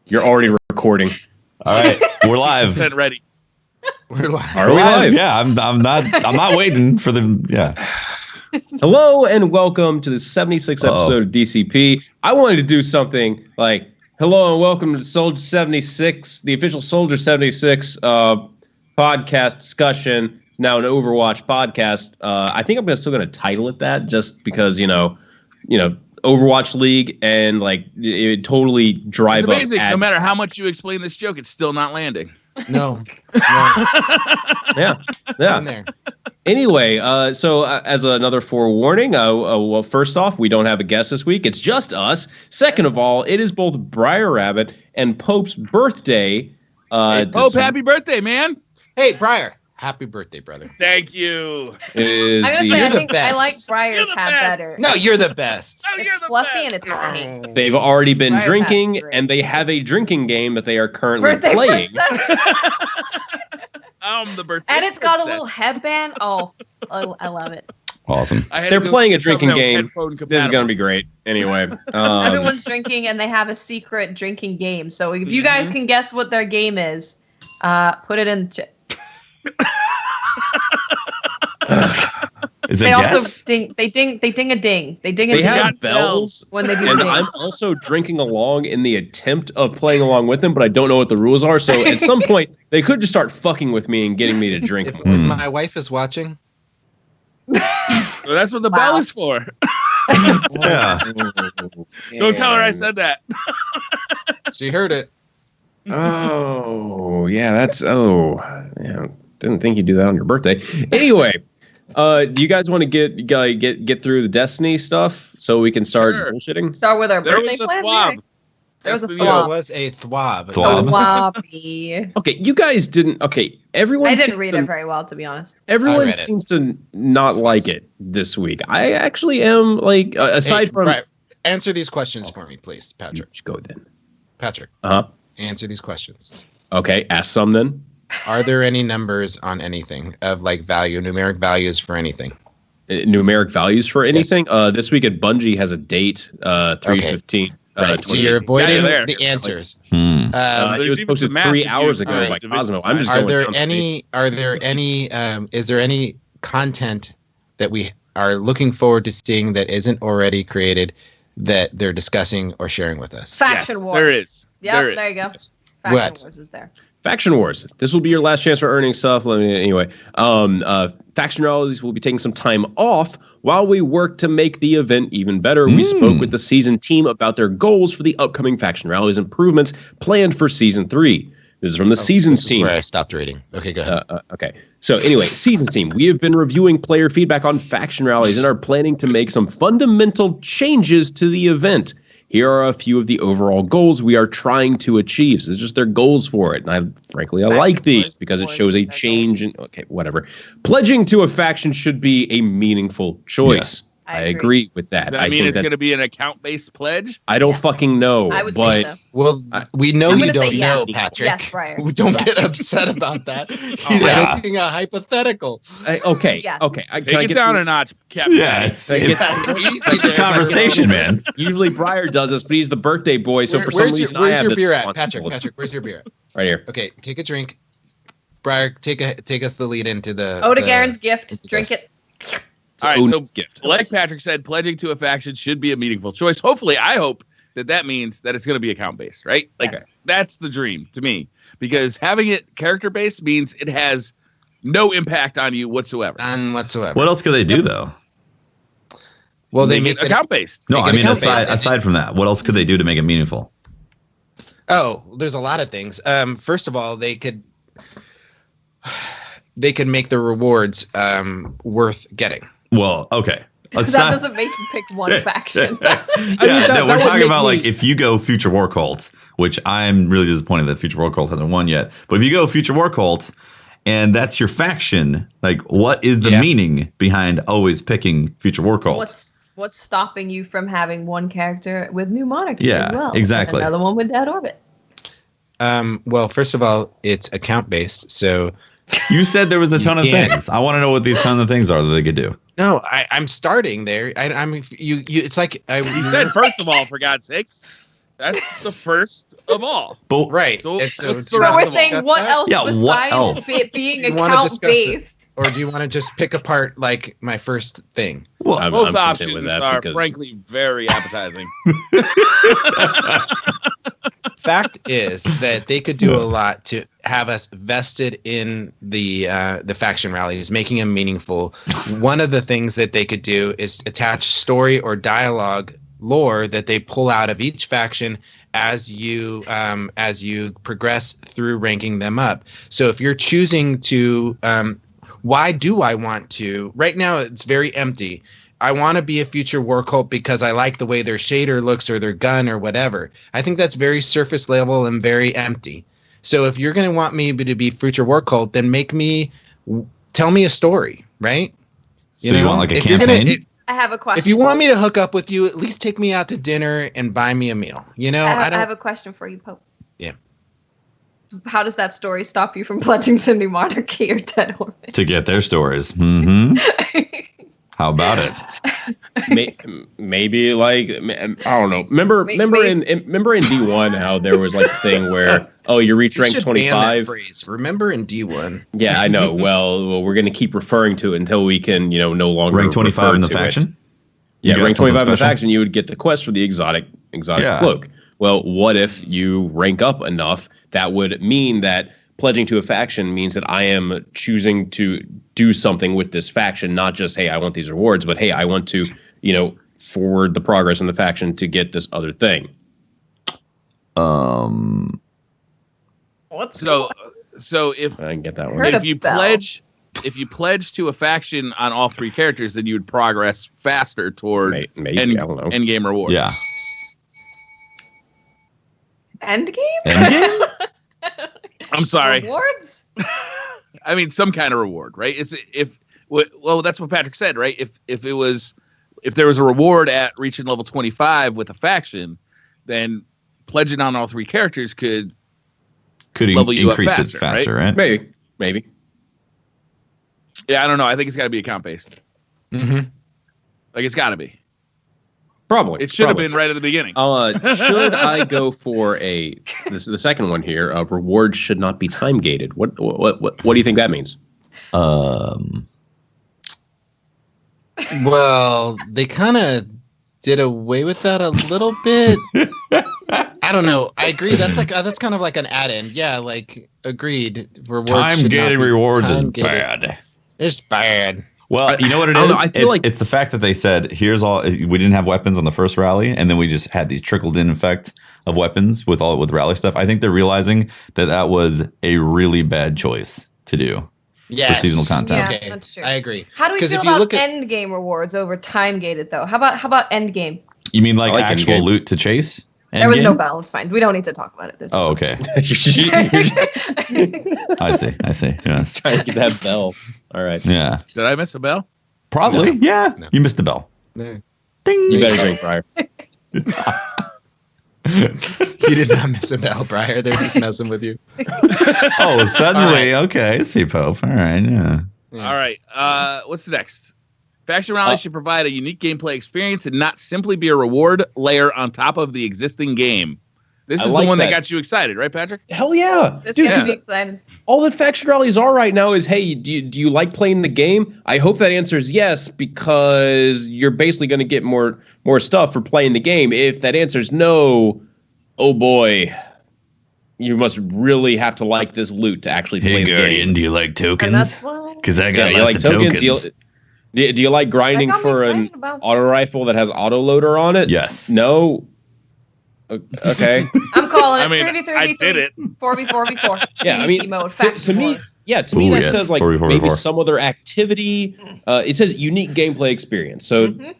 You're already recording. All right, we're live. Ready. We're live. Are we live? Yeah, I'm not waiting for the. Yeah. Hello and welcome to the 76th episode of DCP. I wanted to do something like hello and welcome to Soldier 76, the official Soldier 76 podcast discussion. It's now an Overwatch podcast. I think I'm still going to title it that just because you know, Overwatch League and like it totally drive up. It's amazing. No matter how much you explain this joke, it's still not landing. No. Yeah. In there. Anyway, so as another forewarning, well, first off, we don't have a guest this week. It's just us. Second of all, it is both Briar Rabbit and Pope's birthday. Hey, Pope, happy birthday, man. Hey, Briar. Happy birthday, brother. Thank you. Is I'm gonna the, say, I the think best. I like Briar's hat better. No, you're the best. Oh, It's fluffy and it's funny. they've already been Briar's drinking, hat's great. and they have a drinking game that they are currently Birthday playing. princess. I'm the birthday. And it's got a princess. little headband. Oh, I love it. Awesome. I had to They're go playing a get something drinking that was game. headphone This is compatible. going to be great. Anyway, Everyone's drinking and they have a secret drinking game. So if you guys can guess what their game is, put it in. Is it They also guess? ding. They ding a ding. They ding a they ding have bells, when they do and ding. I'm also drinking along in the attempt of playing along with them, but I don't know what the rules are. So at some point, they could just start fucking with me and getting me to drink. If more. my wife is watching, Well, that's what the Wow. bell is for. Yeah. Don't tell her I said that. she heard it. Oh, yeah, yeah, didn't think you'd do that on your birthday. Anyway, do you guys want to get through the Destiny stuff so we can start Sure. bullshitting? Start with our There birthday was a plans. thwob. There was a That's the There thwob. was a thwob. Thwob. Wobbly. Okay, you guys didn't. Okay, everyone. I didn't seems read to- it very well, to be honed. I Everyone read it. seems to not like it this week. I actually am like, aside Hey, from. Briar, answer these questions for me, please, Patrick. Just go then. Patrick, Uh huh. answer these questions. Okay, ask some then. Are there any numbers on anything of like numeric values for anything? Numeric values for anything. This week at Bungie has a date. 3/15. Right. So 28. you're avoiding there. the answers. Hmm. It There's was even posted some math 3 to hours do, ago right, by division Cosmo. I'm just size. going down to date. Is there any content that we are looking forward to seeing that isn't already created that they're discussing or sharing with us? Faction Yes, Wars. There is. Yep, There is. there you go. Yes. Faction What? Wars is there. Faction Wars. This will be your last chance for earning stuff. Anyway, Faction Rallies will be taking some time off while we work to make the event even better. We spoke with the season team about their goals for the upcoming Faction Rallies improvements planned for Season 3. This is from the Seasons This is team. where I stopped reading. Okay, go ahead. Okay. So anyway, Seasons team, we have been reviewing player feedback on Faction Rallies and are planning to make some fundamental changes to the event. Here are a few of the overall goals we are trying to achieve. This is just their goals for it. And I like these because it shows a change in, okay, whatever. Pledging to a faction should be a meaningful choice. Yes. I agree with that. Does that I mean think it's that going to be an account-based pledge? I don't Yes. fucking know, I would but say so. Well, we know I'm you gonna say don't know, yes. Patrick. Yes, Briar. Don't Yes. get upset about that. He's yeah. asking a hypothetical. okay. Yes. Okay. Take it down a notch, Captain. Yeah, it's Easy a there. conversation, man. Usually Briar does this, but he's the birthday boy, so for some Where's reason I where's have your this beer at, Patrick? responsibility. Patrick, where's your beer at? Right here. Okay, take a drink. Briar, take us the lead into the. Oda the- Garen's gift. into Drink this. it. It's All right, Odin's so gift. like Patrick said, pledging to a faction should be a meaningful choice. Hopefully, I hope that means that it's going to be account-based, right? Like, Yes. that's the dream to me. Because having it character-based means it has no impact on you whatsoever. None whatsoever. What else could they do, though? Well, they Make make it account-based. No, Make I it mean, account-based. aside from that, what else could they do to make it meaningful? Oh, there's a lot of things. First of all, they could make the rewards worth getting. Well, okay. That doesn't make you pick one faction. Yeah, that no, we're would talking make about me- like if you go Future War Cult, which I'm really disappointed that Future War Cult hasn't won yet. But if you go Future War Cult and that's your faction, like what is the meaning behind always picking Future War Cult? What's stopping you from having one character with New Monarchy Yeah, as well? exactly. And another one with Dead Orbit. Well, first of all, it's account based, so You said there was a ton of can't- things. I want to know what these ton of things are that they could do. no, I'm starting there. I'm you. It's like You said first of all, for God's sakes. That's the first of all. But Right. So, And so let's do you start But wanna we're saying discuss what that? else Yeah, what besides else? it being You wanna account discuss it? based? Or do you want to just pick apart like my first thing? well, I'm Both content options with that are because frankly very appetizing. Fact is that they could do a lot to have us vested in the faction rallies, making them meaningful. One of the things that they could do is attach story or dialogue lore that they pull out of each faction as you progress through ranking them up. So if you're choosing to why do I want to? Right now it's very empty. I want to be a future war cult because I like the way their shader looks or their gun or whatever. I think that's very surface level and very empty. So if you're going to want me to be future war cult, then tell me a story, right? so you want like a if you're campaign? I have a question. if you want me to hook up with you, at least take me out to dinner and buy me a meal. I have a question for you, Pope. Yeah. How does that story stop you from pledging to New Monarchy or Dead Orbit? To get their stories. Mm-hmm. How about it? maybe like I don't know. Remember in D1 how there was like a thing where you reach rank 25. Remember in D1. Yeah, I know. Well, we're going to keep referring to it until we can, no longer Rank 25 in the faction? Yeah, You rank got something 25 in the special? faction, you would get the quest for the exotic Yeah. cloak. Well, what if you rank up enough? That would mean that pledging to a faction means that I am choosing to do something with this faction, not just, hey, I want these rewards, but hey, I want to, forward the progress in the faction to get this other thing. So if I can get that one. Heard if a you bell. pledge to a faction on all three characters, then you would progress faster toward Maybe, I don't know. end game rewards. Yeah. Endgame? Endgame? I'm sorry. Rewards? I mean, some kind of reward, right? Well, that's what Patrick said, right? If there was a reward at reaching level 25 with a faction, then pledging on all three characters could level you up increase it faster, right? Maybe. Yeah, I don't know. I think it's got to be account based. Mm-hmm. Like it's got to be. Probably. It should have been right at the beginning. Should I go for this is the second one here? Rewards should not be time gated. What do you think that means? Well, they kind of did away with that a little bit. I don't know. I agree. That's kind of like an add-in. Yeah, like agreed. Rewards Time-gated rewards is time-gated. bad. It's bad. Well, you know what it I don't is? know, I feel like- It's the fact that they said, here's all, we didn't have weapons on the first rally, and then we just had these trickled in effect of weapons with rally stuff. I think they're realizing that was a really bad choice to do for seasonal content. Yeah, Okay, that's true. I agree. How do we 'Cause feel if you about look at- end game rewards over time gated though? How about end game? You mean like I like actual Endgame. loot to chase? There was no Endgame? bell. It's fine. We don't need to talk about it. There's Oh, okay. I see. Yes. Trying to get that bell. All right. Yeah. Did I miss a bell? Probably. Yeah. No. You missed the bell. No. Ding. You better drink, Briar. You did not miss a bell, Briar. They're just messing with you. Oh, suddenly. All Okay. I see, Pope. All right. Yeah. Yeah. All right. What's the next? Faction rallies should provide a unique gameplay experience and not simply be a reward layer on top of the existing game. This I is like the one that that. got you excited, right, Patrick? Hell yeah. This Dude, gets me excited. all that faction rallies are right now is, hey, do you like playing the game? I hope that answer is yes, because you're basically going to get more stuff for playing the game. If that answer is no, oh boy, you must really have to like this loot to actually play Hey, the Guardian, game. do you like And tokens? that's why. Because I Yeah, got you lots like of tokens? tokens. Do you like grinding That got me for an excited about auto rifle that has autoloader on it? Yes. No? Okay. I'm calling it I mean, 33 I did it. 4v4v4. Yeah, I PvP mean, mode, to faction me, wars. to me Ooh, that yes, says like 4v4v4. maybe some other activity. It says unique gameplay experience. So, Mhm.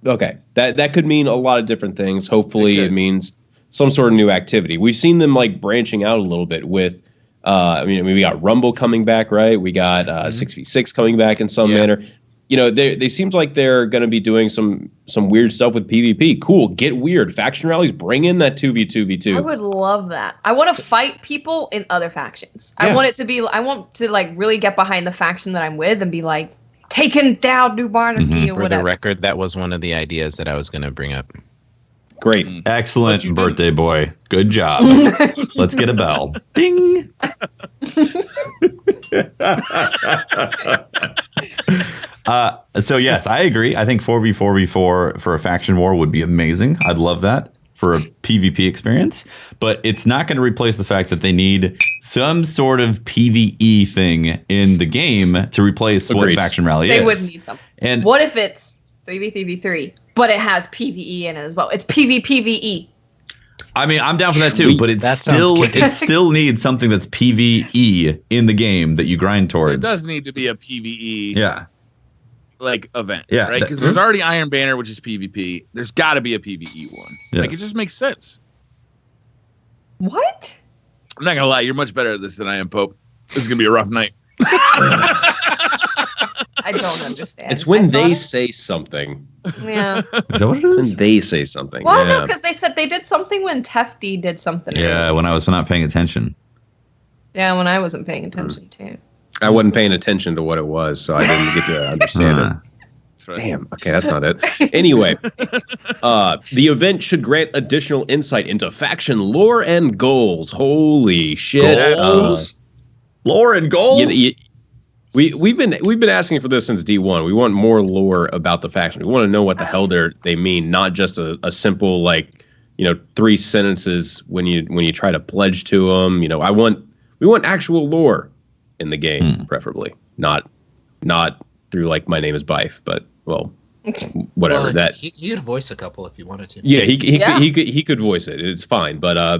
okay, that could mean a lot of different things. Hopefully, It it could. means some sort of new activity. We've seen them like branching out a little bit with. I mean, we got Rumble coming back, right? We got 6v6 coming back in some Yeah. manner. You know, they seems like they're going to be doing some weird stuff with PvP. Cool, get weird. Faction rallies, bring in that 2v2v2. I would love that. I want to fight people in other factions. Yeah. I want to like really get behind the faction that I'm with and be like, taking down New Monarchy or For the whatever. record, that was one of the ideas that I was going to bring up. Great. Excellent birthday boy. Good job. Let's get a bell. Ding. So yes, I agree. I think 4v4v4 for a faction war would be amazing. I'd love that for a PvP experience, but it's not going to replace the fact that they need some sort of PvE thing in the game to replace what faction rally is. They would need something. And what if it's 3v3v3, but it has PvE in it as well? It's PvPvE. I mean, I'm down for that too, but it still needs something that's PvE in the game that you grind towards. It does need to be a PvE. Yeah. Like event, yeah, right? Because there's already Iron Banner, which is PvP. There's got to be a PvE one. Yes. Like it just makes sense. What? I'm not gonna lie, you're much better at this than I am, Pope. This is gonna be a rough night. I don't understand. It's when they say something. Yeah. Is that what it is? When they say something. Well, no, because they said they did something when Tefty did something. Yeah, when I was not paying attention. Yeah, when I wasn't paying attention too. I wasn't paying attention to what it was, so I didn't get to understand it. Damn. Okay, that's not it. Anyway, the event should grant additional insight into faction lore and goals. Holy shit! Goals? Lore and goals. We've been asking for this since D1. We want more lore about the faction. We want to know what the hell they mean, not just a simple 3 sentences when you try to pledge to them. We want actual lore in the game, preferably not through my name is Bife, but whatever. Well, that he'd voice a couple if you wanted to. Yeah, he could voice it. It's fine, but I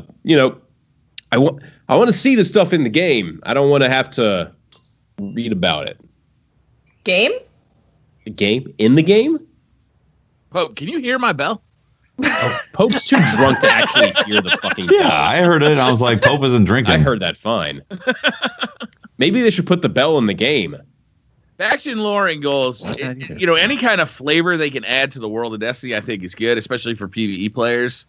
want to see the stuff in the game. I don't want to have to read about it. Game? The game in the game? Pope, can you hear my bell? Pope's too drunk to actually hear the fucking bell. Yeah, I heard it. I was like, Pope isn't drinking. I heard that fine. Maybe they should put the bell in the game. Faction lore and goals, any kind of flavor they can add to the world of Destiny, I think is good, especially for PvE players.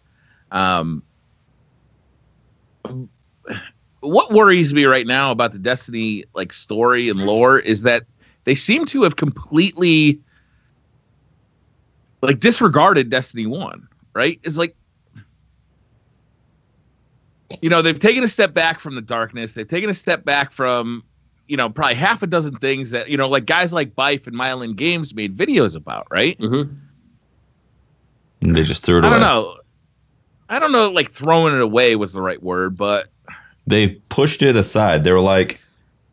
What worries me right now about the Destiny story and lore is that they seem to have completely disregarded Destiny 1, right? It's they've taken a step back from the darkness. They've taken a step back from probably half a dozen things that, guys like Bife and Myelin Games made videos about, right? Mm-hmm. And they just threw it away. I don't know, throwing it away was the right word, but they pushed it aside. They were like,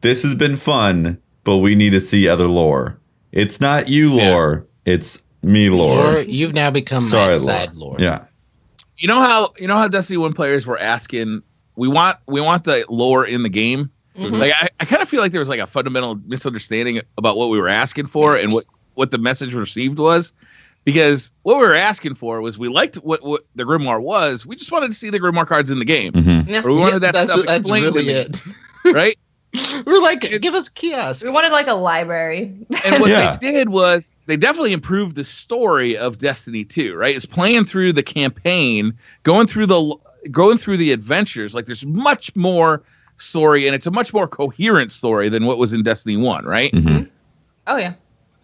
this has been fun, but we need to see other lore. It's not you lore, it's me lore. You've now become my side lore. Yeah. You know how Destiny 1 players were asking, we want the lore in the game? Mm-hmm. I kind of feel like there was a fundamental misunderstanding about what we were asking for and what the message received was, because what we were asking for was we liked what the Grimoire was. We just wanted to see the Grimoire cards in the game. Mm-hmm. Yeah. Or we wanted that's really it. Right? We're like, give us a kiosk. We wanted a library. And what they did was they definitely improved the story of Destiny 2, right? It's playing through the campaign, going through the adventures. There's much more story, and it's a much more coherent story than what was in Destiny 1, right? Mm-hmm. Oh, yeah.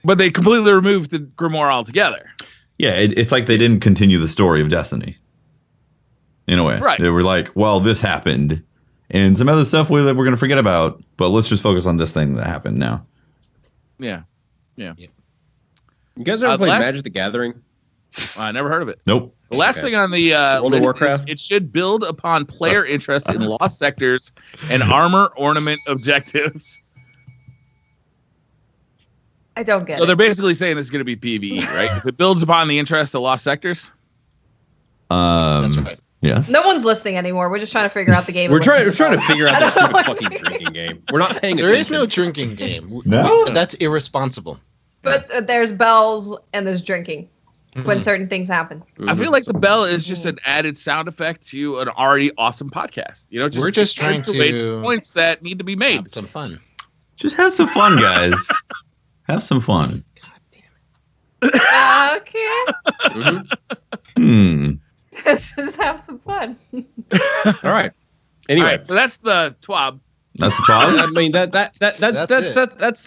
But they completely removed the Grimoire altogether. Yeah, it's like they didn't continue the story of Destiny. In a way. Right. They were like, well, this happened, and some other stuff we're going to forget about, but let's just focus on this thing that happened now. Yeah. You guys ever played Magic the Gathering? I never heard of it. Nope. The last thing on the World of Warcraft? it should build upon player interest in lost sectors and armor ornament objectives. I don't get it. So they're basically saying this is going to be PvE, right? If it builds upon the interest of lost sectors. That's right. Yes. No one's listening anymore. We're just trying to figure out the game. We're trying to figure out this stupid fucking drinking game. We're not paying attention. There is no drinking game. No? That's irresponsible. But there's bells and there's drinking when certain things happen. I feel like the bell is just an added sound effect to an already awesome podcast. We're just trying to points that need to be made. have some fun. Just have some fun, guys. Have some fun. Okay. Let's just have some fun. All right. Anyway. All right, so that's the TWAB. That's a problem. I mean that's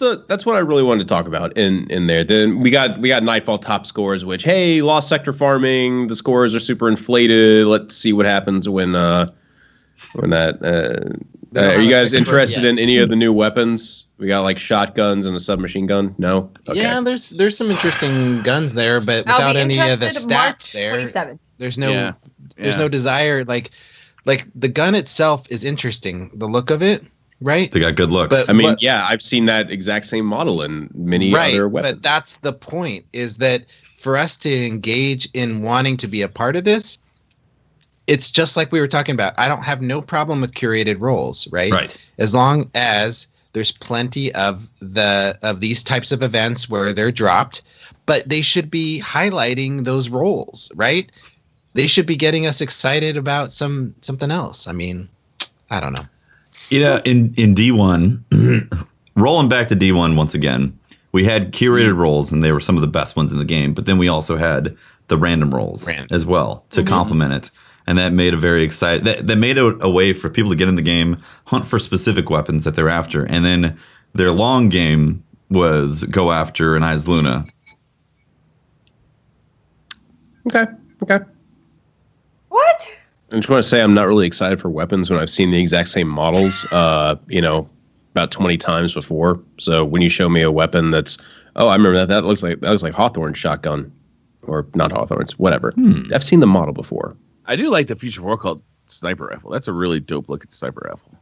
what I really wanted to talk about in there. Then we got Nightfall top scores, which lost sector farming. The scores are super inflated. Let's see what happens when that. Are you guys interested in any of the new weapons? We got like shotguns and a submachine gun. No. Okay. Yeah, there's some interesting guns there, but without any of the stats there, there's no desire. Like the gun itself is interesting. The look of it. Right, they got good looks. But, I've seen that exact same model in many other weapons. But that's the point: is that for us to engage in wanting to be a part of this, it's just like we were talking about. I don't have no problem with curated roles, right? Right. As long as there's plenty of these types of events where they're dropped, but they should be highlighting those roles, right? They should be getting us excited about something else. I mean, I don't know. Yeah, in D1, rolling back to D1 once again, we had curated roles, and they were some of the best ones in the game. But then we also had the random roles as well to complement it, and that made a very exciting. That made a way for people to get in the game, hunt for specific weapons that they're after, and then their long game was go after an Eyes Luna. Okay. What? I just want to say I'm not really excited for weapons when I've seen the exact same models, about 20 times before. So when you show me a weapon I remember that looks like Hawthorne's shotgun, or not Hawthorne's, whatever. I've seen the model before. I do like the Future War Cult sniper rifle. That's a really dope looking sniper rifle.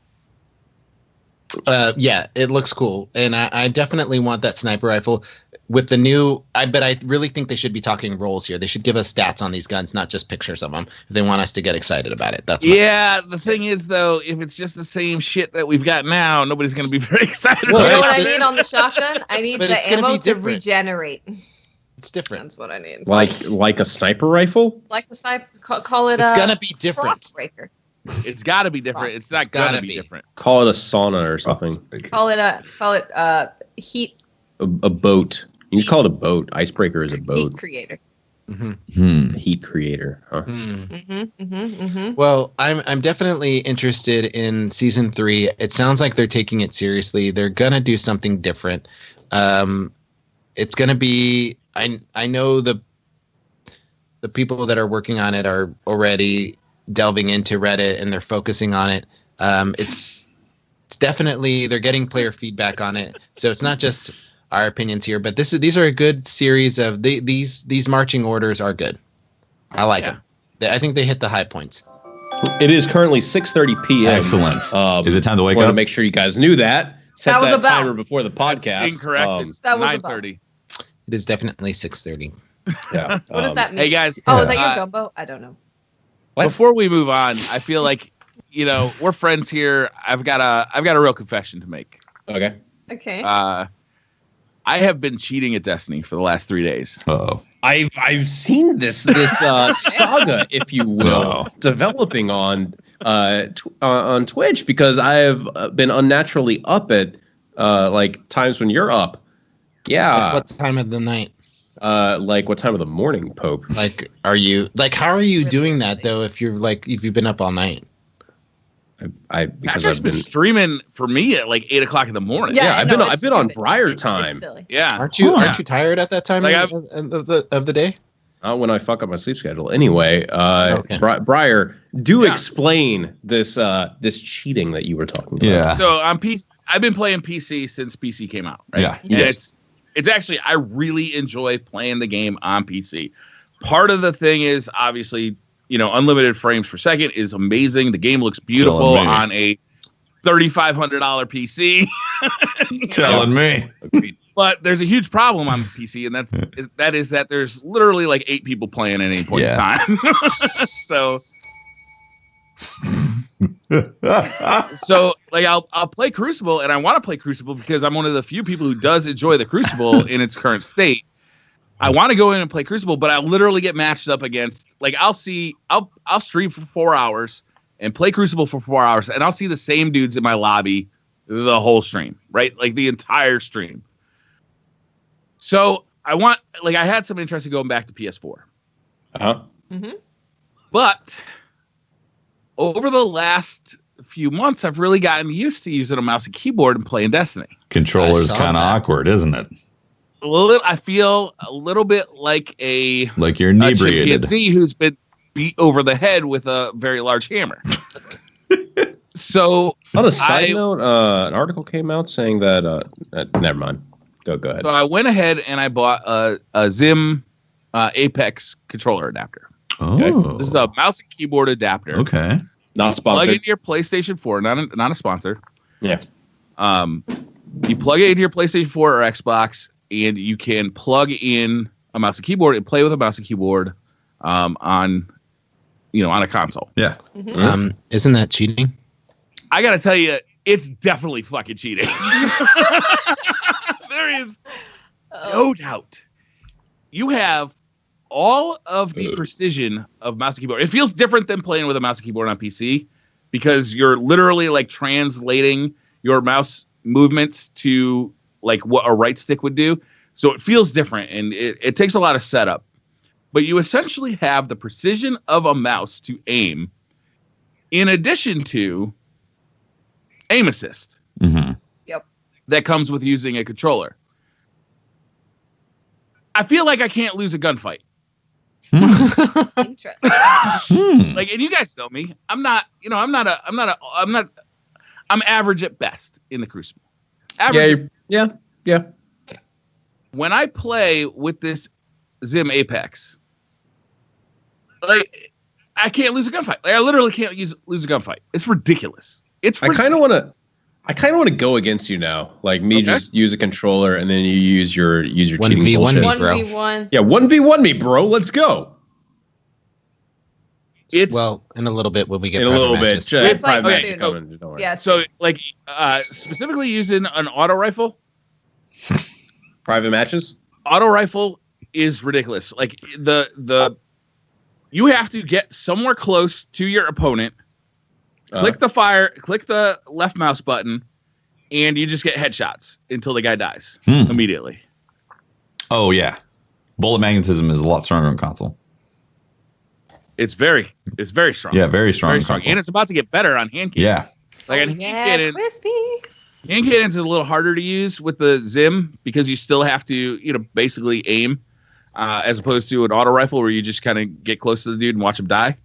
Yeah, it looks cool, and I definitely want that sniper rifle with the new. But I really think they should be talking roles here. They should give us stats on these guns, not just pictures of them. If they want us to get excited about it, that's the thing is though, if it's just the same shit that we've got now, nobody's going to be very excited. You about know what I need on the shotgun? I need the ammo to regenerate. It's different. That's what I need. Like a sniper rifle? Like the sniper. Call it. It's gonna be different. Frostbreaker. It's got to be different. It's not gonna be different. Call it a sauna or something. Call it heat. A boat. You can call it a boat. Icebreaker is a boat. Heat creator. Heat creator. Huh? Well, I'm definitely interested in season 3. It sounds like they're taking it seriously. They're gonna do something different. It's gonna be. I know the people that are working on it are already delving into Reddit, and they're focusing on it. It's definitely, they're getting player feedback on it, so it's not just our opinions here. But these are a good series of these marching orders are good. I like them. I think they hit the high points. It is currently 6:30 p.m. Excellent. Is it time to wake up? I want up? to make sure you guys knew that. Set that was that about timer before the podcast. Incorrect. It's that was 9:30. It is definitely 6:30. Yeah. What does that mean? Hey guys. Oh, is that your gumbo? I don't know. Before we move on, I feel like we're friends here. I've got a real confession to make. Okay. I have been cheating at Destiny for the last 3 days. Uh-oh. I've seen this saga, if you will, developing on Twitch, because I have been unnaturally up at times when you're up. Yeah. Like what time of the night? What time of the morning, Pope? How are you doing that though? If you've been up all night? Because I've been streaming for me at 8 o'clock in the morning. Yeah, I've been on Briar time. Yeah, aren't you tired at that time of the day? When I fuck up my sleep schedule. Anyway, Briar, explain this cheating that you were talking about. Yeah. So on PC, I've been playing PC since PC came out. Right? Yeah. And it's actually, I really enjoy playing the game on PC. Part of the thing is obviously, unlimited frames per second is amazing. The game looks beautiful on a $3,500 PC. Telling me. But there's a huge problem on PC, and that is that there's literally 8 people playing at any point in time. So I'll play Crucible, and I want to play Crucible because I'm one of the few people who does enjoy the Crucible in its current state. I want to go in and play Crucible, but I literally get matched up against I'll stream for 4 hours and play Crucible for 4 hours, and I'll see the same dudes in my lobby the whole stream, right? The entire stream. So I had some interest in going back to PS4. Uh-huh. Mm-hmm. But over the last few months, I've really gotten used to using a mouse and keyboard and playing Destiny. Controller's kind of awkward, isn't it? I feel a little bit like like you're inebriated. chimpanzee who's been beat over the head with a very large hammer. So on a side note, an article came out saying that never mind. Go ahead. So I went ahead and I bought a Zim Apex controller adapter. Oh, okay? So this is a mouse and keyboard adapter. Okay, not sponsored. Plug into your PlayStation 4, not a sponsor. Yeah. You plug it into your PlayStation 4 or Xbox, and you can plug in a mouse and keyboard and play with a mouse and keyboard on a console. Yeah. Mm-hmm. Isn't that cheating? I gotta tell you, it's definitely fucking cheating. There is no doubt. You have all of the precision of mouse and keyboard. It feels different than playing with a mouse and keyboard on PC because you're literally like translating your mouse movements to like what a right stick would do. So it feels different and it takes a lot of setup. But you essentially have the precision of a mouse to aim in addition to aim assist. Mm-hmm. Yep. That comes with using a controller. I feel like I can't lose a gunfight. Interesting. Like, and you guys know me. I'm average at best in the Crucible. Average. Yeah. When I play with this Zim Apex, like, I can't lose a gunfight. Like, I literally can't lose a gunfight. It's ridiculous. I kind of want to go against you now. Like me, just use a controller and then you use your cheating bullshit. 1v1. Yeah, 1v1 me, bro. Let's go. It's in a little bit when we get in a little matches. bit. It's like matches soon. coming. Don't worry. Yeah. so like specifically using an auto rifle. Private matches. Auto rifle is ridiculous. Like you have to get somewhere close to your opponent. Click the left mouse button, and you just get headshots until the guy dies immediately. Oh, yeah. Bullet magnetism is a lot stronger on console. It's very strong. Yeah, very strong. Very strong. And it's about to get better on hand cannons. Yeah. Like on hand cannons, crispy. hand cannons is a little harder to use with the Zim because you still have to, basically aim as opposed to an auto rifle where you just kind of get close to the dude and watch him die.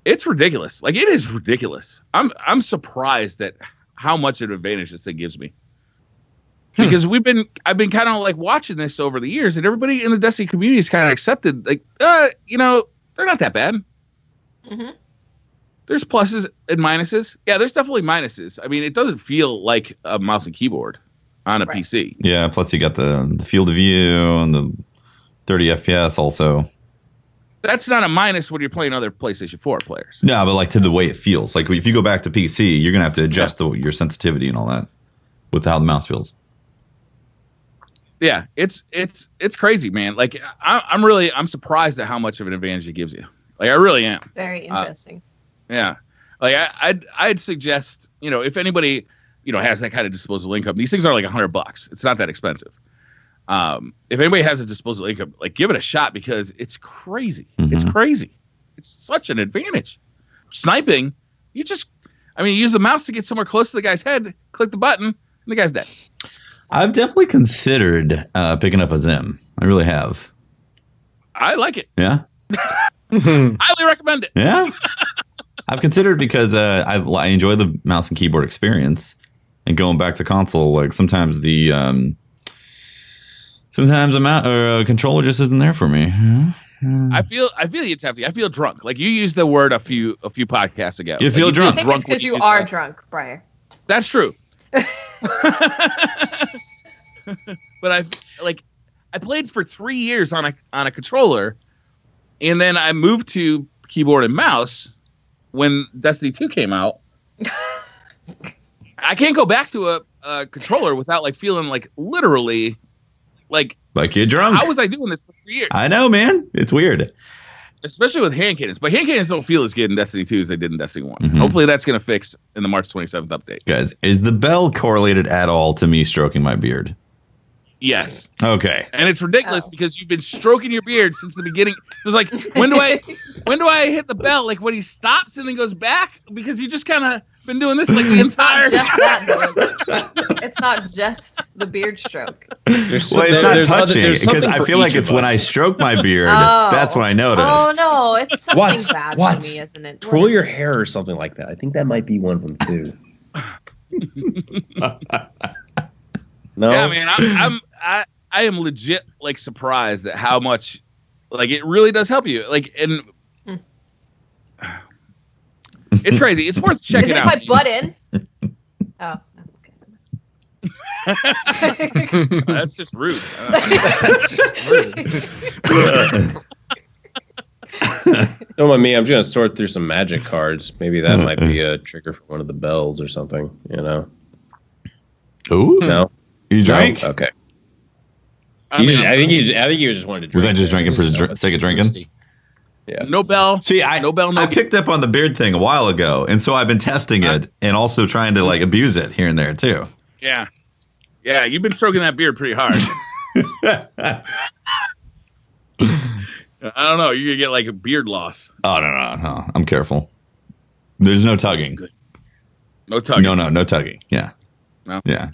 It's ridiculous. Like, it is ridiculous. I'm surprised at how much of an advantage this thing gives me. Because I've been kind of like watching this over the years, and everybody in the Destiny community has kind of accepted, like, they're not that bad. Mm-hmm. There's pluses and minuses. Yeah, there's definitely minuses. I mean, it doesn't feel like a mouse and keyboard on a PC. Yeah, plus you got the field of view and the 30 FPS also. That's not a minus when you're playing other PlayStation 4 players. No, but like to the way it feels. Like if you go back to PC, you're gonna have to adjust your sensitivity and all that with how the mouse feels. Yeah, it's crazy, man. Like I'm surprised at how much of an advantage it gives you. Like I really am. Very interesting. Yeah, like I'd suggest if anybody has that kind of disposable income, these things are like $100. It's not that expensive. If anybody has a disposable income, like give it a shot because it's crazy. Mm-hmm. It's crazy. It's such an advantage. Sniping, you use the mouse to get somewhere close to the guy's head, click the button, and the guy's dead. I've definitely considered picking up a Zim. I really have. I like it. Yeah. Highly recommend it. Yeah. I've considered because I enjoy the mouse and keyboard experience, and going back to console, like sometimes a controller just isn't there for me. I feel you, Tefty. I feel drunk. Like you used the word a few podcasts ago. You feel drunk. I think it's because you are drunk, Briar. That's true. But I played for 3 years on a controller, and then I moved to keyboard and mouse when Destiny 2 came out. I can't go back to a controller without like feeling like literally like you're drunk. How was I doing this for 3 years? I know, man. It's weird. Especially with hand cannons. But hand cannons don't feel as good in Destiny 2 as they did in Destiny 1. Mm-hmm. Hopefully that's going to fix in the March 27th update. Guys, is the bell correlated at all to me stroking my beard? Yes. Okay. And it's ridiculous because you've been stroking your beard since the beginning. So it's like, when do I hit the bell? Like when he stops and then goes back? Because you just kind of Been doing this like the entire. Just that, though, is it? It's not just the beard stroke. It's not touching because I feel like it's when I stroke my beard. That's when I notice. Oh no, it's something bad for me, isn't it? Twirl your hair or something like that. I think that might be one of them too. No. Yeah, man, I am legit like surprised at how much like it really does help you. Like, and it's crazy. It's worth checking out. Is it if I butt in? Oh, okay. That's just rude. That's just rude. Don't mind me. I'm just gonna sort through some magic cards. Maybe that might be a trigger for one of the bells or something. You know. Ooh. No. You drank? No? Okay. I think you just wanted to drink. Was I just drinking for the sake of drinking? Yeah. No bell. See, I picked up on the beard thing a while ago, and so I've been testing it and also trying to like abuse it here and there too. Yeah. Yeah, you've been stroking that beard pretty hard. I don't know. You're gonna get like a beard loss. Oh no. I'm careful. There's no tugging. Good. No tugging. No tugging. Yeah. No. Yeah.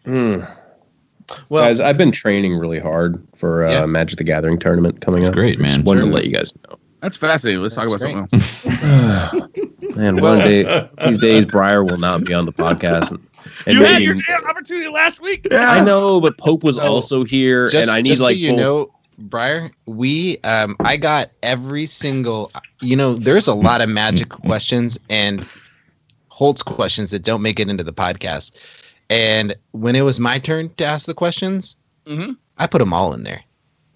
Well, guys, I've been training really hard for Magic the Gathering tournament coming up. Great, man. Just wanted to let you guys know. That's fascinating. Let's talk about something else. Man, one day, these days, Briar will not be on the podcast. And you had your damn opportunity last week. Yeah. I know, but Pope was also here, and I need just like. So you know, Briar, I got every single. There's a lot of Magic questions and Holtz questions that don't make it into the podcast. And when it was my turn to ask the questions, I put them all in there.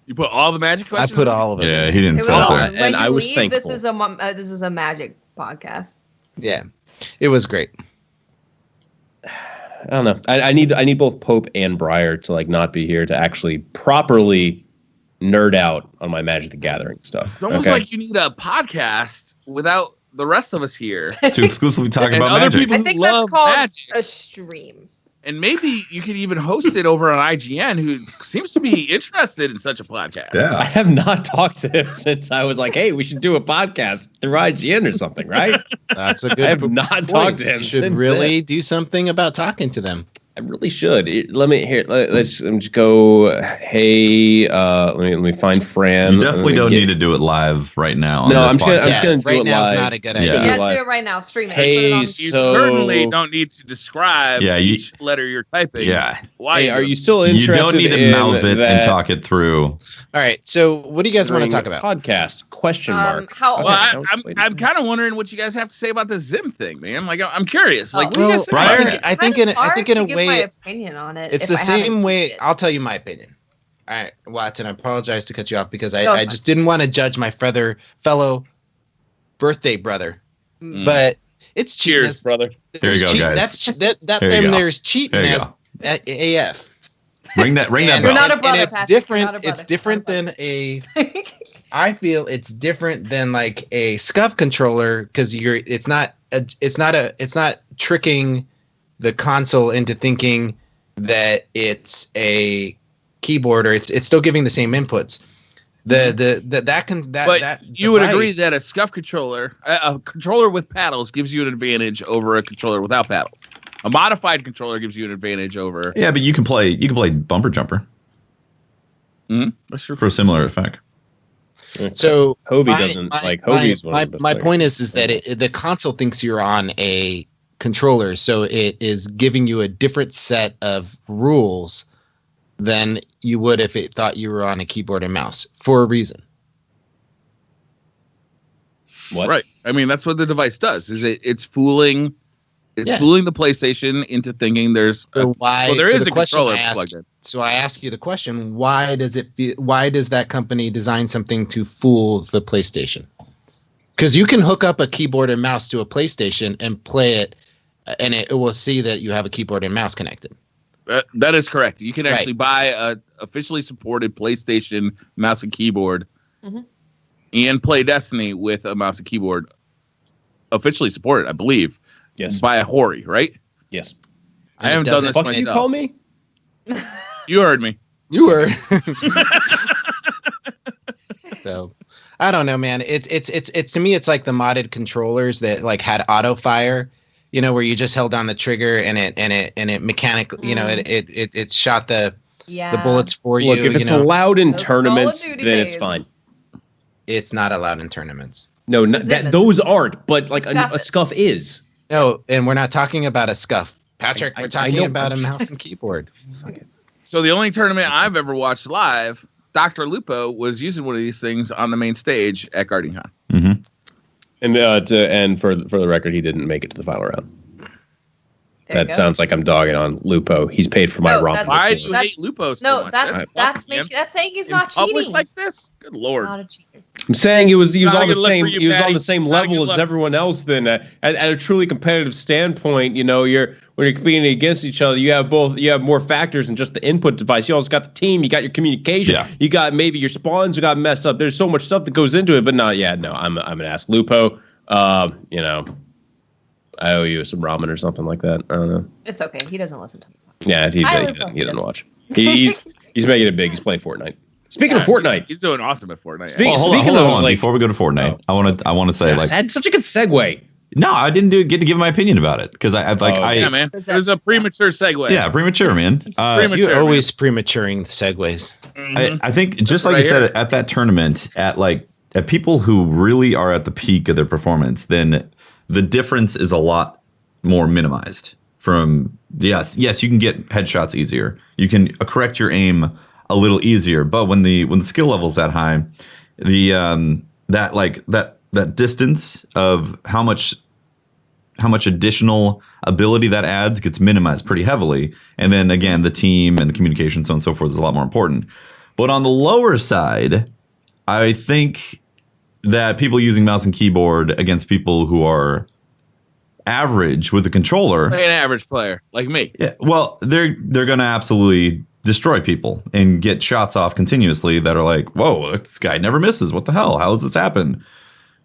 You put all the Magic questions? I put all of it. Yeah, he didn't filter. And I was thankful. This is a Magic podcast. Yeah, it was great. I don't know. I need both Pope and Briar to like not be here to actually properly nerd out on my Magic the Gathering stuff. It's almost like you need a podcast without the rest of us here to exclusively talk about other Magic. People I think love that's called Magic. A stream. And maybe you could even host it over on IGN, who seems to be interested in such a podcast. Yeah. I have not talked to him since I was like, hey, we should do a podcast through IGN or something, right? That's a good I have not talked to him. You should really do something about talking to them. I really should. Let's just go. Hey, let me find Fran. You definitely don't need to do it live right now. No, I'm just gonna do right it now live. Is not a good idea. Yeah, do it right now. Stream it. Hey, You certainly don't need to describe each letter you're typing. Yeah. Why? Hey, are you still interested? You don't need to mouth it and talk it through. All right. So, what do you guys want to talk about? Podcast? Question mark. I'm kind of wondering what you guys have to say about the Zim thing, man. Like, I'm curious. Like, what do you guys think about that? I think in a way, my opinion on it. It's the same way. I'll tell you my opinion. All right, Watson. I apologize to cut you off because I just didn't want to judge my fellow birthday brother. But it's cheating. Cheers, brother. Here you go, guys. There's cheating as AF. Ring that bell. We're not a brother, it's Patrick. different. It's different than a. I feel it's different than like a SCUF controller because it's not tricking the console into thinking that it's a keyboard or it's still giving the same inputs. You would agree that a SCUF controller, a controller with paddles, gives you an advantage over a controller without paddles. A modified controller gives you an advantage over. Yeah, but you can play bumper jumper. That's true. For a similar effect. So Hovey doesn't like Hovey's one of the best my players. point is that the console thinks you're on a controller, so it is giving you a different set of rules than you would if it thought you were on a keyboard and mouse for a reason. What? Right. I mean, that's what the device does. It's fooling. It's fooling the PlayStation into thinking there's. So there is a controller plugged in. So I ask you the question: why does that company design something to fool the PlayStation? Because you can hook up a keyboard and mouse to a PlayStation and play it, and it will see that you have a keyboard and mouse connected. That is correct. You can actually buy a officially supported PlayStation mouse and keyboard, and play Destiny with a mouse and keyboard. Officially supported, I believe. Yes. By a Hori, right? Yes. I haven't done this Fuck myself. you call me? You heard me. You were. So I don't know, man. It's to me, it's like the modded controllers that like had auto fire, where you just held down the trigger and it mechanically, it shot the bullets for you. Look, if it's allowed in Those tournaments, Call of then Duty it's days. fine. It's not allowed in tournaments. No, Zipping. those aren't. But like Scuff a is. scuff is. No, and we're not talking about a scuff, Patrick. I We're talking know, about a I'm mouse and keyboard. So the only tournament I've ever watched live, Dr. Lupo was using one of these things on the main stage at GuardianCon. Mm-hmm. And for the record, he didn't make it to the final round. There you That go. sounds like I'm dogging on Lupo. He's paid for my No, ramen. Why do you That's- hate Lupo so No, much? that's fucking that's saying he's in not public cheating. like this. Good lord. Not a cheater. I'm saying he was Not a on the good look same for you, he was on Patty. the same Not a good level as look. everyone else. Then at a truly competitive standpoint, when you're competing against each other, you have more factors than just the input device. You also got the team, you got your communication, you got maybe your spawns got messed up. There's so much stuff that goes into it. But I'm gonna ask Lupo. I owe you some ramen or something like that. I don't know. It's okay. He doesn't listen to me. Yeah, he doesn't watch. He's making it big. He's playing Fortnite. Speaking of Fortnite, He's doing awesome at Fortnite. Speaking Hold of, on. like- Before we go to Fortnite, I want to say I had such a good segue. no, I didn't get to give my opinion about it because Yeah, man. It was a premature segue. yeah, premature, man. Premature. You're man. always prematuring the segues. I think just like right you said here. at that tournament, at people who really are at the peak of their performance, then the difference is a lot more minimized. From yes, you can get headshots easier. You can correct your aim a little easier, but when the skill level's that high, the that distance of how much additional ability that adds gets minimized pretty heavily. And then again, the team and the communication, so on and so forth, is a lot more important. But on the lower side, I think that people using mouse and keyboard against people who are average with a controller, Like an average player like me. yeah, well, they're going to absolutely destroy people and get shots off continuously that are like, whoa, this guy never misses. What the hell? How does this happen?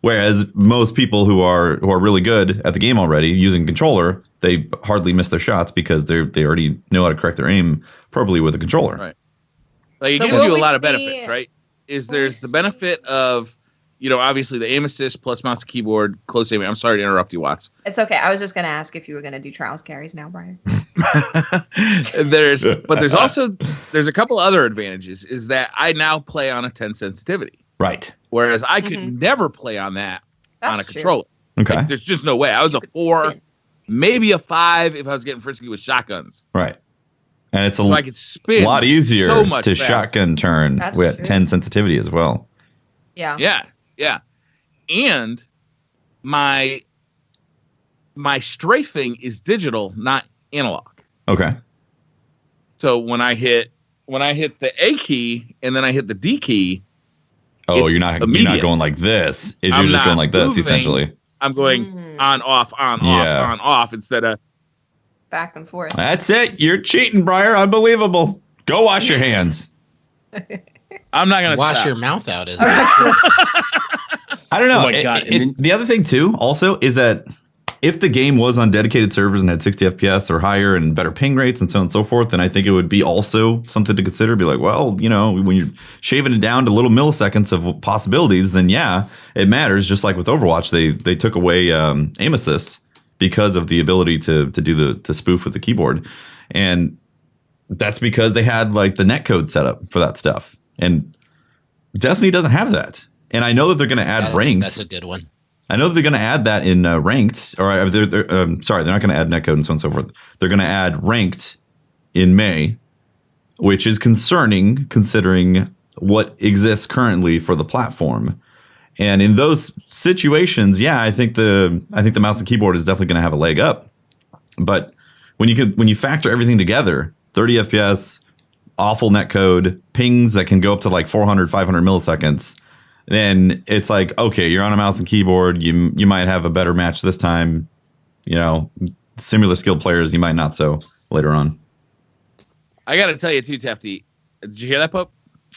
Whereas most people who are really good at the game already using controller, they hardly miss their shots because they already know how to correct their aim properly with a controller. Right. Like it So gives will you a we lot of see- benefits, right? There's the benefit of, obviously the aim assist plus mouse and keyboard, close aiming. I'm sorry to interrupt you, Watts. It's okay. I was just going to ask if you were going to do trials carries now, Brian. there's also a couple other advantages. Is that I now play on a 10 sensitivity, Right. whereas I could never play on that on a That's true. controller. Okay. Like, there's just no way. I was a could 4, spin. maybe a 5 if I was getting frisky with shotguns. Right. And it's a So I could spin lot easier so much to faster. shotgun turn That's with true. 10 sensitivity as well. Yeah. Yeah. And my strafing is digital, not analog. Okay. So when I hit the A key and then I hit the D key, Oh, It's you're not immediate. going like this. You're I'm just not going like this, moving. essentially. I'm going Mhm. on, off, Yeah. on, off instead of Back and forth. That's it. You're cheating, Briar. Unbelievable. Go wash your hands. I'm not gonna Wash stop. your mouth out. Is I don't know. Oh my God. The other thing too, also, is that if the game was on dedicated servers and had 60 FPS or higher and better ping rates and so on and so forth, then I think it would be also something to consider. Be like, well, when you're shaving it down to little milliseconds of possibilities, then yeah, it matters. Just like with Overwatch, they took away aim assist because of the ability to spoof with the keyboard, and that's because they had like the netcode set up for that stuff, and Destiny doesn't have that. And I know that they're going to add ranked. That's a good one. I know that they're going to add that in ranked, or they're not going to add netcode and so on and so forth. They're going to add ranked in May, which is concerning considering what exists currently for the platform. And in those situations, yeah, I think the mouse and keyboard is definitely going to have a leg up. But when you factor everything together, 30 FPS, awful netcode, pings that can go up to like 400, 500 milliseconds, then it's like, okay, you're on a mouse and keyboard. You might have a better match this time. Similar skilled players, you might not so later on. I got to tell you too, Tefty. Did you hear that, Pope?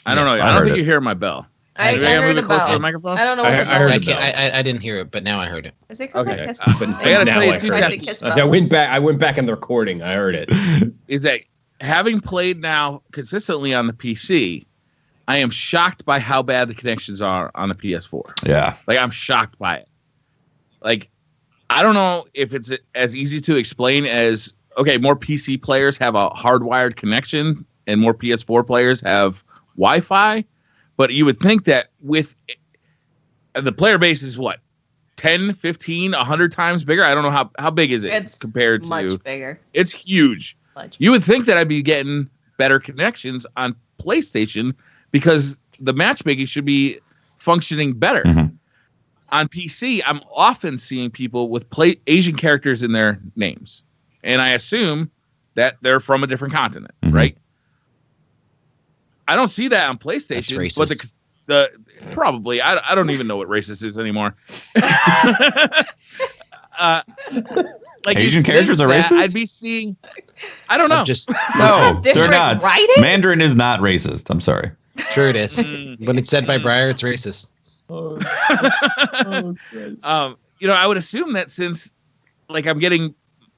I don't know. I I don't heard think it. you're hearing my bell. I Maybe I gotta heard move a it closer to the bell. microphone. I don't know I what the heard bell the is. bell. I didn't hear it, but now I heard it. Is it because I Okay. kissed? But I gotta now tell you I too, heard Tried it. to kiss I bell. went back in the recording. I heard it. Is that having played now consistently on the PC, I am shocked by how bad the connections are on the PS4. Yeah. Like, I'm shocked by it. Like, I don't know if it's as easy to explain as, okay, more PC players have a hardwired connection and more PS4 players have Wi-Fi. But you would think that with the player base is what? 10, 15, 100 times bigger? I don't know how big is it compared to... much bigger. It's huge. You would think that I'd be getting better connections on PlayStation because the matchmaking should be functioning better. Mm-hmm. On PC, I'm often seeing people with Asian characters in their names. And I assume that they're from a different continent, right? I don't see that on PlayStation. That's but racist. the probably, I don't even know what racist is anymore. Like Asian characters are racist? I'd be seeing... I don't know. No, they're not. Writing? Mandarin is not racist. I'm sorry. Sure it is. When it's said by Breyer, it's racist. I would assume that since like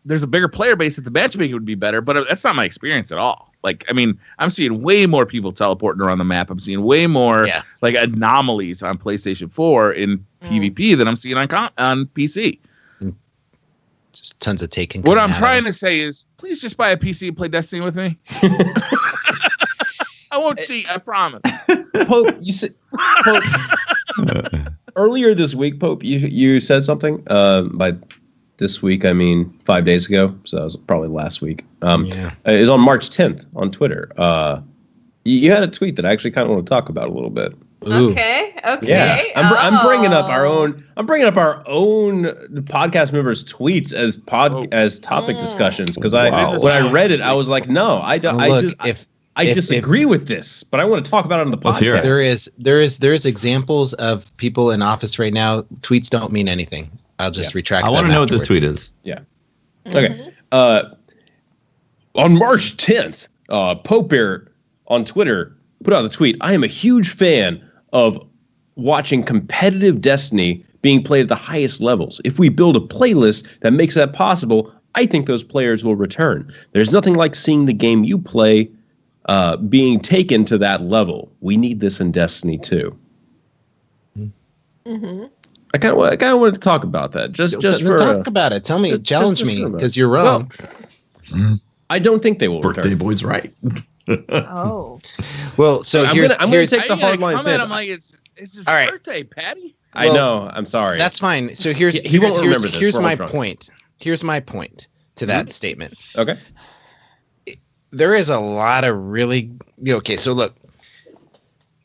there's a bigger player base that the matchmaking would be better, but that's not my experience at all. Like, I mean, I'm seeing way more people teleporting around the map. I'm seeing way more like anomalies on PlayStation 4 in PvP than I'm seeing on PC. Just tons of taking. What I'm trying to say is, please just buy a PC and play Destiny with me. I won't cheat, I promise. Pope, you said earlier this week, Pope, you said something. By this week, I mean 5 days ago, so that was probably last week. It was on March 10th on Twitter. You had a tweet that I actually kind of want to talk about a little bit. Ooh. Okay. Yeah, I'm bringing up our own. I'm bringing up our own podcast members' tweets as topic discussions because when I read it, I was like, no, I don't. I disagree with this, but I want to talk about it on the podcast. Let's hear it. There is examples of people in office right now. Tweets don't mean anything. I'll just retract. I want to know what this tweet is. Yeah. Okay. On March 10th, Pope Bear on Twitter put out the tweet. I am a huge fan of watching competitive Destiny being played at the highest levels. If we build a playlist that makes that possible, I think those players will return. There's nothing like seeing the game you play being taken to that level. We need this in Destiny too. Mm-hmm. I kind of wanted to talk about that. Just talk about it. Tell me, challenge me, because you're wrong. Well, I don't think they will. Birthday return. boy's right. Oh. Well, so I'm gonna take the hard line stance. I'm like, it's his All right. birthday, Patty. I know. I'm sorry. That's fine. So here's my point. Here's my point to that statement. Okay. There is a lot of really okay. So look,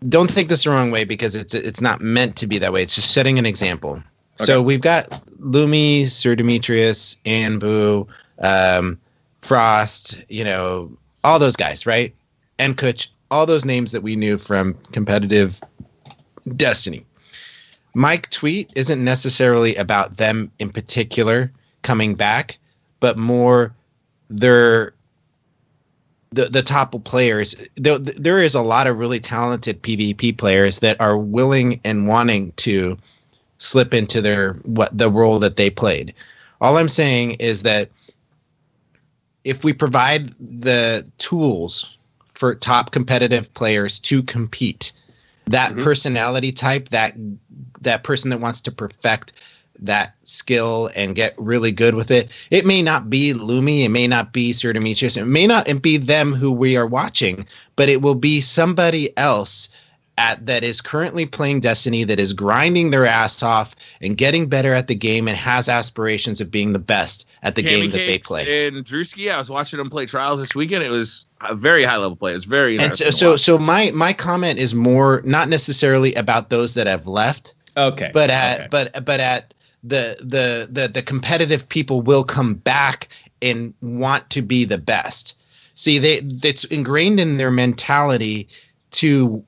don't take this the wrong way because it's not meant to be that way. It's just setting an example. Okay. So we've got Lumi, Sir Demetrius, Anbu, Frost, all those guys, right? And Kutch, all those names that we knew from competitive Destiny. My tweet isn't necessarily about them in particular coming back, but more the top players. There is a lot of really talented PvP players that are willing and wanting to slip into the role that they played. All I'm saying is that if we provide the tools for top competitive players to compete, that personality type, that person that wants to perfect that skill and get really good with it, it may not be Lumi, it may not be Sir Demetrius, it may not be them who we are watching, but it will be somebody else that is currently playing Destiny, that is grinding their ass off and getting better at the game and has aspirations of being the best at the game that they play. And Drewski, I was watching him play Trials this weekend. It was a very high level play. It's very interesting. And so my comment is more not necessarily about those that have left. Okay. But at the competitive people will come back and want to be the best. See, it's ingrained in their mentality to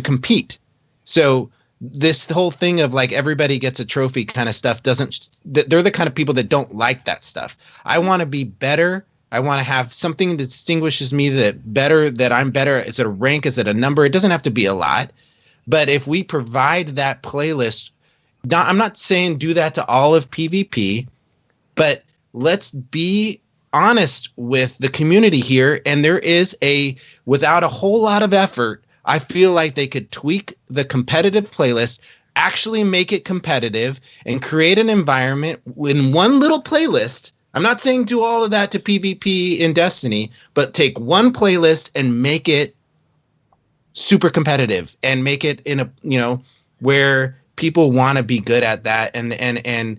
compete. So this whole thing of like everybody gets a trophy kind of stuff they're the kind of people that don't like that stuff. I want to be better. I want to have something that distinguishes me that I'm better. Is it a rank? Is it a number? It doesn't have to be a lot. But if we provide that playlist, I'm not saying do that to all of PvP, but let's be honest with the community here. And there is without a whole lot of effort, I feel like they could tweak the competitive playlist, actually make it competitive, and create an environment in one little playlist. I'm not saying do all of that to PvP in Destiny, but take one playlist and make it super competitive and make it in a, you know, where people want to be good at that, and the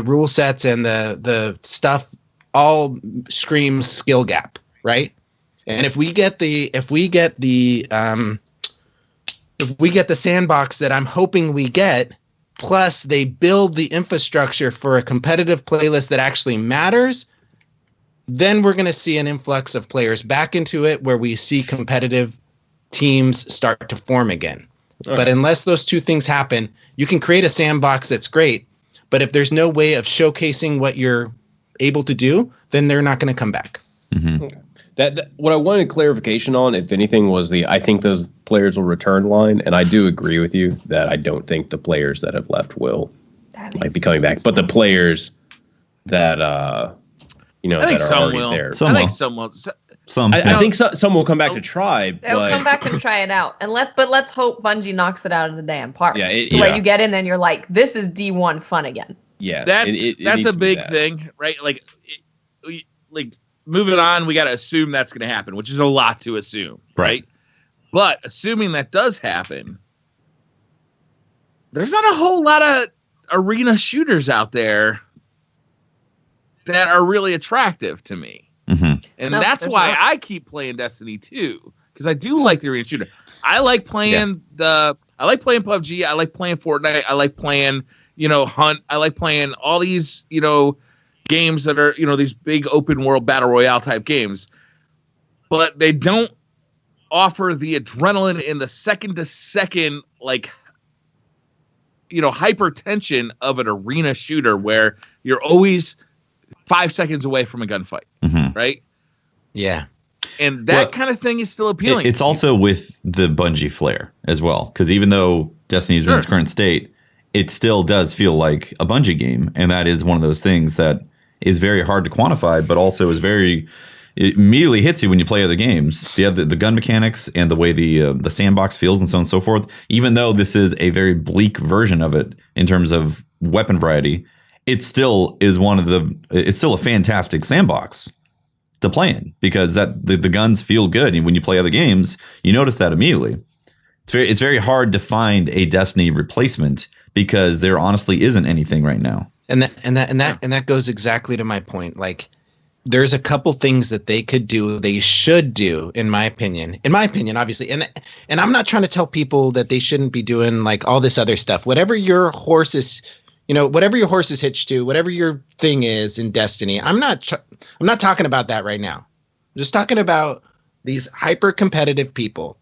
rule sets and the stuff all screams skill gap, right? And if we get the sandbox that I'm hoping we get, plus they build the infrastructure for a competitive playlist that actually matters, then we're going to see an influx of players back into it, where we see competitive teams start to form again. Okay. But unless those two things happen, you can create a sandbox that's great, but if there's no way of showcasing what you're able to do, then they're not going to come back. Mm-hmm. Okay. That what I wanted clarification on, if anything, was I think those players will return line, and I do agree with you that I don't think the players that have left will be coming back, but the players that I think that are already will. there. I think some will. I think some will come back to try. They'll come back and try it out, and let's hope Bungie knocks it out of the damn park. Yeah, where you get in, then you're like, this is D1 fun again. Yeah, that's a big thing, right? Like moving on, we got to assume that's going to happen, which is a lot to assume, right? But assuming that does happen, there's not a whole lot of arena shooters out there that are really attractive to me. Mm-hmm. And that's why I keep playing Destiny 2, because I do like the arena shooter. I like playing I like playing PUBG, I like playing Fortnite, I like playing, Hunt, I like playing all these, games that are, these big open world battle royale type games. But they don't offer the adrenaline in the second to second, hypertension of an arena shooter where you're always 5 seconds away from a gunfight, right? Yeah. And that kind of thing is still appealing. It's also with the Bungie flair as well, because even though Destiny is in its current state, it still does feel like a Bungie game, and that is one of those things that is very hard to quantify, but also is it immediately hits you when you play other games. The gun mechanics and the way the sandbox feels and so on and so forth. Even though this is a very bleak version of it in terms of weapon variety, it still is it's still a fantastic sandbox to play in, because the guns feel good. And when you play other games, you notice that immediately. It's very hard to find a Destiny replacement, because there honestly isn't anything right now. And that goes exactly to my point. Like, there's a couple things that they should do, in my opinion, obviously. And I'm not trying to tell people that they shouldn't be doing like all this other stuff. Whatever your horse is hitched to, whatever your thing is in Destiny, I'm not talking about that right now. I'm just talking about these hyper competitive people.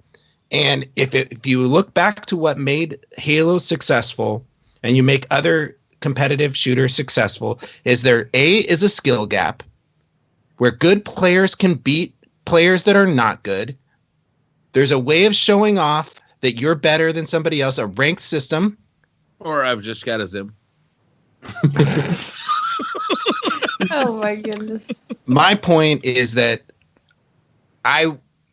And if you look back to what made Halo successful, and you make other competitive shooters successful, is a skill gap where good players can beat players that are not good. There's a way of showing off that you're better than somebody else, a ranked system. Or I've just got a Zim. Oh my goodness. My point is that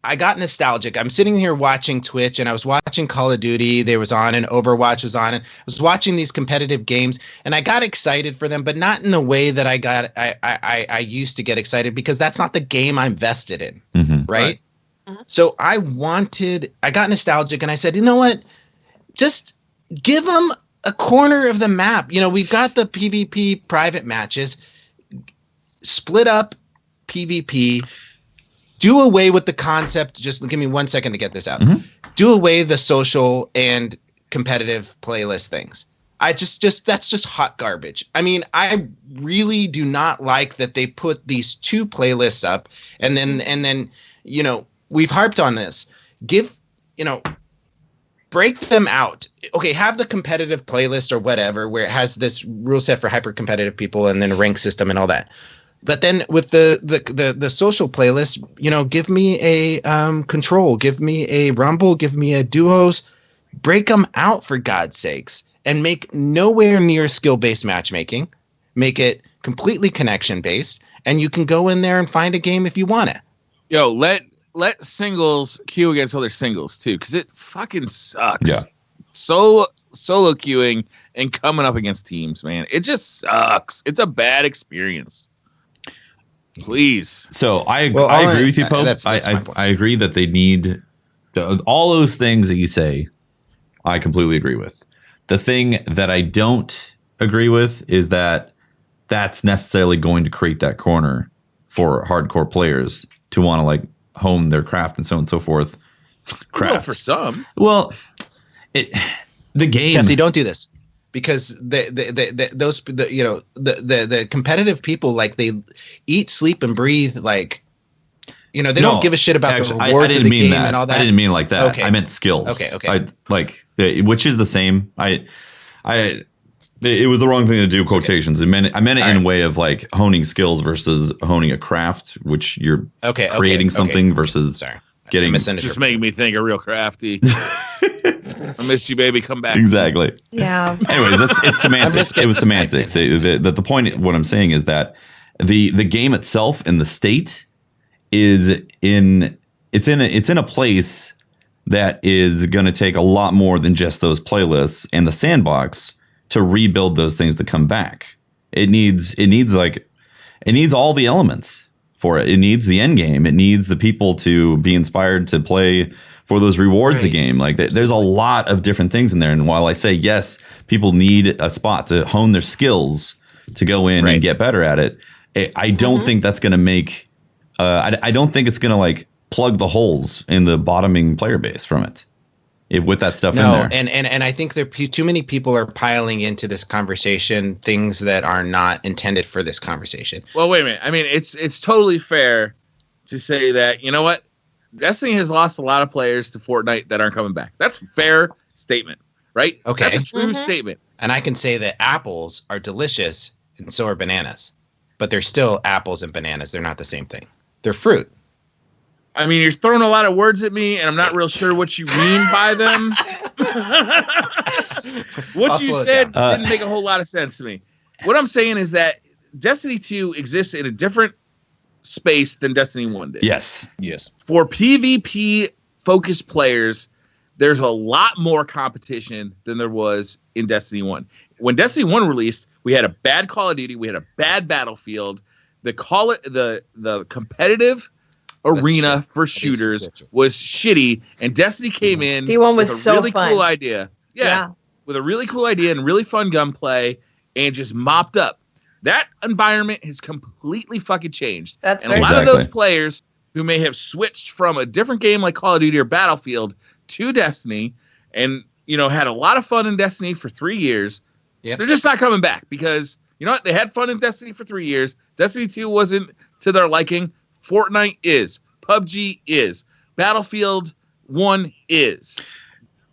I got nostalgic. I'm sitting here watching Twitch, and I was watching Call of Duty. They was on, and Overwatch was on. And I was watching these competitive games, and I got excited for them, but not in the way that I used to get excited, because that's not the game I'm vested in, right? So I got nostalgic, and I said, you know what? Just give them a corner of the map. We've got the PvP private matches. Split up PvP. Do away with the concept. Just give me 1 second to get this out. Do away the social and competitive playlist things. That's just hot garbage. I mean, I really do not like that they put these two playlists up, and then we've harped on this. Break them out. Okay, have the competitive playlist or whatever, where it has this rule set for hyper competitive people, and then a rank system and all that. But then with the social playlist, give me a control, give me a rumble, give me a duos, break them out for God's sakes, and make nowhere near skill-based matchmaking. Make it completely connection-based, and you can go in there and find a game if you want it. Yo, let let singles queue against other singles too, because it fucking sucks. Yeah. Solo queuing and coming up against teams, man. It just sucks. It's a bad experience. Please. So I agree with you, Pope. That's my point. I agree that they need all those things that you say. I completely agree with. The thing that I don't agree with is that that's necessarily going to create that corner for hardcore players to want to like hone their craft and so on and so forth. Well, for some. Well, the game. Jeffy, don't do this, because the competitive people, like, they eat, sleep, and breathe, like, they don't give a shit about the rewards of the game and all that. I didn't mean it like that. Okay. I meant skills. Okay. Which is the same. It was the wrong thing to do. Quotations. I meant it in a way of like honing skills versus honing a craft, which you're creating something versus getting. Just making me think of real crafty. I missed you, baby. Come back. Exactly. Yeah. Anyways, it's semantics. It was semantics. The point. What I'm saying is that the game itself and the state is in a place that is going to take a lot more than just those playlists and the sandbox to rebuild those things to come back. It needs all the elements for it. It needs the end game. It needs the people to be inspired to play for those rewards a game. Like there's a lot of different things in there. And while I say yes, people need a spot to hone their skills to go in and get better at it, I don't think that's going to make. I don't think it's going to like plug the holes in the bottoming player base from it. With that stuff in there. And I think too many people are piling into this conversation things that are not intended for this conversation. Well, wait a minute. I mean, it's totally fair to say that, you know what? Destiny has lost a lot of players to Fortnite that aren't coming back. That's a fair statement, right? Okay. That's a true statement. And I can say that apples are delicious and so are bananas. But they're still apples and bananas. They're not the same thing. They're fruit. I mean, you're throwing a lot of words at me, and I'm not real sure what you mean by them. What you said didn't make a whole lot of sense to me. What I'm saying is that Destiny 2 exists in a different space than Destiny 1 did. Yes. For PvP-focused players, there's a lot more competition than there was in Destiny 1. When Destiny 1 released, we had a bad Call of Duty, we had a bad Battlefield. The competitive arena for shooters was shitty, and Destiny came in D1 was with a so really fun. cool idea. Yeah, with a really cool idea and really fun gunplay, and just mopped up. That environment has completely fucking changed. That's and a lot of those players who may have switched from a different game like Call of Duty or Battlefield to Destiny, and had a lot of fun in Destiny for 3 years. Yep. They're just not coming back because you know what? They had fun in Destiny for 3 years. Destiny 2 wasn't to their liking. Fortnite is. PUBG is. Battlefield 1 is.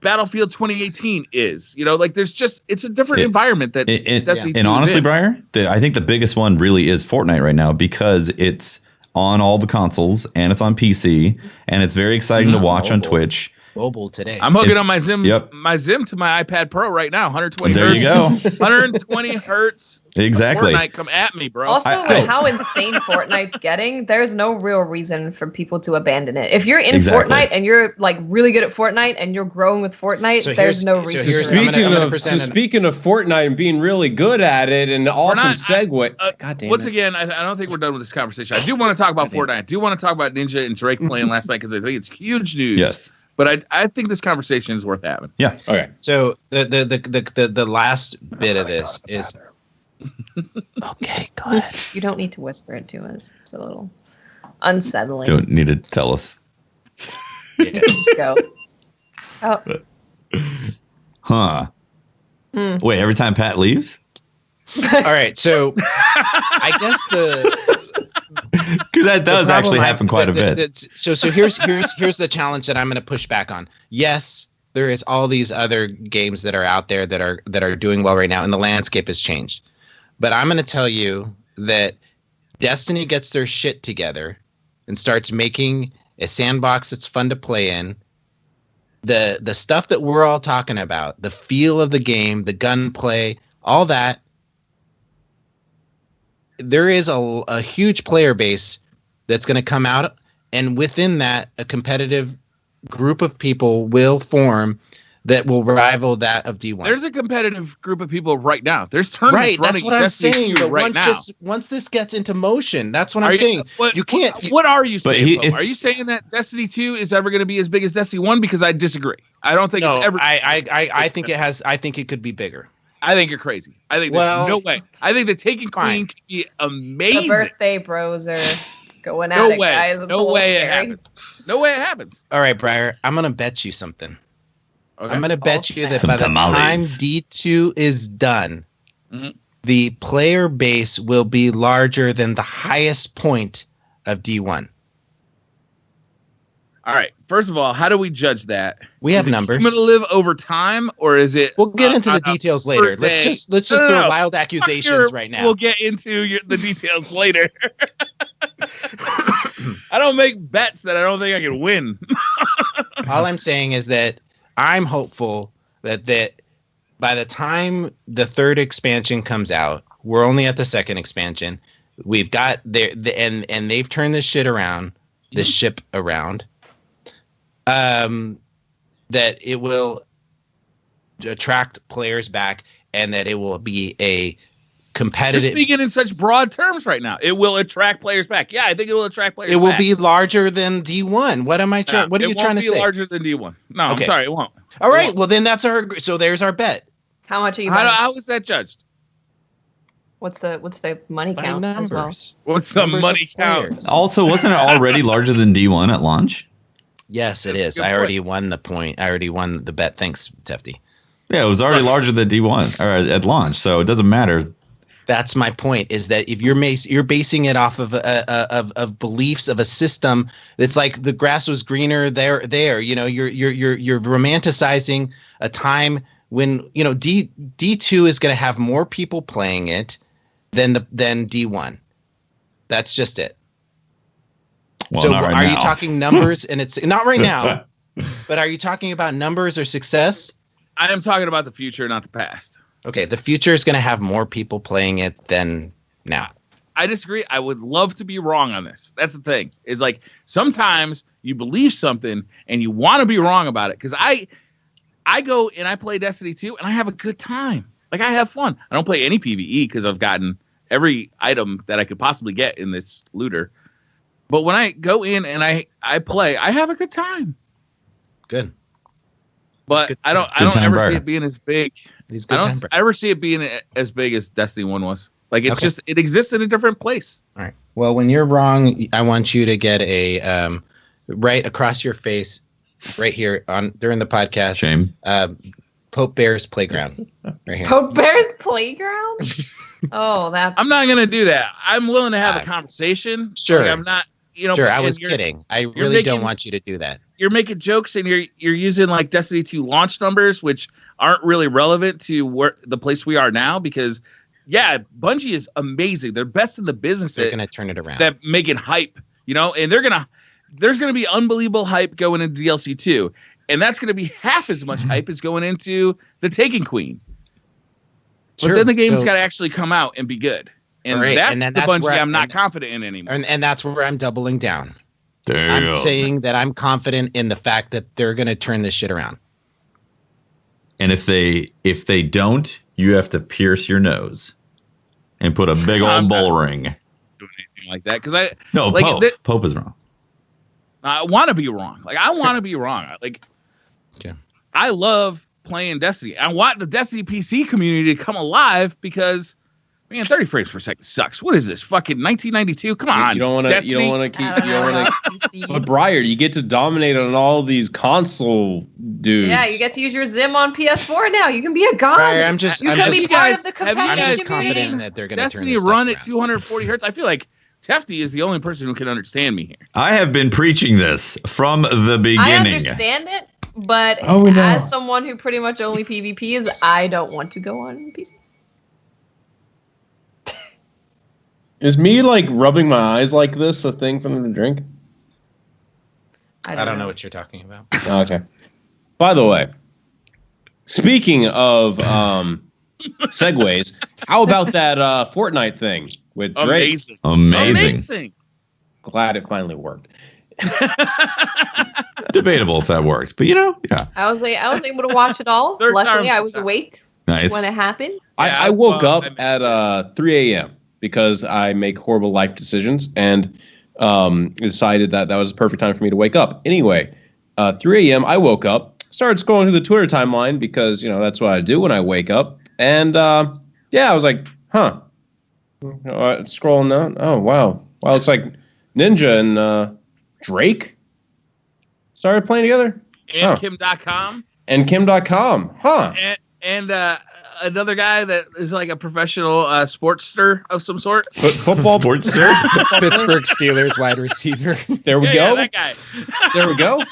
Battlefield 2018 is. It's a different environment that Destiny 2 And honestly, is in. Briar, I think the biggest one really is Fortnite right now because it's on all the consoles and it's on PC and it's very exciting to watch on Twitch. Mobile today. I'm hooking on my Zim to my iPad Pro right now. 120 there hertz. You go. 120 hertz. Exactly. Fortnite, come at me, bro. Also, with how insane Fortnite's getting, there's no real reason for people to abandon it. If you're in Fortnite and you're like really good at Fortnite and you're growing with Fortnite, there's no reason. Speaking of Fortnite and being really good at it, and awesome segue. God damn once it. again, I don't think we're done with this conversation. I do want to talk about Fortnite. I do want to talk about Ninja and Drake playing last night because I think it's huge news. Yes. But I think this conversation is worth having. Yeah. Okay. So the last bit of this is okay. Go ahead. You don't need to whisper it to us. It's a little unsettling. Don't need to tell us. Just go. Oh. Huh. Wait, every time Pat leaves? All right. So I guess because that does actually happen quite a bit. So here's the challenge that I'm going to push back on. Yes, there is all these other games that are out there that are doing well right now, and the landscape has changed. But I'm going to tell you that Destiny gets their shit together and starts making a sandbox that's fun to play in. The stuff that we're all talking about, the feel of the game, the gunplay, all that. There is a huge player base that's going to come out and within that, a competitive group of people will form that will rival that of D1. There's a competitive group of people right now. There's tournaments running. That's what I'm saying. But right now. Once this gets into motion, that's what I'm saying. You can't. What are you saying? Are you saying that Destiny 2 is ever going to be as big as Destiny 1? Because I disagree. I don't think it's ever. I think it has. I think it could be bigger. I think you're crazy. I think there's no way. I think the Taken Queen could be amazing. The birthday bros are going at it, guys. No way it happens. No way it happens. All right, Briar. I'm gonna bet you something. Okay. I'm gonna bet you that by the time D2 is done, the player base will be larger than the highest point of D1. All right. First of all, how do we judge that? We have numbers. Is it cumulative over time, or is it? We'll get into the details later. Let's just throw wild accusations right now. We'll get into the details later. I don't make bets that I don't think I can win. All I'm saying is that I'm hopeful that by the time the third expansion comes out, we're only at the second expansion. We've got and they've turned this shit around, the ship around. That it will attract players back, and that it will be a competitive. You're speaking in such broad terms right now. It will attract players back. Yeah, I think it will attract players. It will be larger than D1. What am I trying? What are you trying to say? It won't be larger than D1. No, okay. I'm sorry, it won't. All right. Well, then that's our. So there's our bet. How much are you? How is that judged? What's the money count as well? What's the money count? Also, wasn't it already larger than D1 at launch? Yes, it is. I already won the point. I already won the bet. Thanks, Tefty. Yeah, it was already larger than D1 or at launch, so it doesn't matter. That's my point. Is that if you're basing it off of beliefs of a system that's like the grass was greener there. You know, you're romanticizing a time when D2 is going to have more people playing it than D1. That's just it. Well, so right are now. You talking numbers? And it's not right now, but are you talking about numbers or success? I am talking about the future, not the past. Okay, the future is going to have more people playing it than now. I disagree. I would love to be wrong on this. That's the thing. Is like sometimes you believe something and you want to be wrong about it. Because I go and I play Destiny 2 and I have a good time. Like I have fun. I don't play any PvE because I've gotten every item that I could possibly get in this looter. But when I go in and I play, I have a good time. Good. But I don't ever see it being as big. I don't ever see it being as big as Destiny 1 was. Like it's just it exists in a different place. All right. Well, when you're wrong, I want you to get a right across your face, right here during the podcast. Shame. Pope Bear's Playground. Right here. Pope Bear's Playground? Oh, that. I'm not gonna do that. I'm willing to have a conversation. Sure. Like I'm not. Sure, I was kidding. I really don't want you to do that. You're making jokes and you're using like Destiny 2 launch numbers, which aren't really relevant to the place we are now. Because, yeah, Bungie is amazing. They're best in the business. They're gonna turn it around. That making hype, and there's gonna be unbelievable hype going into DLC 2, and that's gonna be half as much hype as going into the Taken Queen. Sure. But then the game's got to actually come out and be good. And that's the Bungie I'm not confident in anymore. And that's where I'm doubling down. Damn. I'm saying that I'm confident in the fact that they're going to turn this shit around. And if they don't, you have to pierce your nose and put a big old bull ring. Doing anything like that because Pope is wrong. I want to be wrong. Like I want to be wrong. Like I love playing Destiny. I want the Destiny PC community to come alive because. Man, 30 frames per second sucks. What is this? Fucking 1992? Come on. You don't want to keep. But Briar, you get to dominate on all these console dudes. Yeah, you get to use your Zim on PS4 now. You can be a god. Briar, I'm competitive confident that they're going to turn Destiny run at 240 hertz. I feel like Tefty is the only person who can understand me here. I have been preaching this from the beginning. I understand it, but as someone who pretty much only PvPs, I don't want to go on PC. Is me like rubbing my eyes like this a thing for them to drink? I don't know what you're talking about. Okay. By the way, speaking of segues, how about that Fortnite thing with Drake? Amazing. Glad it finally worked. Debatable if that worked, but yeah. I was able to watch it all. Luckily, I was awake when it happened. I woke up at 3 a.m. because I make horrible life decisions and decided that was the perfect time for me to wake up. Anyway, 3 a.m. I woke up, started scrolling through the Twitter timeline because that's what I do when I wake up, and I was like, scrolling down. Oh wow, looks like Ninja and Drake started playing together. And Kim.com. And Kim.com. Huh. And another guy that is like a professional sportster of some sort. Football sportster? Pittsburgh Steelers wide receiver. There we go. Yeah, that guy. There we go.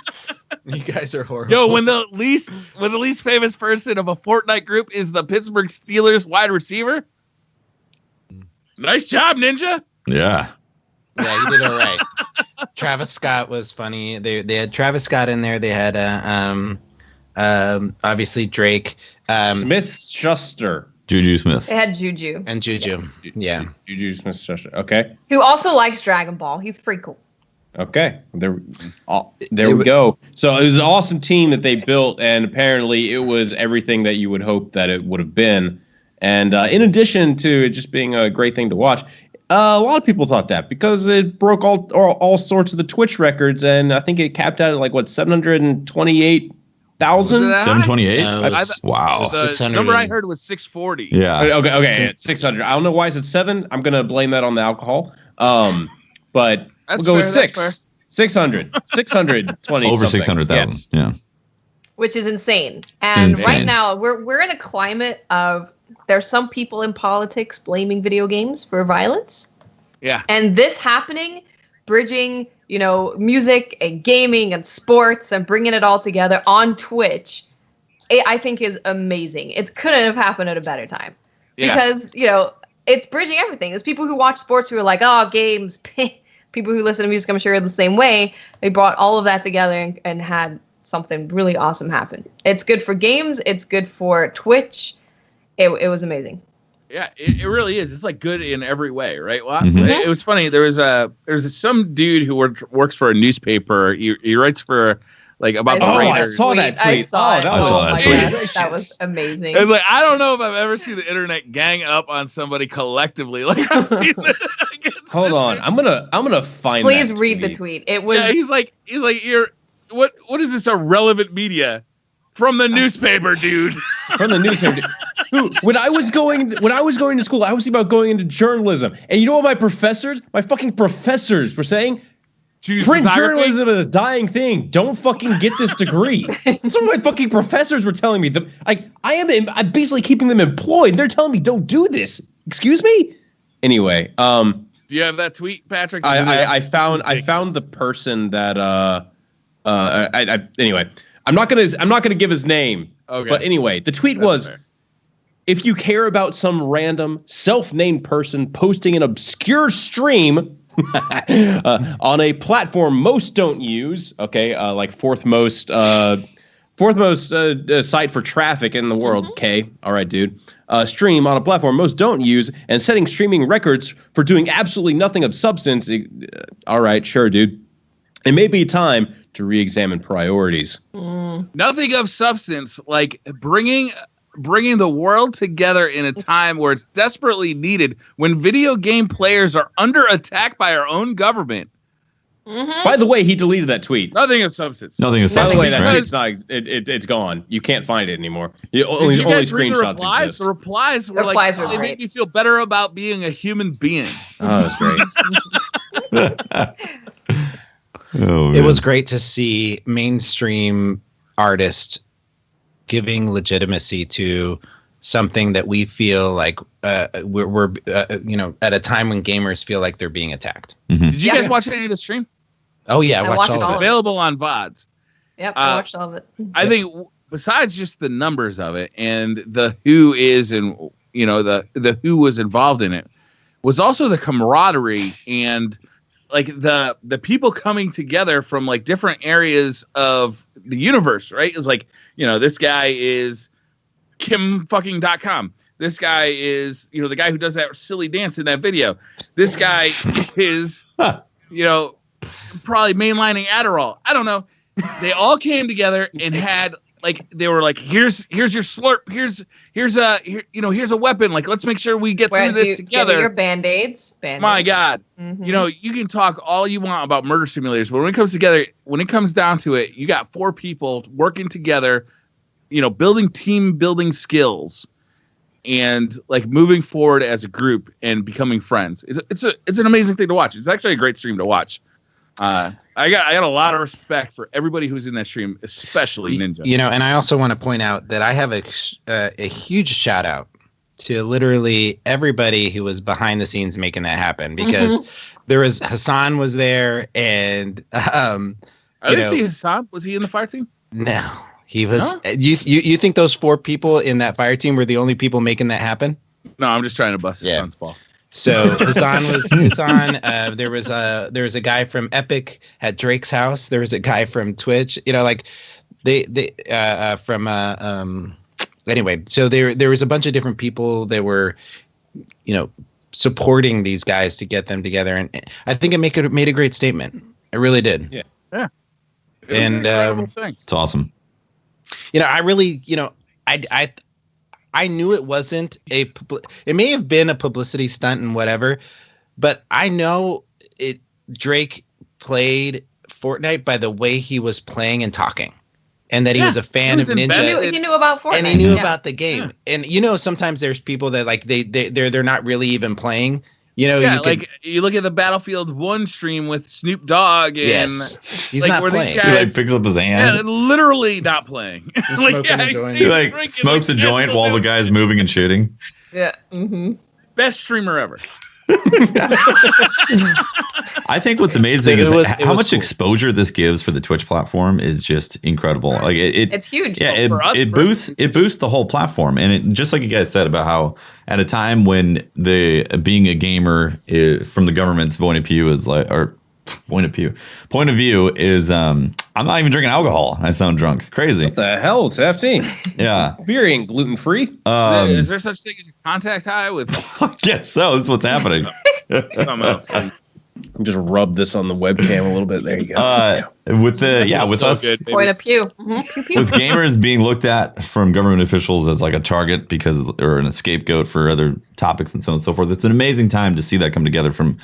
You guys are horrible. Yo, when the least famous person of a Fortnite group is the Pittsburgh Steelers wide receiver. Nice job, Ninja. Yeah. Yeah, you did all right. Travis Scott was funny. They had Travis Scott in there. They had obviously Drake. Smith Schuster. Juju Smith. They had Juju. And Juju. Yeah. Juju Smith Schuster. Okay. Who also likes Dragon Ball. He's pretty cool. Okay. There we go. So it was an awesome team that they built, and apparently it was everything that you would hope that it would have been. And in addition to it just being a great thing to watch, a lot of people thought that because it broke all sorts of the Twitch records, and I think it capped out at 728,000. 728. Wow. 600. The number I heard was 640. Yeah. Okay. 600. I don't know why I said 7. I'm gonna blame that on the alcohol. But we'll go with 6. 600. 620. Over 600,000. Yes. Yeah. Which is insane. And right now we're in a climate of there's some people in politics blaming video games for violence. Yeah. And this happening, bridging, music and gaming and sports and bringing it all together on Twitch, I think is amazing. It couldn't have happened at a better time. Yeah. Because, it's bridging everything. There's people who watch sports who are like, oh, games. People who listen to music, I'm sure, are the same way. They brought all of that together and had something really awesome happen. It's good for games. It's good for Twitch. It was amazing. Yeah, it really is. It's like good in every way, right? Well, it was funny. There was some dude who works for a newspaper. He writes for about the Raiders. I saw that tweet. I saw that tweet. That was amazing. It's like I don't know if I've ever seen the internet gang up on somebody collectively like I've seen that. Hold on, I'm gonna find. Please read the tweet. It was. Yeah, he's like you're what is this irrelevant media from the newspaper, dude? From the newspaper. When I was going to school, I was thinking about going into journalism, and you know what my fucking professors were saying? Print journalism is a dying thing. Don't fucking get this degree. That's what my fucking professors were telling me. I'm basically keeping them employed. They're telling me don't do this. Excuse me. Anyway, do you have that tweet, Patrick? I found the person that anyway, I'm not gonna give his name. Okay. But anyway, the tweet was. Fair. If you care about some random self-named person posting an obscure stream on a platform most don't use, like fourth most site for traffic in the world. Okay, all right, dude. Stream on a platform most don't use and setting streaming records for doing absolutely nothing of substance. All right, sure, dude. It may be time to re-examine priorities. Nothing of substance, like bringing the world together in a time where it's desperately needed, when video game players are under attack by our own government. By the way, he deleted that tweet. Nothing of substance. By the way, that tweet's not. It's gone. You can't find it anymore. Only screenshots exist. The replies were they made me feel better about being a human being. Oh, that's great. It was great to see mainstream artists giving legitimacy to something that we feel like we're at a time when gamers feel like they're being attacked. Did you guys watch any of the stream? Oh yeah, I watched all of it. Available on VODs. Yep, I watched all of it. I think besides just the numbers of it and the who is and the who was involved in it was also the camaraderie and like the people coming together from like different areas of the universe, right? It was like, this guy is Kim.com. This guy is, the guy who does that silly dance in that video. This guy is, probably mainlining Adderall. I don't know. They all came together and had they were like, here's your slurp, here's a weapon. Like, let's make sure we get through this together. Give me your band-aids. My God, you can talk all you want about murder simulators, but when it comes down to it, you got 4 people working together, building team building skills, and like moving forward as a group and becoming friends. It's an amazing thing to watch. It's actually a great stream to watch. I got a lot of respect for everybody who's in that stream, especially Ninja. And I also want to point out that I have a huge shout out to literally everybody who was behind the scenes making that happen, because there was Hassan was there, and I didn't see Hassan. Was he in the fire team? No, he was. Huh? You think those 4 people in that fire team were the only people making that happen? No, I'm just trying to bust Hassan's balls. So Hassan was Hassan. There was a guy from Epic at Drake's house. There was a guy from Twitch. Anyway. So there was a bunch of different people that were, supporting these guys to get them together, and I think it made a great statement. It really did. Yeah. And it's awesome. I really, I knew it wasn't it may have been a publicity stunt and whatever, but I know Drake played Fortnite by the way he was playing and talking, and that he was a fan of Ninja. He knew about Fortnite. And he knew about the game. Yeah. And sometimes there's people that like they're not really even playing. You look at the Battlefield 1 stream with Snoop Dogg, and he's not playing. He picks up his hand. Yeah, literally not playing. He's smoking a joint. He smokes a joint while the guy's moving and shooting. Yeah. Mm-hmm. Best streamer ever. I think what's amazing is how much exposure this gives for the Twitch platform is just incredible. Like it's huge. Yeah, it boosts the whole platform, and it, just like you guys said about how at a time when being a gamer from the government's point of view is like, or point of view is I'm not even drinking alcohol. I sound drunk. Crazy. What the hell? It's 15. Yeah. Beer ain't gluten free. Is there such thing as a contact high with? I guess so. That's what's happening. Just rub this on the webcam a little bit. There you go. With us, good, point of pew. Pew, pew. With gamers being looked at from government officials as like a target or an scapegoat for other topics and so on and so forth. It's an amazing time to see that come together from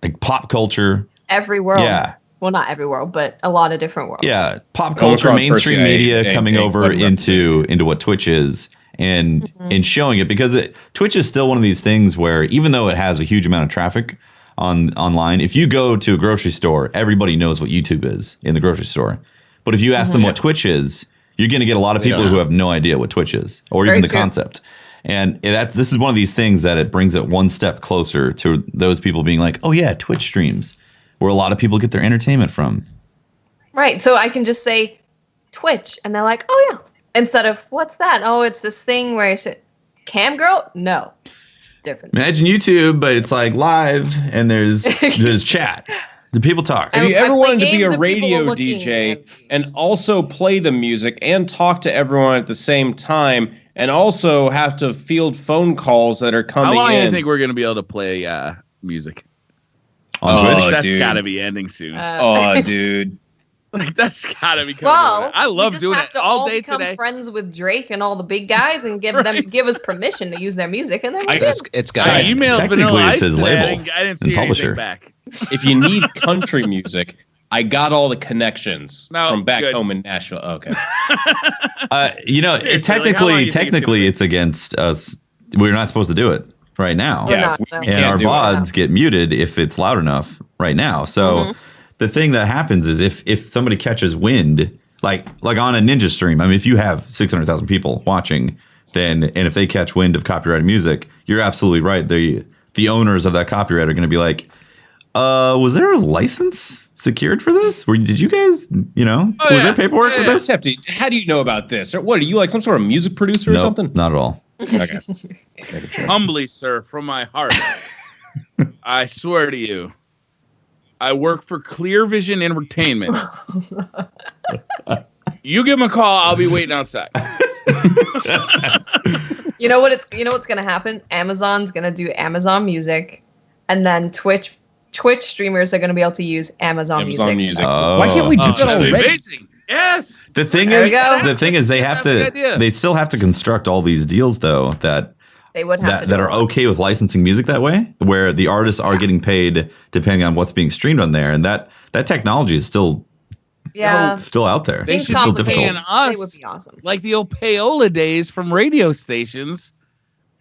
like pop culture. Every world. Yeah. Well, not every world, but a lot of different worlds. Yeah. Pop culture, mainstream media coming over into what Twitch is and showing it, because Twitch is still one of these things where even though it has a huge amount of traffic online, if you go to a grocery store, everybody knows what YouTube is in the grocery store. But if you ask them what Twitch is, you're going to get a lot of people who have no idea what Twitch is or even the concept. And this is one of these things that it brings it one step closer to those people being like, oh yeah, Twitch streams, where a lot of people get their entertainment from. Right. So I can just say Twitch, and they're like, oh yeah. Instead of, what's that? Oh, it's this thing where I said, cam girl? No. Different. Imagine YouTube, but it's like live, and there's chat. The people talk. Have you ever wanted to be a radio DJ and also play the music and talk to everyone at the same time, and also have to field phone calls that are coming in? How long do you think we're going to be able to play music? On Twitch? That's got to be ending soon. Dude. Like, that's got to be coming. Well, I love doing it all day today. Friends with Drake and all the big guys and give them give us permission to use their music, and then it's got. I emailed Vanilla Ice. It's his label. I didn't see anything back. If you need country music, I got all the connections from back home in Nashville. Okay. Technically, it's against us. We're not supposed to do it right now. Yeah, and our VODs get muted if it's loud enough right now. So. The thing that happens is if somebody catches wind, like on a Ninja stream, I mean, if you have 600,000 people watching, and if they catch wind of copyrighted music, you're absolutely right. The owners of that copyright are going to be like, was there a license secured for this? Did you guys, was there paperwork for this? How do you know about this? Or what, are you like some sort of music producer or something? Not at all. Okay. Humbly, sir, from my heart, I swear to you, I work for Clear Vision Entertainment. You give them a call, I'll be waiting outside. You know what's gonna happen? Amazon's gonna do Amazon Music, and then Twitch Twitch streamers are going to be able to use Amazon Music. Oh. Why can't we do that That's already? amazing. Yes. The thing There we is, go. the thing is, they have That's a good to. idea. They still have to construct all these deals, though. They would have to that do are a lot. okay with licensing music that way, where the artists are getting paid depending on what's being streamed on there, and that technology is still out there. They It's should still be difficult. paying us They would be awesome. like the old payola days from radio stations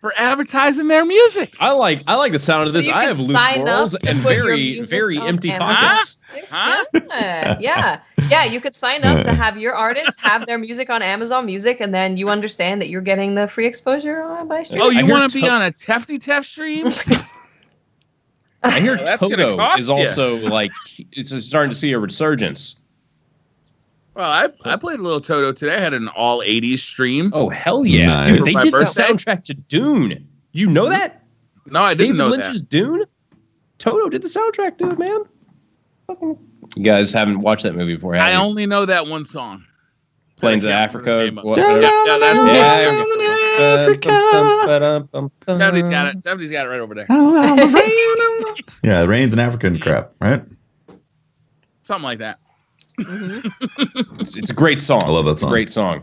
for advertising their music. I like the sound of this. You I can have loose sign up morals to and put your very music very on empty Amazon. pockets. Huh? Yeah. You could sign up to have your artists have their music on Amazon Music, and then you understand that you're getting the free exposure by streaming. Oh, you hear want to be on a Tefty Tef stream? I hear That's gonna Toto cost is ya. also like it's starting to see a resurgence. Well, I played a little Toto today. I had an all 80s stream. Oh hell yeah, Nice. dude! They For my did the birthday? soundtrack to Dune. You know that? No, I didn't David know Lynch's that. Dune. Toto did the soundtrack to it, man. Fucking- You guys haven't watched that movie before, have I you? only know that one song. Plains of I can't Africa. remember the name of What- it. whatever. Yeah, that's Africa. Somebody's got it. Somebody's got it right over there. Yeah, the rains in Africa and crap, right? Something like that. Mhm. It's a great song. I love that It's a song. great song.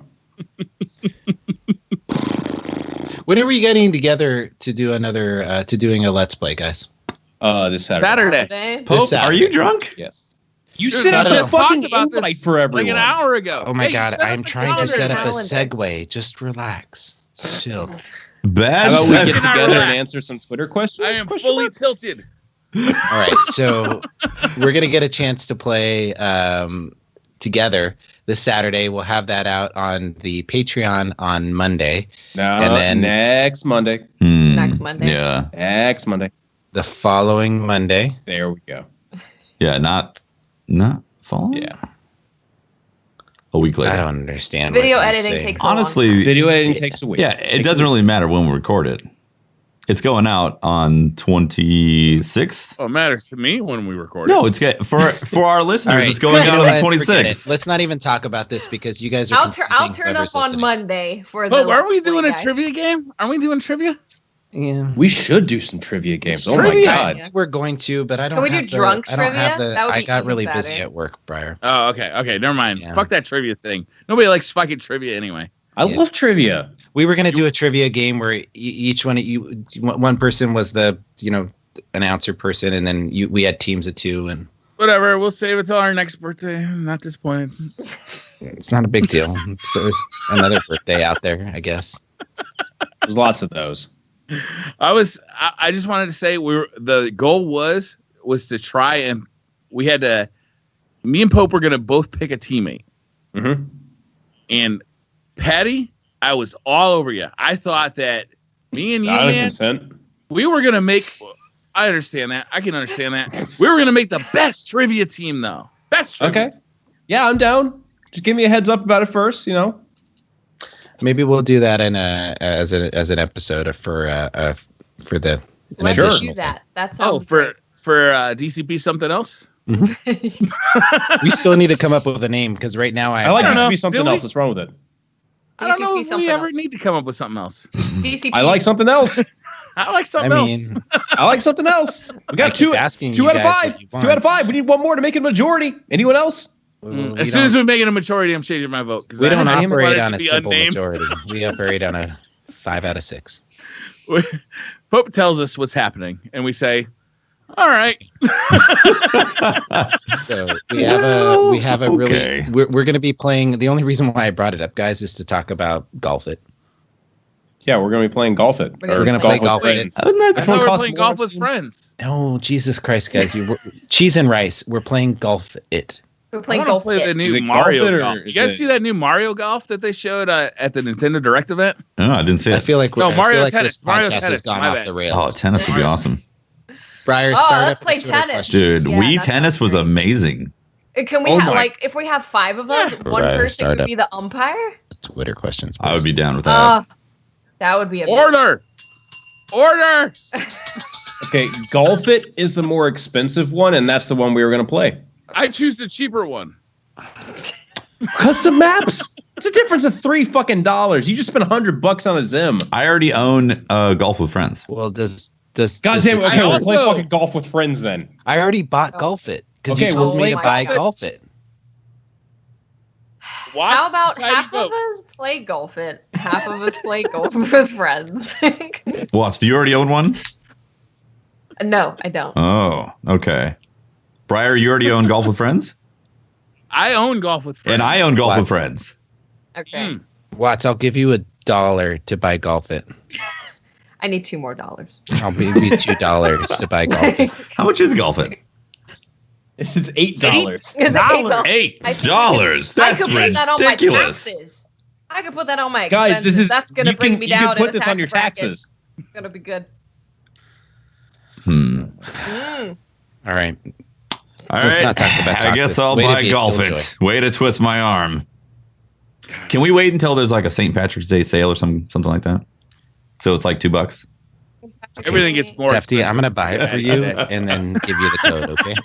When are we getting together to do another doing a let's play, guys? This Saturday. Saturday. Saturday. Pope, Saturday. are you drunk? Yes. You Dude, sent out we a just fucking talked about invite this for everyone. like an hour ago. Oh my Hey, you god, sent us I'm a trying to set up a calendar. segue. Just relax. Chill. Bad How about we get Second hour together and back. answer some Twitter questions? I am Question fully mark? tilted. All right, so we're gonna get a chance to play together this Saturday. We'll have that out on the Patreon on Monday. No, And then- next Monday. Next Monday. Yeah, Next Monday. The following Monday. There we go. yeah, not fall. Yeah. A week later. I don't understand. Video what he's editing saying. takes a long Honestly, Video editing takes a week. yeah, it doesn't really matter when we record it. It's going out on 26th. Well, it matters to me when we record. No, it's for our listeners. All right, It's going you out know on the what? Forget 26th. it. Let's not even talk about this because you guys are. I'll turn confusing up whoever's on listening. Monday for the. Oh, aren't we Let's Play, doing a guys. trivia game? Aren't we doing trivia? Yeah. We should do some trivia games. Oh Trivia. my god. We're going to, but I don't. Can we do have the- drunk I don't have trivia? the. That would I be got even really better. busy at work, Briar. Oh, okay. Never mind. Yeah. Fuck that trivia thing. Nobody likes fucking trivia anyway. I Yeah. love trivia. We were gonna do a trivia game where each one of you, one person was the announcer person, and then we had teams of two, and Whatever. We'll save it till our next birthday. I'm not disappointed. it's not a big deal. So there's another birthday out there, I guess. There's lots of those. I just wanted to say the goal was to try and we had to. Me and Pope were gonna both pick a teammate. Mm-hmm. And Patty, I was all over you. I thought that me and you, Not a man, consent. we were gonna make. I understand that. I can understand that. We were gonna make the best trivia team, though. Best trivia. Okay. Yeah, I'm down. Just give me a heads up about it first, you know. Maybe we'll do that in as an episode for the. An Let's Sure. do that. That Oh, sounds great. for DCP something else. We still need to come up with a name because right now I like I it don't to know. be something Silly. else. What's wrong with it? I don't know DCP if we something ever else. need to come up with something else. DCP. I like something else. I like I something else. mean, I like something else. We I got keep two asking two you out of guys five. what you 2 want. out of 5. We need one more to make it a majority. Anyone else? As soon as we make it a majority, I'm changing my vote. we don't I operate wanted on to a be simple unnamed. majority. We operate on a 5 out of 6. Pope tells us what's happening, and we say, "All right." So we have a really Okay. we're going to be playing. The only reason why I brought it up, guys, is to talk about Golf It. Yeah, we're gonna be playing golf it. We're gonna play golf with it. friends. I Which thought one we were costs playing more? golf with friends. Oh, Jesus Christ, guys! Cheese and rice. We're playing Golf It. We're I playing wanna golf. play the It. new Is it Mario Golf It or golf. You is guys it- see that new Mario golf that they showed at the Nintendo Direct event? Oh, I didn't see I it. feel like No, I Mario feel like Tennis. this Mario podcast has Tennis, gone my off bad. the Oh, rails. tennis would be awesome. Briar, Oh, start let's up play the Twitter tennis. questions. Dude, Yeah, Wii that Tennis sounds was great. amazing. Can we Oh have my- if we have 5 of us, one Right, person start could up. be the umpire? Twitter questions. I would please. be down with that. That would be a Order! Okay, golf it is the more expensive one, and that's the one we were gonna play. I choose the cheaper one. Custom maps. It's a difference of $3 fucking. You just spent $100 on a Zim. I already own Golf with Friends. Well, does God damn it. Okay, we'll play also- fucking golf with friends then. I already bought Golf It because Okay, you told well, me to my buy God. Golf It. Watch How about Society half vote. of us play golf it, half of us play golf with friends? Watts, do you already own one? No, I don't. Oh, okay. Briar, you already own Golf with Friends? I own Golf with Friends. And I own Golf with Watts. Friends. Okay. Watts, I'll give you $1 to buy Golf It. I need $2 more. I'll give you $2 to buy Golf It. How much is Golf It? It's $8. Is it $8? $8. I That's could put that on my ridiculous. taxes. I could put that on my Guys, expenses. That's gonna you bring can, me you down. can put in a this on tax your bracket. taxes. It's gonna be good. Hmm. All right. All Let's right. not talk about I taxes. guess I'll Way to buy be a Golf killjoy. It. Way to twist my arm. Can we wait until there's like a St. Patrick's Day sale or something like that? So it's like $2. Everything gets more. Tefty, I'm expensive. gonna buy it for you and then give you the code. Okay.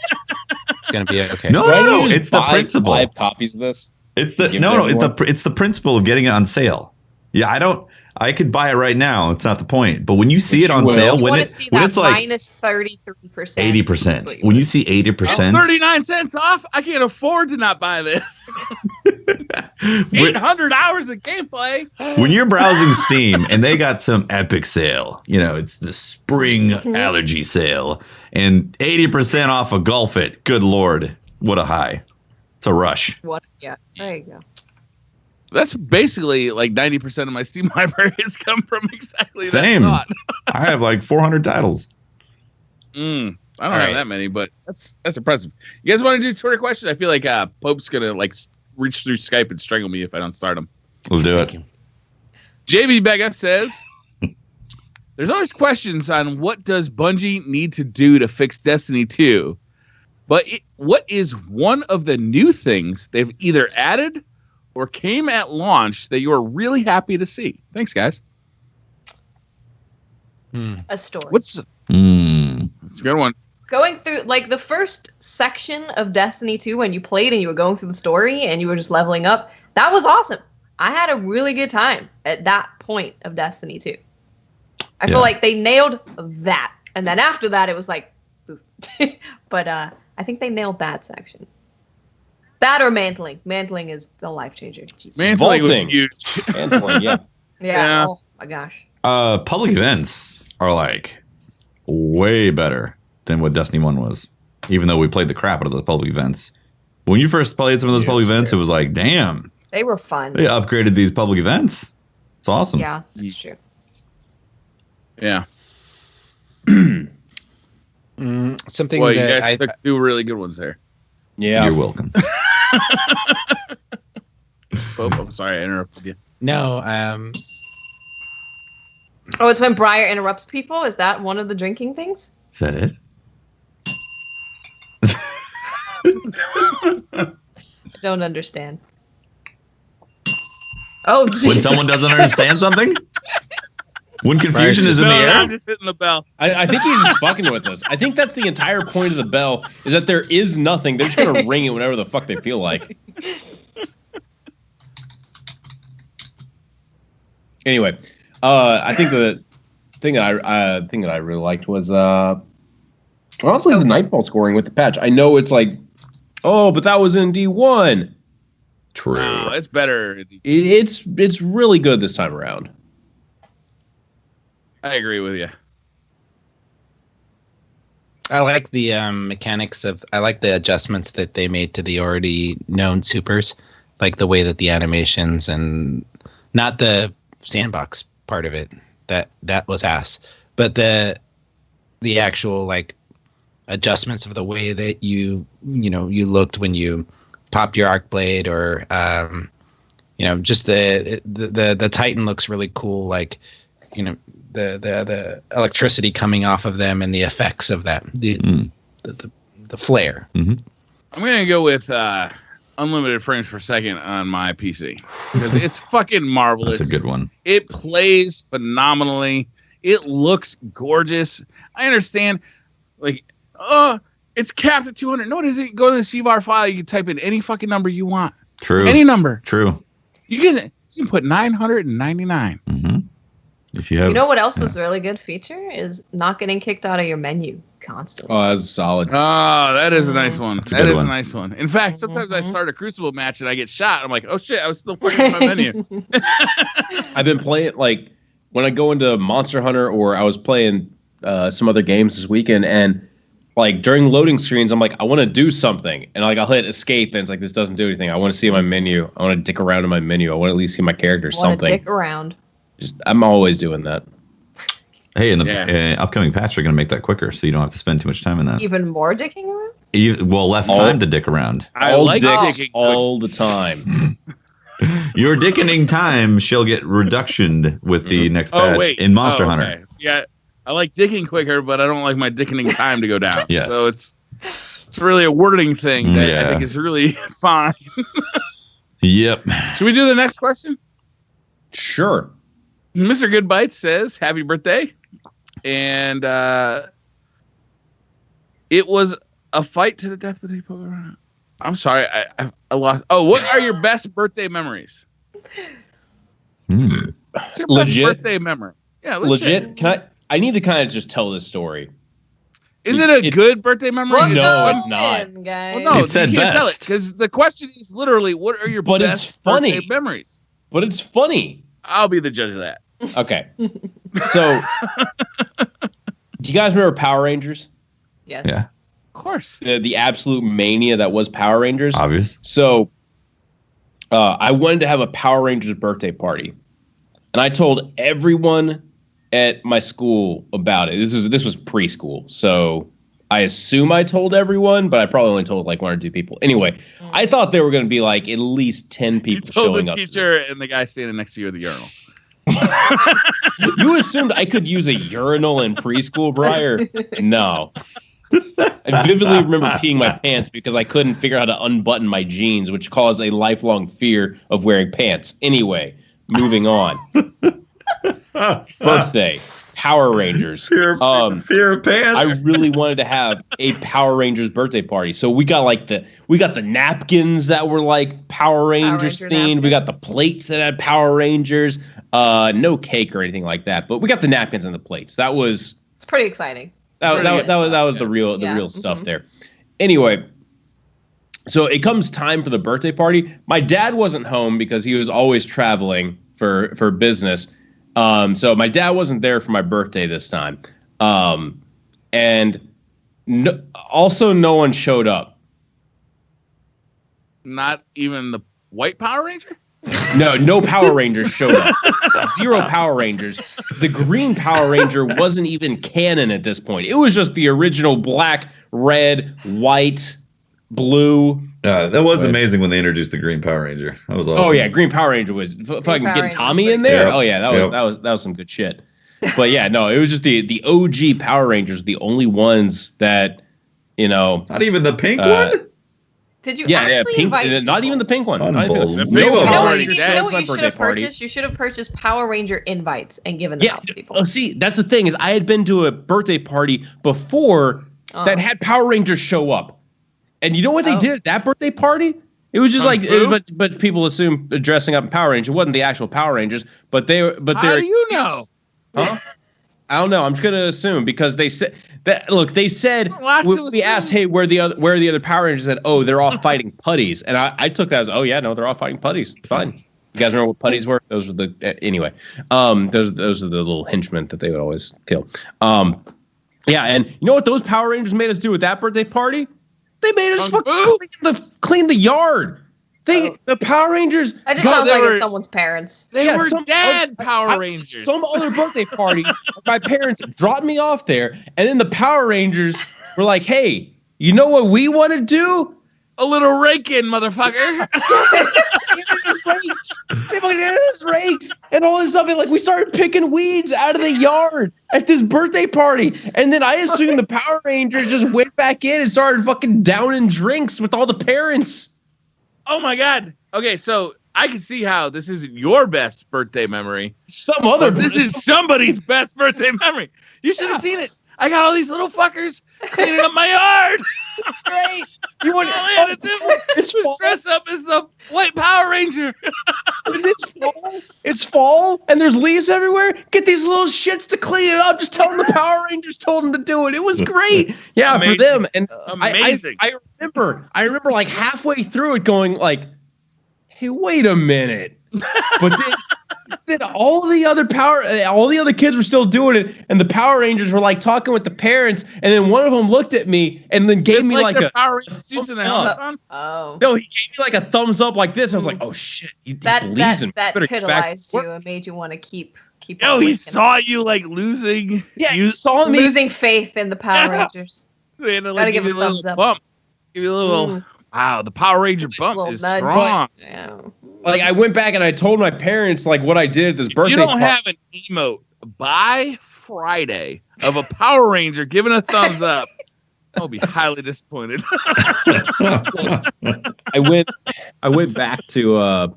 It's gonna be okay. No, Why no, don't no. you just It's the buy principle. 5 copies of this. It's the Give it no. everyone? It's the principle of getting it on sale. Yeah, I could buy it right now. It's not the point. But when you see it you on will. sale, You when want to it see when that it's like minus 33%. 80%, when you see 80%, 39 cents off, I can't afford to not buy this. when, 800 hours of gameplay. when you're browsing Steam and they got some epic sale, it's the spring allergy sale, and 80% off a Golf It. Good lord, what a high! It's a rush. What? Yeah. There you go. That's basically like 90% of my Steam library has come from exactly Same. that thought. I have like 400 titles. I don't All have right. that many, but that's impressive. You guys want to do Twitter questions? I feel like Pope's gonna like reach through Skype and strangle me if I don't start them. Let's do Thank it. you. JB Bega says, "There's always questions on what does Bungie need to do to fix Destiny 2, but what is one of the new things they've either added or came at launch that you are really happy to see?" Thanks, guys. A story. What's Mm. It's a good one? Going through like the first section of Destiny 2 when you played and you were going through the story and you were just leveling up, that was awesome. I had a really good time at that point of Destiny 2. I feel like they nailed that. And then after that it was like oof. But I think they nailed that section. That or mantling. Mantling is the life changer. Jesus. Mantling was Vaulting. huge. Mantling, yeah. Yeah. Yeah. Oh my gosh. Public events are like way better than what Destiny 1 was, even though we played the crap out of those public events. When you first played some of those public events, it was like, damn, They were fun. they upgraded these public events. It's awesome. Yeah, that's true. Yeah. Something Well, you that guys took 2 really good ones there. Yeah. You're welcome. Pope, I'm sorry I interrupted you. no, Oh, it's when Briar interrupts people? Is that one of the drinking things? Is that it? I don't understand. Oh, When Jesus. someone doesn't understand something? When confusion is in the No, I'm air? just hitting the bell. I think he's just fucking with us. I think that's the entire point of the bell, is that there is nothing. They're just going to ring it whenever the fuck they feel like. Anyway, I think the thing that I really liked was honestly the Nightfall scoring with the patch. I know it's like, oh, but that was in D1. True. No, it's better. It's really good this time around. I agree with you. I like the mechanics of. I like the adjustments that they made to the already known supers, like the way that the animations and not the sandbox part of it. That was ass, but the actual like adjustments of the way that you looked when you popped your arc blade, or just the Titan looks really cool. Like the electricity coming off of them and the effects of that, the flare. Mm-hmm. I'm gonna go with unlimited frames per second on my PC because it's fucking marvelous. That's a good one. It plays phenomenally. It looks gorgeous. I understand, like, it's capped at 200. No, it isn't. Go to the CVAR file. You can type in any fucking number you want. True. Any number. True. You can put 999. Mm-hmm. If you have, You know what else was a really good feature is not getting kicked out of your menu constantly. Oh, that's solid. Oh, that is a nice one. That's a That good is one. a nice one. In fact, sometimes I start a Crucible match and I get shot. I'm like, oh shit, I was still fucking in my menu. I've been playing, like, when I go into Monster Hunter, or I was playing some other games this weekend, and like during loading screens, I'm like, I want to do something, and like I'll hit escape, and it's like, this doesn't do anything. I want to see my menu. I want to dick around in my menu. I want to at least see my character. Something. Dick around. I'm always doing that. Hey, in the upcoming patch, they're going to make that quicker, so you don't have to spend too much time in that. Even more dicking around? Well, less time to dick around. I all like dicks dicking all the time. Your dickening time shall get reductioned with the next patch in Monster Hunter. Yeah, I like dicking quicker, but I don't like my dickening time to go down. Yes. So it's really a wording thing that I think is really fine. Yep. Should we do the next question? Sure. Mr. Good Bites says, happy birthday. And it was a fight to the death with people. I'm sorry, I lost. Oh, what are your best birthday memories? What's your Legit best birthday memory? Yeah, legit. Can I need to kind of just tell this story. Is it a good birthday memory? No, it's not. Guys. Well, no, It said you can't tell it best. because the question is literally, what are your best birthday memories? But it's funny. I'll be the judge of that. Okay. So, do you guys remember Power Rangers? Yes. Yeah. Of course. The absolute mania that was Power Rangers. Obvious. So, I wanted to have a Power Rangers birthday party, and I told everyone at my school about it. This was preschool, so I assume I told everyone, but I probably only told like 1 or 2 people. Anyway, I thought there were going to be like at least 10 people showing up. You told the teacher and the guy standing next to you at the urinal. You assumed I could use a urinal in preschool, Briar? No. I vividly remember peeing my pants because I couldn't figure out how to unbutton my jeans, which caused a lifelong fear of wearing pants. Anyway, moving on. Birthday. Power Rangers. Fear of pants. I really wanted to have a Power Rangers birthday party. So we got the napkins that were like Power Rangers themed. Napkin. We got the plates that had Power Rangers. No cake or anything like that, but we got the napkins and the plates. It's pretty exciting. That was the real stuff there. Anyway, so it comes time for the birthday party. My dad wasn't home because he was always traveling for business. So my dad wasn't there for my birthday this time. And no one showed up. Not even the white Power Ranger? No Power Rangers showed up. 0 Power Rangers. The green Power Ranger wasn't even canon at this point. It was just the original black, red, white, blue. That was amazing when they introduced the Green Power Ranger. That was awesome. Oh yeah, Green Power Ranger was fucking getting Tommy in there. Yep. Oh yeah, that was some good shit. But yeah, no, it was just the OG Power Rangers, the only ones that, not even the pink one. Did you actually pink, invite? not even the pink one. Unbelievable. You know what you should have purchased? You should have purchased Power Ranger invites and given them out to people. Oh, see, that's the thing is I had been to a birthday party before that had Power Rangers show up, and you know what they did at that birthday party? It was just but people assume dressing up in Power Rangers. It wasn't the actual Power Rangers, but they were. How do you know? Huh? I don't know. I'm just gonna assume because they said that. Look, they said we asked, "Hey, where are the other Power Rangers?" Said, "Oh, they're all fighting putties," and I took that as, "Oh yeah, no, they're all fighting putties. Fine." You guys remember what putties were? Those were anyway. Those are the little henchmen that they would always kill. Yeah, and you know what those Power Rangers made us do at that birthday party? They made us clean the yard. The Power Rangers. That just sounds like it's someone's parents. They were Power Rangers. Some other birthday party, my parents dropped me off there, and then the Power Rangers were like, "Hey, you know what we want to do? A little rake-in, motherfucker." They fucking gave us rakes and all this stuff. And like we started picking weeds out of the yard at this birthday party. And then I assumed the Power Rangers just went back in and started fucking downing drinks with all the parents. Oh my God. Okay, so I can see how this isn't your best birthday memory. This is somebody's best birthday memory. You should have seen it. I got all these little fuckers cleaning up my yard. Great. You want to dress up as the White Power Ranger. It's fall. It's fall, and there's leaves everywhere. Get these little shits to clean it up. Just tell them the Power Rangers told them to do it. It was great. Yeah, amazing. For them. And amazing. I remember like halfway through it going like, hey, wait a minute. But then all the other kids were still doing it, and the Power Rangers were like talking with the parents, and then one of them looked at me and then gave me like a Power Ranger suits and the helmets on. Oh no, he gave me like a thumbs up like this. I was like, oh shit, he believes in me. That titillized you and made you want to keep. Oh, he saw you like losing. Yeah, you saw me losing faith in the Power Rangers. Gotta give you a thumbs up. Bump. Give you a little. Wow, the Power Ranger bump is nudge. strong. Yeah. Like I went back and I told my parents like what I did at this birthday. You don't have an emote by Friday of a Power Ranger giving a thumbs up. I'll be highly disappointed. I went back to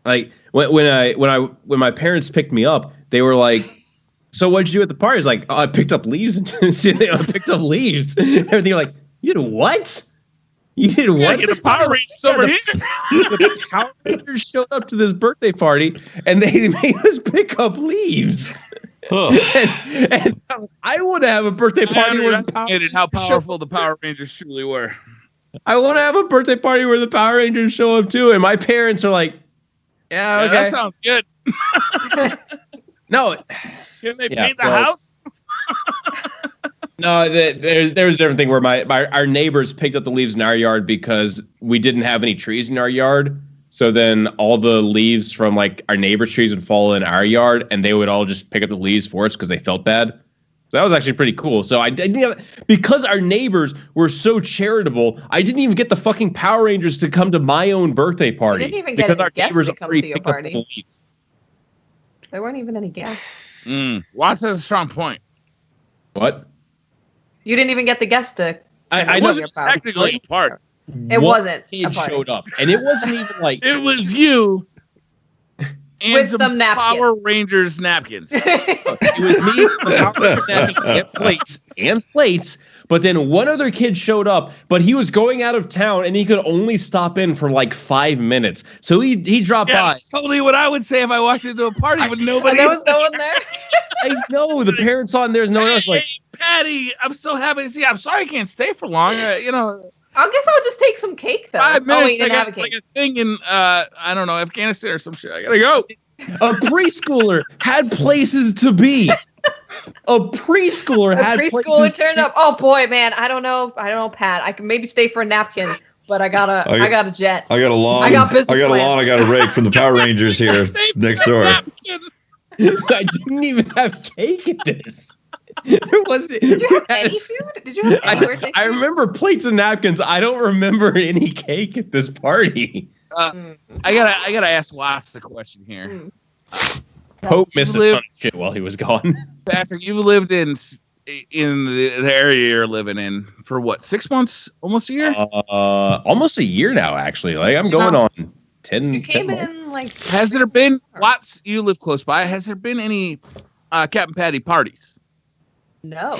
like when my parents picked me up, they were like, "So what'd you do at the party?" I was like, "Oh, I picked up leaves." And I picked up leaves. Everything like, "You did what?" You did what? Get the Power Rangers over here. The Power Rangers showed up to this birthday party, and they made us pick up leaves. Huh. And I want to have a birthday party where how powerful the Power Rangers truly were. I want to have a birthday party where the Power Rangers show up too, and my parents are like, "Yeah, okay, that sounds good." No, can they paint the house? No, there was a different thing where our neighbors picked up the leaves in our yard because we didn't have any trees in our yard. So then all the leaves from like our neighbors' trees would fall in our yard, and they would all just pick up the leaves for us because they felt bad. So that was actually pretty cool. So I didn't because our neighbors were so charitable, I didn't even get the fucking Power Rangers to come to my own birthday party. You didn't even get any guests to come to your party. There weren't even any guests. Watts has a strong point. What? You didn't even get the guests to. I wasn't technically a part. It wasn't. It showed up, and it wasn't even like it was you. And with some napkins. Power Rangers napkins. It was me, the Power Ranger napkins, and plates. But then one other kid showed up, but he was going out of town, and he could only stop in for like 5 minutes. So he dropped by. That's totally what I would say if I walked into a party with nobody. There was no one there. I know the parents on there's no one else. Like, Patty, I'm so happy to see you. I'm sorry I can't stay for long. I guess I'll just take some cake though. 5 minutes. You didn't have a cake. Like a thing in I don't know, Afghanistan or some shit. I gotta go. A preschooler had places to be. A preschooler turned up. Oh boy, man, I don't know, Pat. I can maybe stay for a napkin, but I got a jet. I got a lawn. I got business I got a plans. lawn. I got a rake from the Power Rangers here next door. I didn't even have cake at this. There wasn't. Did you have any food? Did you have any birthday food? I remember plates and napkins. I don't remember any cake at this party. I gotta ask Watts the question here. Pope missed a ton of shit while he was gone. Patrick, you've lived in the area you're living in for what, 6 months? Almost a year? Almost a year now, actually. Like I'm going on 10. You came 10 months. in like. Has there been Watts? You live close by. Has there been any Captain Patty parties? No.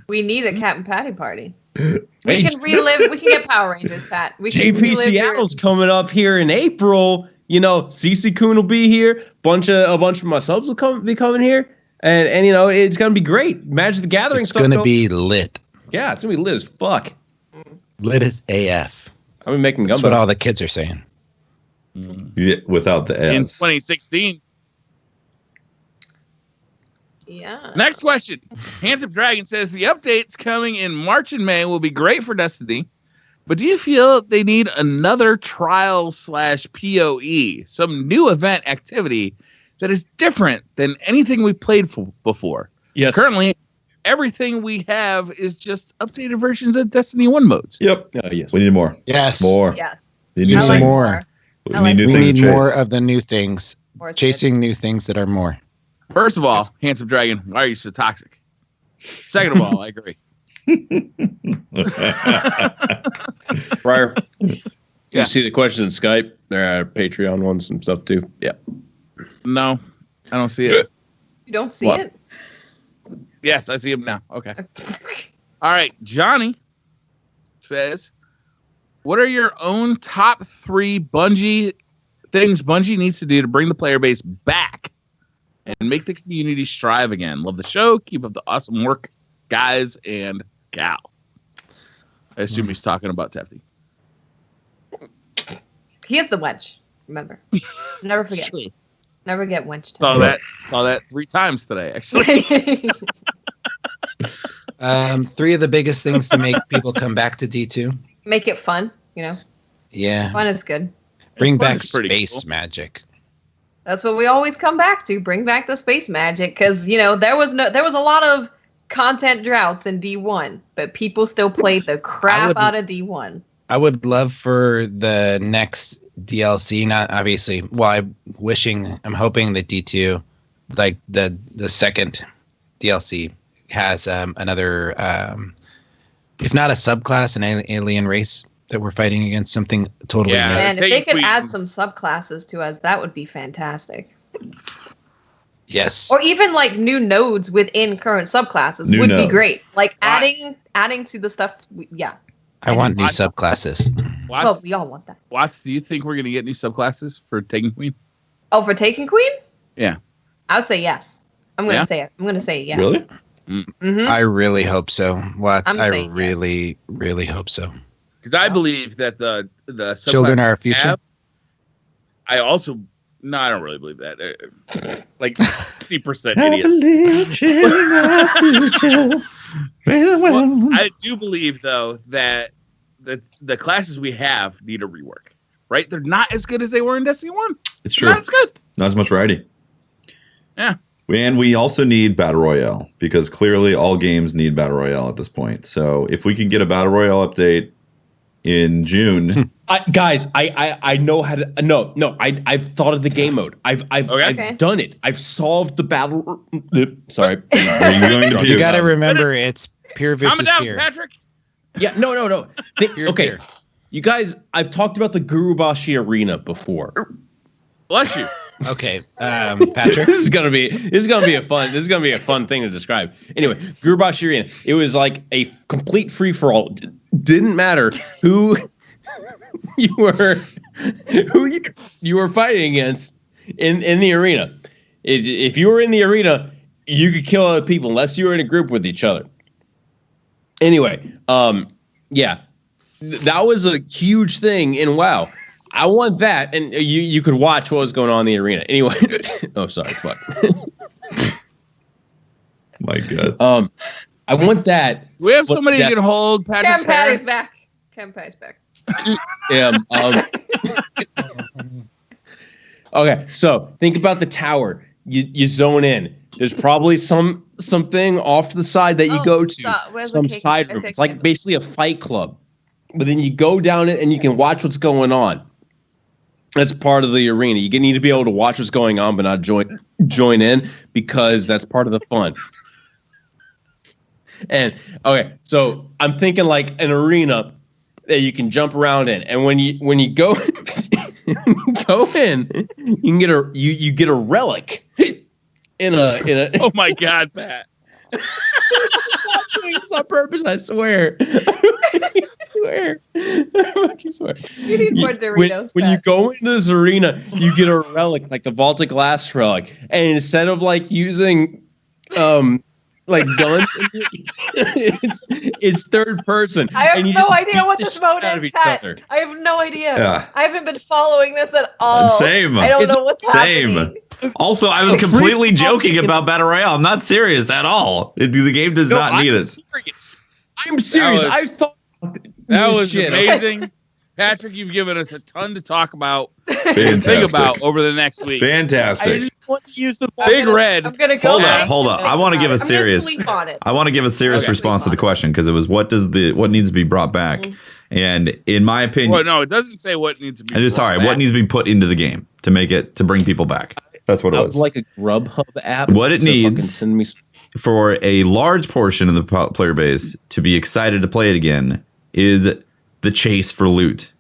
We need a Captain Patty party. We can relive. We can get Power Rangers, Pat. We can JP Seattle's coming up here in April. CC Coon will be here. A bunch of my subs will be coming here, and it's gonna be great. Magic the Gathering. It's gonna be lit. Yeah, it's gonna be lit as fuck. Lit as AF. I've been making. That's what all the kids are saying. Yeah, without the S. In 2016. Yeah. Next question. Handsome Dragon says the updates coming in March and May will be great for Destiny, but do you feel they need another trial/PoE, some new event activity that is different than anything we played before? Yes. Currently, everything we have is just updated versions of Destiny 1 modes. Yep. Yes. We need more. Yes. More. Yes. We need I like things. more. We I like need new We things. need to chase. more of the new things. More Chasing new things that are more. First of all, Handsome Dragon, why are you so toxic? Second of all, I agree. Briar, Yeah. you see the question in Skype? There are Patreon ones and stuff too. Yeah. No, I don't see it. You don't see What? it? Yes, I see him now. Okay. All right, Johnny says, what are your own top 3 things Bungie needs to do to bring the player base back and make the community strive again? Love the show. Keep up the awesome work, guys and gal. I assume he's talking about Tefty. He is the wench. Remember, never forget. True. Never get wenched. Saw that 3 times today, actually. 3 of the biggest things to make people come back to D2. Make it fun, Yeah. Fun is good. Bring Fun back is pretty space cool. magic. That's what we always come back to. Bring back the space magic, because there was a lot of content droughts in D1, but people still played the crap out of D1. I would love for the next DLC, not obviously. Well, I'm hoping that D2, like the second DLC, has another, if not a subclass, an alien race that we're fighting against, something totally new. And if they could add some subclasses to us, that would be fantastic. Yes. Or even like new nodes within current subclasses would be great. Like adding to the stuff. I want new subclasses. Well, we all want that. Watts, do you think we're going to get new subclasses for Taken Queen? Oh, for Taken Queen? Yeah. I would say yes. I'm going to say it. I'm going to say yes. Really? Mm-hmm. I really hope so. Watts, I saying really, really hope so. Because I believe that the children are our subclasses future. I don't really believe that. They're like 60% idiots. Well, I do believe though that the classes we have need a rework. Right? They're not as good as they were in Destiny 1. It's true. Not as good. Not as much variety. Yeah. And we also need Battle Royale, because clearly all games need Battle Royale at this point. So if we could get a Battle Royale update in June. I know how to. No. I've thought of the game mode. I've done it. I've solved the battle. Sorry. Are you going to You got to remember, it's peer Calm versus down, peer. Patrick. Yeah. No. Okay. You guys, I've talked about the Gurubashi Arena before. Bless you. Okay, Patrick. This is gonna be a fun thing to describe. Anyway, Gurubashi Arena. It was like a complete free for all. Didn't matter who you were fighting against in the arena. If you were in the arena, you could kill other people unless you were in a group with each other. Anyway, yeah, that was a huge thing in WoW. I want that, and you could watch what was going on in the arena. Anyway, sorry, fuck. My God. I want that. We have somebody who can hold Patrick's Patty's hair. back. Patty's back. Yeah. Okay, so think about the tower. You zone in. There's probably something off to the side that you go to. Some side room. It's like basically a fight club. But then you go down it and you can watch what's going on. That's part of the arena. You need to be able to watch what's going on, but not join in, because that's part of the fun. And okay, so I'm thinking like an arena that you can jump around in, and when you go go in, you can get a relic in a. Oh my God, Pat! I'm doing this on purpose. I swear. I fucking swear. You need more Doritos. When you go into this arena, you get a relic, like the vaulted glass relic, and instead of like using like guns, it's third person. I have no idea what this mode is, Pat. I have no idea. Yeah. I haven't been following this at all. Same. I don't know what's happening. Also, I was completely joking about Battle Royale. I'm not serious at all. The game does not need it. I'm serious. I thought that was shit. amazing. Patrick, you've given us a ton to talk about. Fantastic. Think about over the next week. Fantastic. I just want to use the Big Red. I'm gonna go. Hold on. I want to give a serious. I want to give a serious response to the question, because it was what needs to be brought back, and in my opinion, well, no, it doesn't say what needs to be. What needs to be put into the game to bring people back. That's what it was. Like a Grubhub app. What it needs for a large portion of the player base to be excited to play it again is the chase for loot.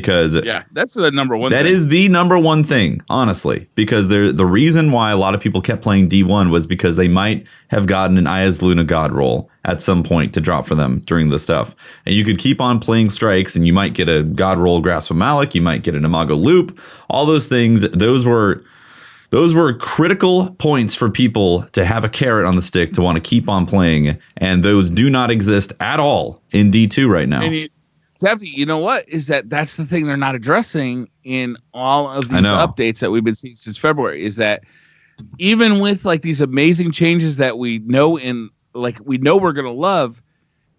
because that's the number one. That is the number one thing, honestly, because the reason why a lot of people kept playing D1 was because they might have gotten an Ayaz Luna God roll at some point to drop for them during the stuff. And you could keep on playing strikes and you might get a God roll Grasp of Malik, you might get an Imago Loop, all those things. Those were critical points for people to have a carrot on the stick to want to keep on playing. And those do not exist at all in D2 right now. You know what? That's the thing they're not addressing in all of these updates that we've been seeing since February, is that even with like these amazing changes that we know we're going to love,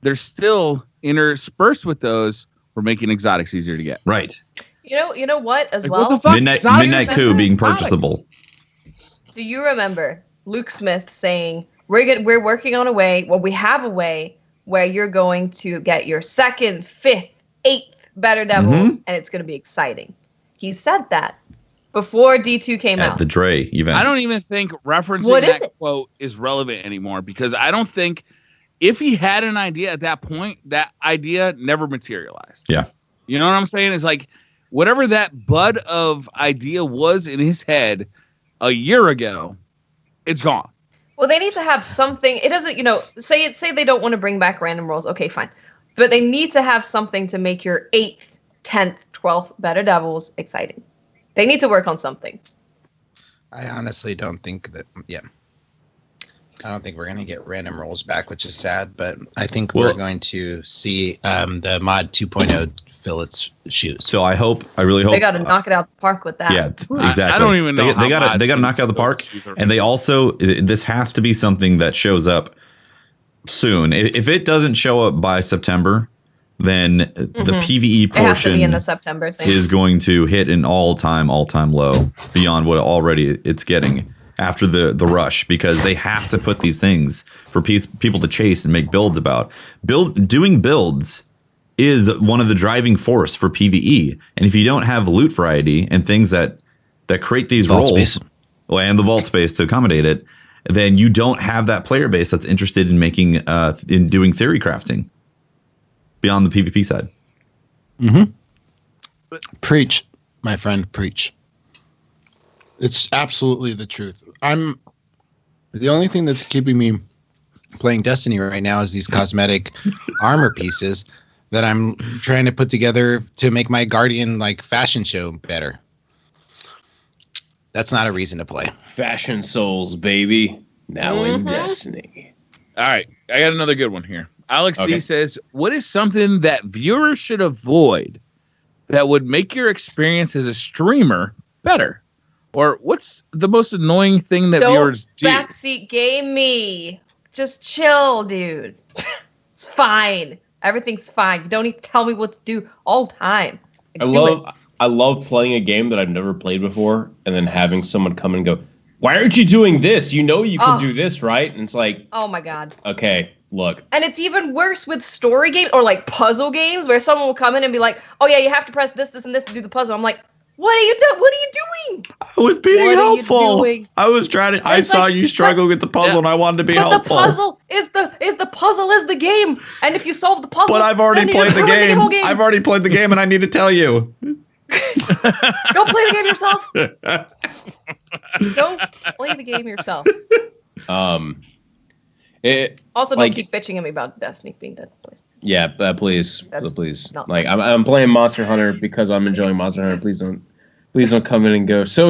they're still interspersed with those. We're making exotics easier to get. Right. You know what as well? What the fuck? Midnight Coup being purchasable. Do you remember Luke Smith saying we're working on a way? Well, we have a way where you're going to get your 2nd, 5th, 8th Better Devils, and it's going to be exciting. He said that before D2 came out. At the Dre event. I don't even think referencing that quote is relevant anymore, because I don't think if he had an idea at that point, that idea never materialized. Yeah. You know what I'm saying? It's like whatever that bud of idea was in his head a year ago, it's gone. Well, they need to have something. It doesn't, say they don't want to bring back random rolls. Okay, fine. But they need to have something to make your 8th, 10th, 12th Better Devils exciting. They need to work on something. I honestly don't think that, I don't think we're going to get random rolls back, which is sad, but I think we're going to see the mod 2.0 fill its shoes. So I really hope they got to knock it out the park with that. Yeah, exactly. I don't even know. They got to knock out the park, and they also, this has to be something that shows up soon. If it doesn't show up by September, then the PvE portion it has to be in the September thing. Is going to hit an all-time low beyond what already it's getting after the rush, because they have to put these things for people to chase and make builds about. Doing builds is one of the driving force for PvE, and if you don't have loot variety and things that create these roles, and the vault space to accommodate it, then you don't have that player base that's interested in making in doing theory crafting beyond the PvP side. Preach, my friend, preach. It's absolutely the truth. The only thing that's keeping me playing Destiny right now is these cosmetic armor pieces that I'm trying to put together to make my Guardian fashion show better. That's not a reason to play. Fashion Souls, baby. Now in Destiny. All right. I got another good one here. Alex D says, what is something that viewers should avoid that would make your experience as a streamer better? Or what's the most annoying thing that viewers do? Backseat game me. Just chill, dude. It's fine. Everything's fine. You don't need to tell me what to do all the time. I love playing a game that I've never played before, and then having someone come and go, "Why aren't you doing this? You know you can do this, right?" And it's like, oh my god. Okay, look. And it's even worse with story games or puzzle games where someone will come in and be like, "Oh yeah, you have to press this, this, and this to do the puzzle." I'm like, What are you doing? What are you doing? I was being helpful. I was trying to. I saw you struggle with the puzzle, and I wanted to be helpful. The puzzle is the game, and if you solve the puzzle, but I've already played the game. I've already played the game, and I need to tell you. Go play the game yourself. Go play the game yourself. Also, don't keep bitching at me about Destiny being dead, please. Yeah, please. I'm playing Monster Hunter because I'm enjoying Monster Hunter. Please don't come in and go. So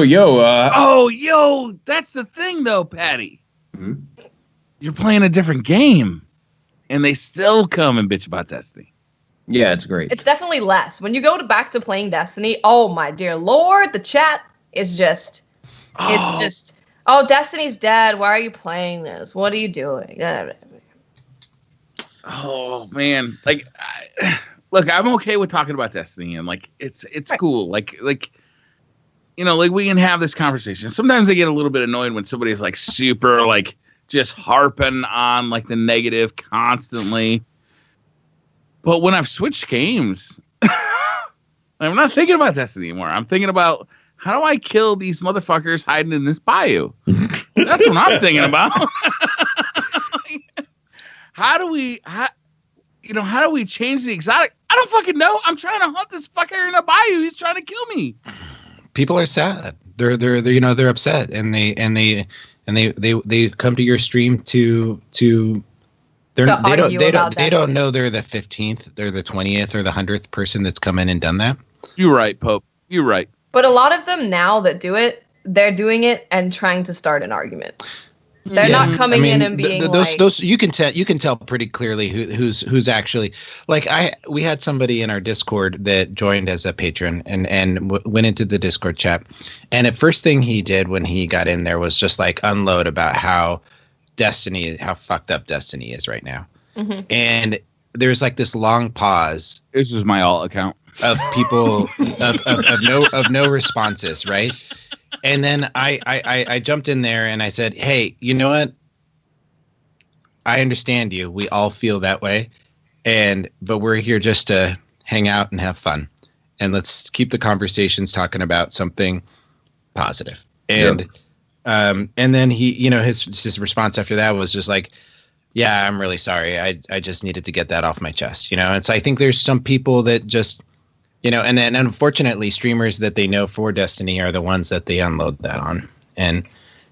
that's the thing though, Patty. Mm-hmm. You're playing a different game, and they still come and bitch about Destiny. Yeah, it's great. It's definitely less when you go back to playing Destiny. Oh my dear Lord, the chat is just. It's just. Oh, Destiny's dead. Why are you playing this? What are you doing? Oh man, look, I'm okay with talking about Destiny, and it's right. Cool. We can have this conversation. Sometimes I get a little bit annoyed when somebody's super just harping on the negative constantly. But when I've switched games, I'm not thinking about Destiny anymore. I'm thinking about how do I kill these motherfuckers hiding in this bayou? That's what I'm thinking about. How do we change the exotic? I don't fucking know. I'm trying to hunt this fucker in a bayou. He's trying to kill me. People are sad. They're upset, and they come to your stream to they don't know they're the 15th, they're the 20th or the 100th person that's come in and done that. You're right, Pope. You're right. But a lot of them now that do it, they're doing it and trying to start an argument. They're not coming in and being those you can tell pretty clearly who's actually like we had somebody in our Discord that joined as a patron and went into the Discord chat, and the first thing he did when he got in there was just like unload about how fucked up Destiny is right now. Mm-hmm. And there's like this long pause. This is my alt account of people of no responses, right? And then I jumped in there and I said, hey, you know what? I understand you. We all feel that way. But we're here just to hang out and have fun. And let's keep the conversations talking about something positive. And then he, his response after that was just like, yeah, I'm really sorry. I just needed to get that off my chest. It's, I think there's some people that just, and then unfortunately streamers that they know for Destiny are the ones that they unload that on. And,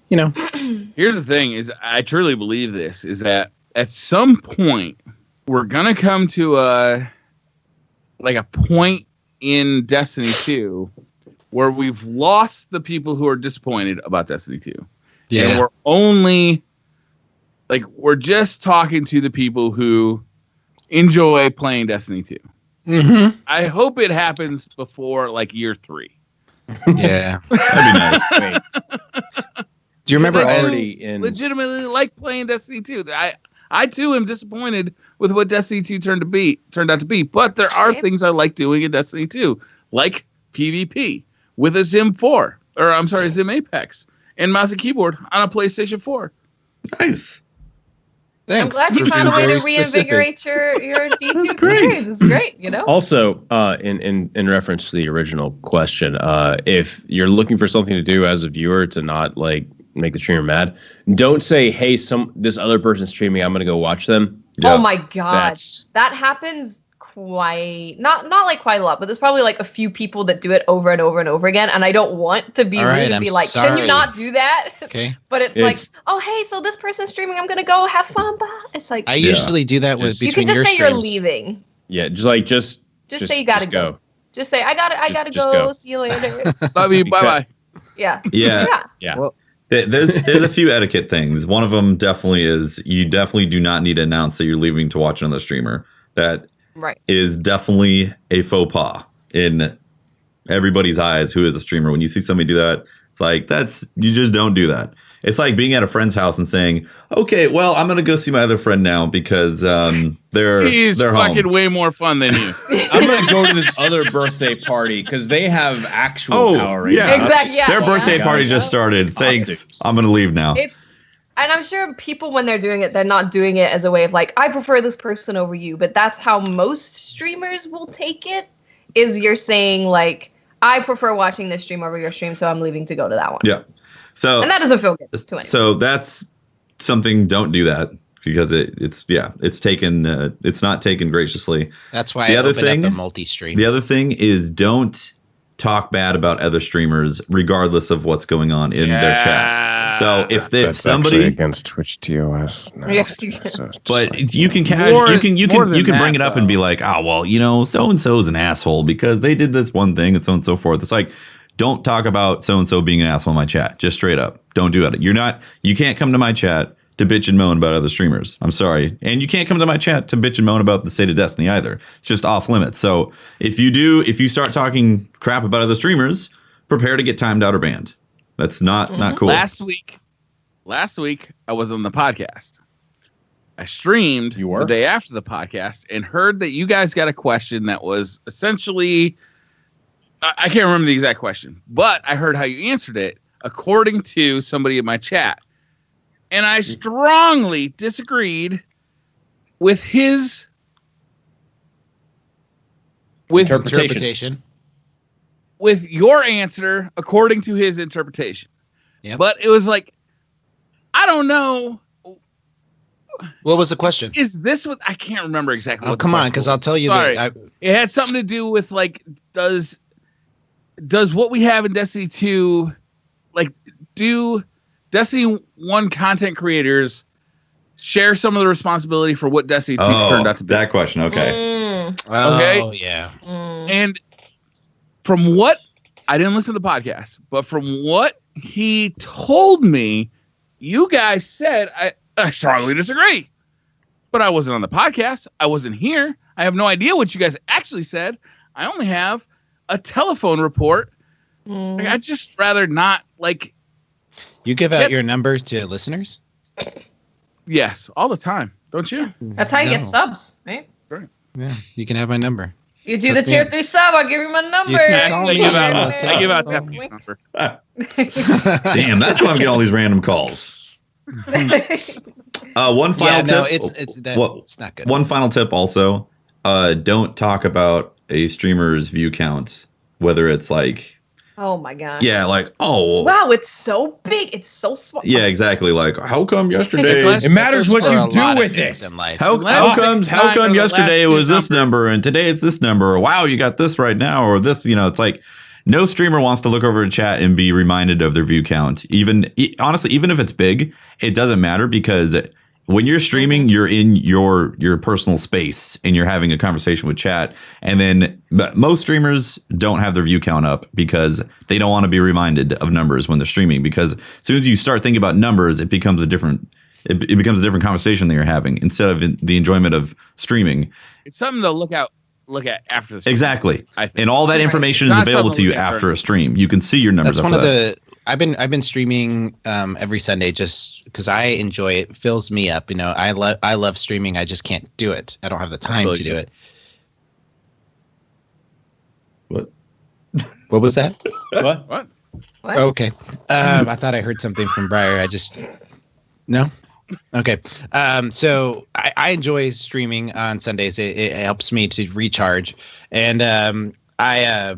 here's the thing is I truly believe this is that at some point we're going to come to a point in Destiny 2 where we've lost the people who are disappointed about Destiny 2. Yeah. And we're only we're just talking to the people who enjoy playing Destiny 2. Mm-hmm. I hope it happens before year 3. Yeah, that'd be nice. Do you remember legitimately like playing Destiny 2? I too am disappointed with what Destiny 2 turned out to be, but there are things I like doing in Destiny 2, like PvP with a Zim Apex and mouse and keyboard on a PlayStation 4. Nice. I'm Thanks. glad you found a way to reinvigorate your D2 experience. It's great, Also, in reference to the original question, if you're looking for something to do as a viewer to not make the streamer mad, don't say, "Hey, this other person's streaming. I'm gonna go watch them." Yeah. Oh my god, that happens not quite a lot, but there's probably a few people that do it over and over and over again, and I don't want to be rude and be like, sorry. Can you not do that? Okay. But it's oh hey, so this person's streaming, I'm gonna go have fun. It's like I usually do that with between you can just say streams. You're leaving. Yeah, just say you gotta go. Just say I gotta go. See you later. Love you. Bye bye. Yeah. Well, there's a few etiquette things. One of them definitely is you definitely do not need to announce that you're leaving to watch another streamer. That is definitely a faux pas in everybody's eyes who is a streamer. When you see somebody do that, it's you just don't do that. It's like being at a friend's house and saying, okay, well, I'm going to go see my other friend now because he's they're fucking home. Way more fun than you. I'm going to go to this other birthday party because they have actual Power Rangers. Yeah. Exactly. Yeah, Their birthday party just started. Thanks. I'm going to leave now. And I'm sure people, when they're doing it, they're not doing it as a way of I prefer this person over you. But that's how most streamers will take it, is you're saying I prefer watching this stream over your stream, so I'm leaving to go to that one. Yeah. And that doesn't feel good to anyone. So that's something, don't do that because it's taken, it's not taken graciously. That's why I opened up a multi-stream. The other thing is don't talk bad about other streamers regardless of what's going on in their chat. So if somebody against Twitch TOS, but you can bring it up and be like, oh well, so and so is an asshole because they did this one thing and so on and so forth. It's like, don't talk about so and so being an asshole in my chat. Just straight up, don't do it. You can't come to my chat to bitch and moan about other streamers. I'm sorry. And you can't come to my chat to bitch and moan about the state of Destiny either. It's just off limits. So if you start talking crap about other streamers, prepare to get timed out or banned. That's not cool. Last week I was on the podcast. I streamed the day after the podcast and heard that you guys got a question that was essentially, I can't remember the exact question, but I heard how you answered it according to somebody in my chat. And I strongly disagreed with his interpretation. With your answer according to his interpretation. Yep. But it was I don't know What was the question? Is this what I can't remember exactly? Oh, what the come on, question because was. I'll tell you Sorry. that. It had something to do with like, does what we have in Destiny 2, like, do Destiny 1 content creators share some of the responsibility for what Destiny 2 turned out to be? That question. Okay. Okay. Oh, yeah. And from what I didn't listen to the podcast, but from what he told me, you guys said I strongly disagree. But I wasn't on the podcast. I wasn't here. I have no idea what you guys actually said. I only have a telephone report. Like, I'd just rather not, like... You give out your numbers to listeners? Yes, all the time. Don't you? That's how you get subs, right? Right. Yeah, you can have my number. You do the tier 3 sub, I'll give you my number. call I me give on the out telephone. Tepke's number. Damn, that's why I'm getting all these random calls. One final tip. It's not good. One final tip also. Don't talk about a streamer's view count, whether it's like, Oh my gosh. yeah, like, oh, Wow, it's so big. It's so small. yeah, exactly. Like, how come yesterday? It matters what For a you do lot of with things it. in life. How Last come six times or the yesterday it last was two this numbers. number and today it's this number? Wow, you got this right now, or this, it's like no streamer wants to look over to chat and be reminded of their view count. Honestly, even if it's big, it doesn't matter because when you're streaming, you're in your personal space and you're having a conversation with chat. And then but most streamers don't have their view count up because they don't want to be reminded of numbers when they're streaming. Because as soon as you start thinking about numbers, it becomes a different conversation that you're having instead of the enjoyment of streaming. It's something to look at after the stream. Exactly. I think. And all that information is Not available to something you we after ever- a stream. You can see your numbers. That's up one to of that. I've been streaming every Sunday just because I enjoy it. It fills me up. I love streaming. I just can't do it. I don't have the time really to do good. it. What? What was that? What? What? What? Okay. I thought I heard something from Briar. No? Okay. So I enjoy streaming on Sundays. It helps me to recharge. And I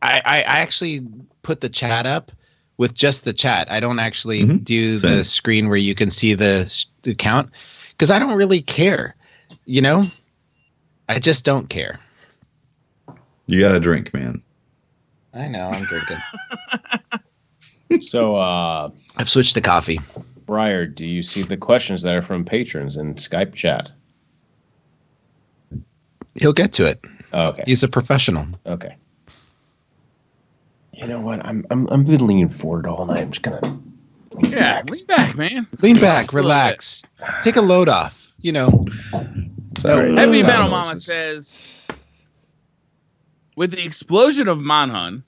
actually put the chat up with just the chat. I don't actually do Same. the screen where you can see the count because I don't really care. I just don't care. You got to drink, man. I know. I'm drinking. So, I've switched to coffee. Briar, do you see the questions that are from patrons in Skype chat? He'll get to it. Okay. He's a professional. Okay. You know what? I'm been leaning forward all night. I'm just gonna Yeah, lean back, man. Lean back, Just a little relax, take a load off. Sorry. Heavy No Metal Mama nonsense. says, with the explosion of Monster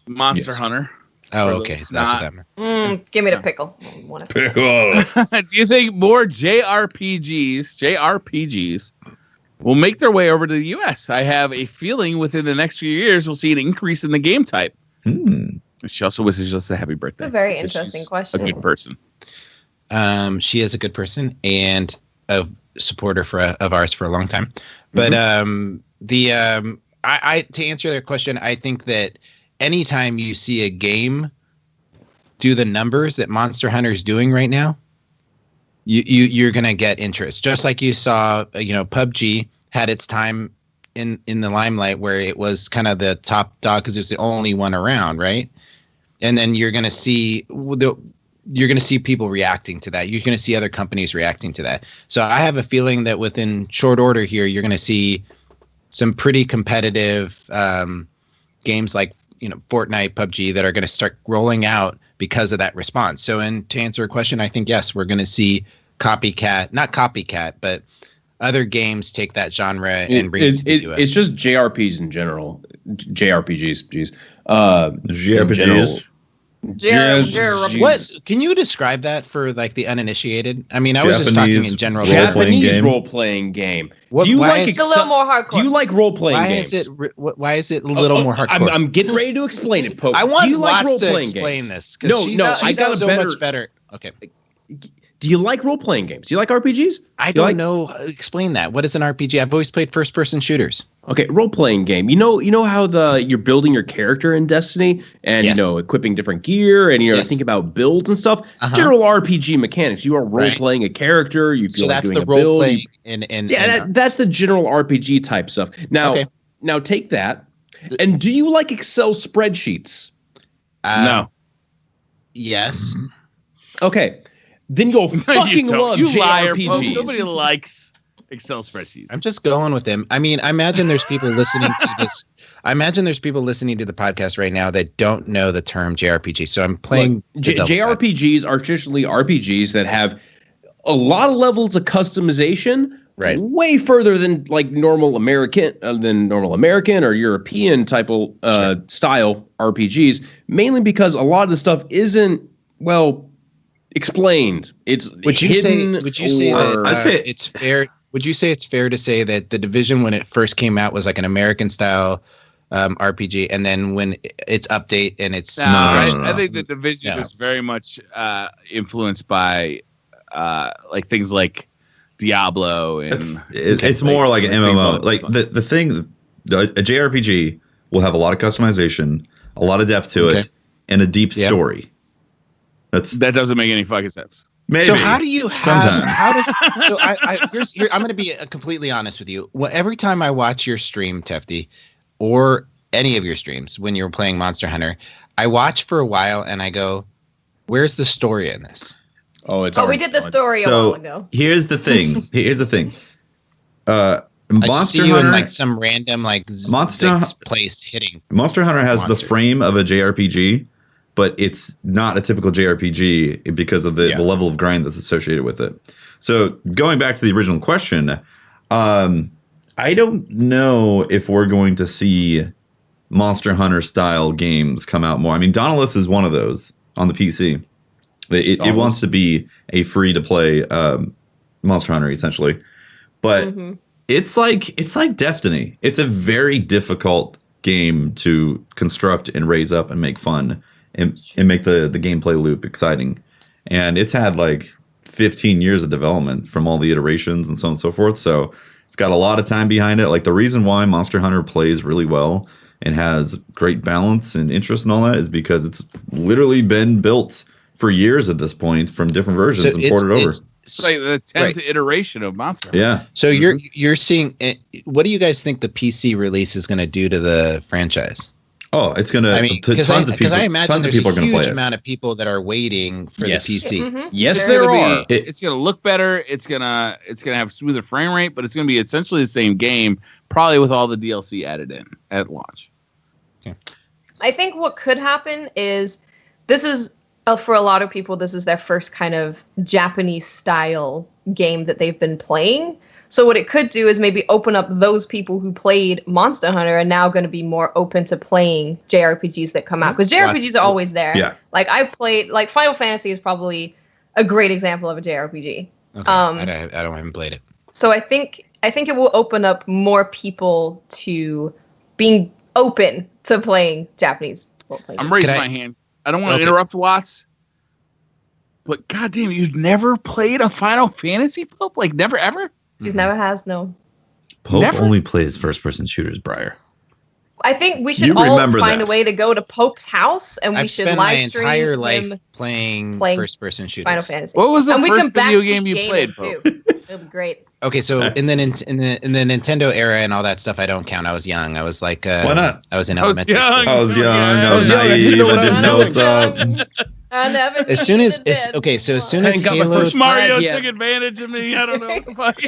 Yes. Hunter, Oh, For okay. those That's what not- that meant. Give me the pickle. I want to- do you think more JRPGs will make their way over to the US? I have a feeling within the next few years we'll see an increase in the game type. She also wishes us a happy birthday. It's a very because interesting she's question. A good person. She is a good person and a supporter of ours for a long time. But I to answer their question, I think that anytime you see a game do the numbers that Monster Hunter is doing right now, you're gonna get interest. Just like you saw, PUBG had its time in the limelight where it was kind of the top dog because it was the only one around, right? And then you're gonna see people reacting to that. You're gonna see other companies reacting to that. So I have a feeling that within short order here, you're gonna see some pretty competitive games like Fortnite, PUBG that are going to start rolling out because of that response. So, to answer your question, I think yes, we're going to see not copycat, but other games take that genre and bring it to the US. It's just JRPGs in general. JRPGs, jeez. JRPGs. What can you describe that for like the uninitiated? I mean, I was just talking in general. Role-playing Japanese game. role-playing game. What- Do you why like is- It's a little more hardcore. Do you like role-playing Why games? is it a little more hardcore? I'm getting ready to explain it, Pope. I want Do you like Watts to role-playing explain games? this. No, I got a so better. much better. Okay. Do you like role playing games? Do you like RPGs? I don't know. Explain that. What is an RPG? I've always played first person shooters. Okay, role playing game. You know how you're building your character in Destiny, and Yes. equipping different gear, and Yes. think about builds and stuff. Uh-huh. General RPG mechanics. You are role playing a character. You feel So like that's doing the a build. role playing and That's the general RPG type stuff. Now take that. And do you like Excel spreadsheets? No. Yes. Okay. Then you'll fucking love you liar, JRPGs. folks. Nobody likes Excel spreadsheets. I'm just going with them. I mean, I imagine there's people listening to this. I imagine there's people listening to the podcast right now that don't know the term JRPG. So I'm playing. JRPGs are traditionally RPGs that have a lot of levels of customization. Right. Way further than normal American or European type of style RPGs, mainly because a lot of the stuff isn't explained. It's Would you say that I'd say it's fair? Would you say it's fair to say that the Division, when it first came out, was like an American style RPG, and then when its update and its I think the Division was very much influenced by things like Diablo, and it's more like an MMO. Like the thing, a JRPG will have a lot of customization, a lot of depth to it, and a deep story. That doesn't make any fucking sense. Maybe. So how do you have? Sometimes. How does? So here I'm going to be completely honest with you. Well, every time I watch your stream, Tefty, or any of your streams when you're playing Monster Hunter, I watch for a while and I go, "Where's the story in this?" We did the story a while ago. Here's the thing. I just see Monster you Hunter, in like some random place hitting. Monster Hunter has monsters. the frame of a JRPG, but it's not a typical JRPG because of the level of grind that's associated with it. So going back to the original question, I don't know if we're going to see Monster Hunter style games come out more. I mean, Dauntless is one of those on the PC. It wants to be a free to play Monster Hunter essentially, but it's like Destiny. It's a very difficult game to construct and raise up and make fun and make the gameplay loop exciting. And it's had like 15 years of development from all the iterations and so on and so forth. So it's got a lot of time behind it. Like the reason why Monster Hunter plays really well and has great balance and interest and all that is because it's literally been built for years at this point from different versions and ported over. It's like the 10th iteration of Monster Hunter. Yeah. So you're seeing. What do you guys think the PC release is going to do to the franchise? Oh, it's gonna. I mean, because I imagine there's people a are gonna play huge it. amount of people that are waiting for the PC. Yes, there are. It's gonna look better. It's gonna have smoother frame rate, but it's gonna be essentially the same game, probably with all the DLC added in at launch. Okay. I think what could happen is this is for a lot of people, this is their first kind of Japanese style game that they've been playing. So what it could do is maybe open up those people who played Monster Hunter and now going to be more open to playing JRPGs that come out. Because JRPGs are always there. Yeah. Like I played, like Final Fantasy is probably a great example of a JRPG. Okay. I haven't played it. So I think it will open up more people to being open to playing Japanese role-playing. I'm raising my hand. I don't want to interrupt Watts, but goddamn, you've never played a Final Fantasy, Pope? Like never ever? He's never has, no. Pope only plays first-person shooters, Briar. I think we should all find a way to go to Pope's house, and we should live stream my entire life playing first-person shooters. Final Fantasy. What was the and first video game you played, Pope? It'll be great. Okay, so in the Nintendo era and all that stuff, I don't count. I was young. I was like, why not? I was in elementary school. I was young. I was naive. I didn't know what's up. I never. As soon as Halo, Mario took advantage of me. I don't know what the fuck.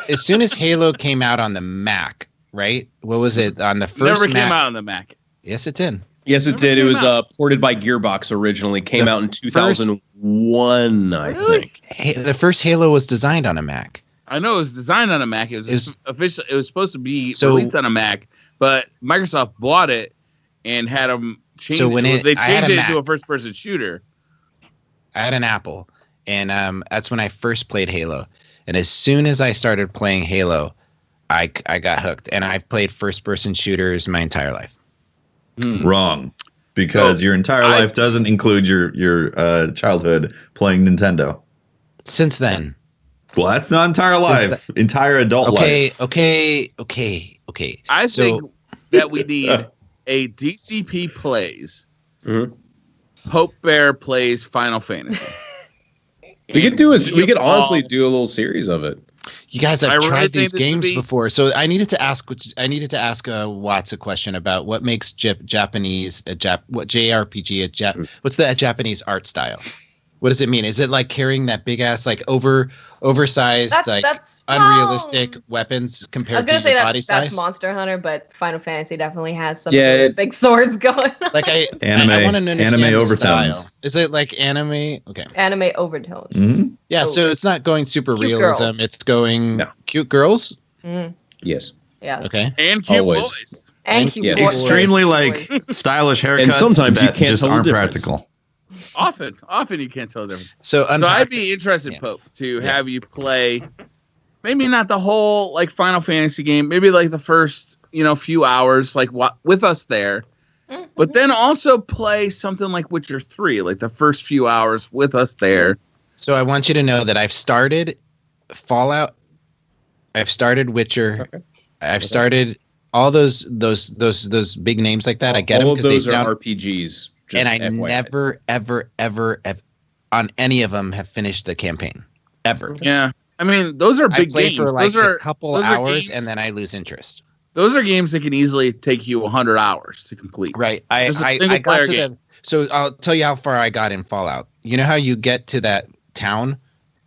As soon as Halo came out on the Mac, right? What was it on the first? Never came out on the Mac. Yes, it did. Yes, it did. It was ported by Gearbox originally. Came out in 2001, I think. The first Halo was designed on a Mac. I know it was designed on a Mac. It was official. It was supposed to be released on a Mac, but Microsoft bought it and had them change it. They changed it into a first-person shooter. I had an Apple, and that's when I first played Halo. And as soon as I started playing Halo, I got hooked, and I've played first-person shooters my entire life. Wrong, because your entire life doesn't include your childhood playing Nintendo. Since then. Well, that's not entire life. Entire adult life. Okay. I think that we need a DCP plays. Pope Bear plays Final Fantasy. We could honestly do a little series of it. You guys have tried these games before, so I needed to ask Watts a question about what makes Japanese what JRPG what's the Japanese art style? What does it mean? Is it like carrying that big ass like oversized that's unrealistic weapons compared to your body size? That's Monster Hunter, but Final Fantasy definitely has some of those big swords going on. Like I want to understand anime overtones. Style. Is it like anime? Okay. Anime overtones. Mm-hmm. Yeah, so it's not going super cute realism. Girls. It's going cute girls. Yes. Yes. Okay. And cute boys. And cute boys. Extremely stylish haircuts. And sometimes that you can't just tell aren't the difference. practical. Often you can't tell the difference. So I'd be interested, Pope, to have you play maybe not the whole like Final Fantasy game, maybe like the first, few hours, like with us there. But then also play something like Witcher 3, like the first few hours with us there. So I want you to know that I've started Fallout. I've started Witcher. Okay. I've started all those big names like that. I get them because they sound RPGs. And I never, ever on any of them have finished the campaign. Ever. Yeah. I mean, those are big games. For like those are a couple hours and then I lose interest. Those are games that can easily take you 100 hours to complete. Right. I got to so I'll tell you how far I got in Fallout. You know how you get to that town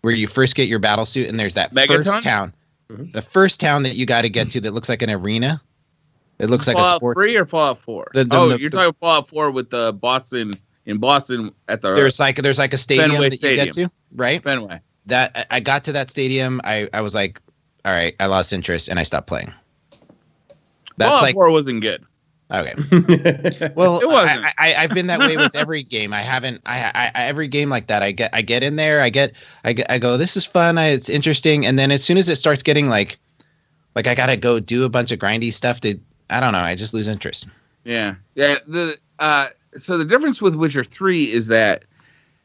where you first get your battle suit and there's that first town. Mm-hmm. The first town that you got to get to that looks like an arena. It looks like Fallout a sports. 3 or Fallout 4? You're talking about Fallout 4 with the Boston at the there's like a stadium Fenway that Stadium. You get to, right? Fenway. That I got to that stadium, I was like, all right, I lost interest and I stopped playing. That's Fallout 4 wasn't good. Okay. Well, it wasn't. I've been that way with every game. I haven't. I every game like that. I get in there. I go. This is fun. It's interesting. And then as soon as it starts getting like I gotta go do a bunch of grindy stuff to. I don't know. I just lose interest. Yeah. So the difference with Witcher 3 is that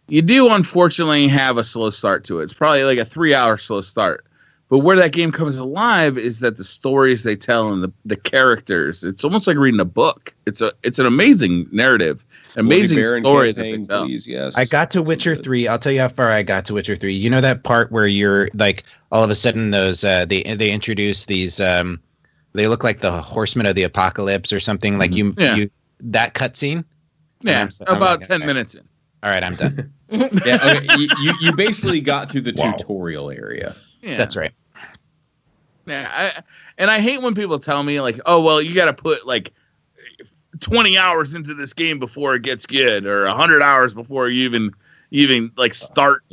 you do unfortunately have a slow start to it. It's probably like a 3-hour slow start. But where that game comes alive is that the stories they tell and the characters, it's almost like reading a book. It's an amazing narrative, amazing story that they tell. Please, yes. I got to Witcher 3. I'll tell you how far I got to Witcher 3. You know that part where you're like all of a sudden those they introduce these they look like the Horsemen of the Apocalypse or something like you that cutscene? Yeah, about 10 minutes in. All right, I'm done. Yeah, okay. You basically got to the tutorial area. Yeah. That's right. Yeah, I hate when people tell me like, oh well, you got to put like 20 hours into this game before it gets good, or 100 hours before you even like start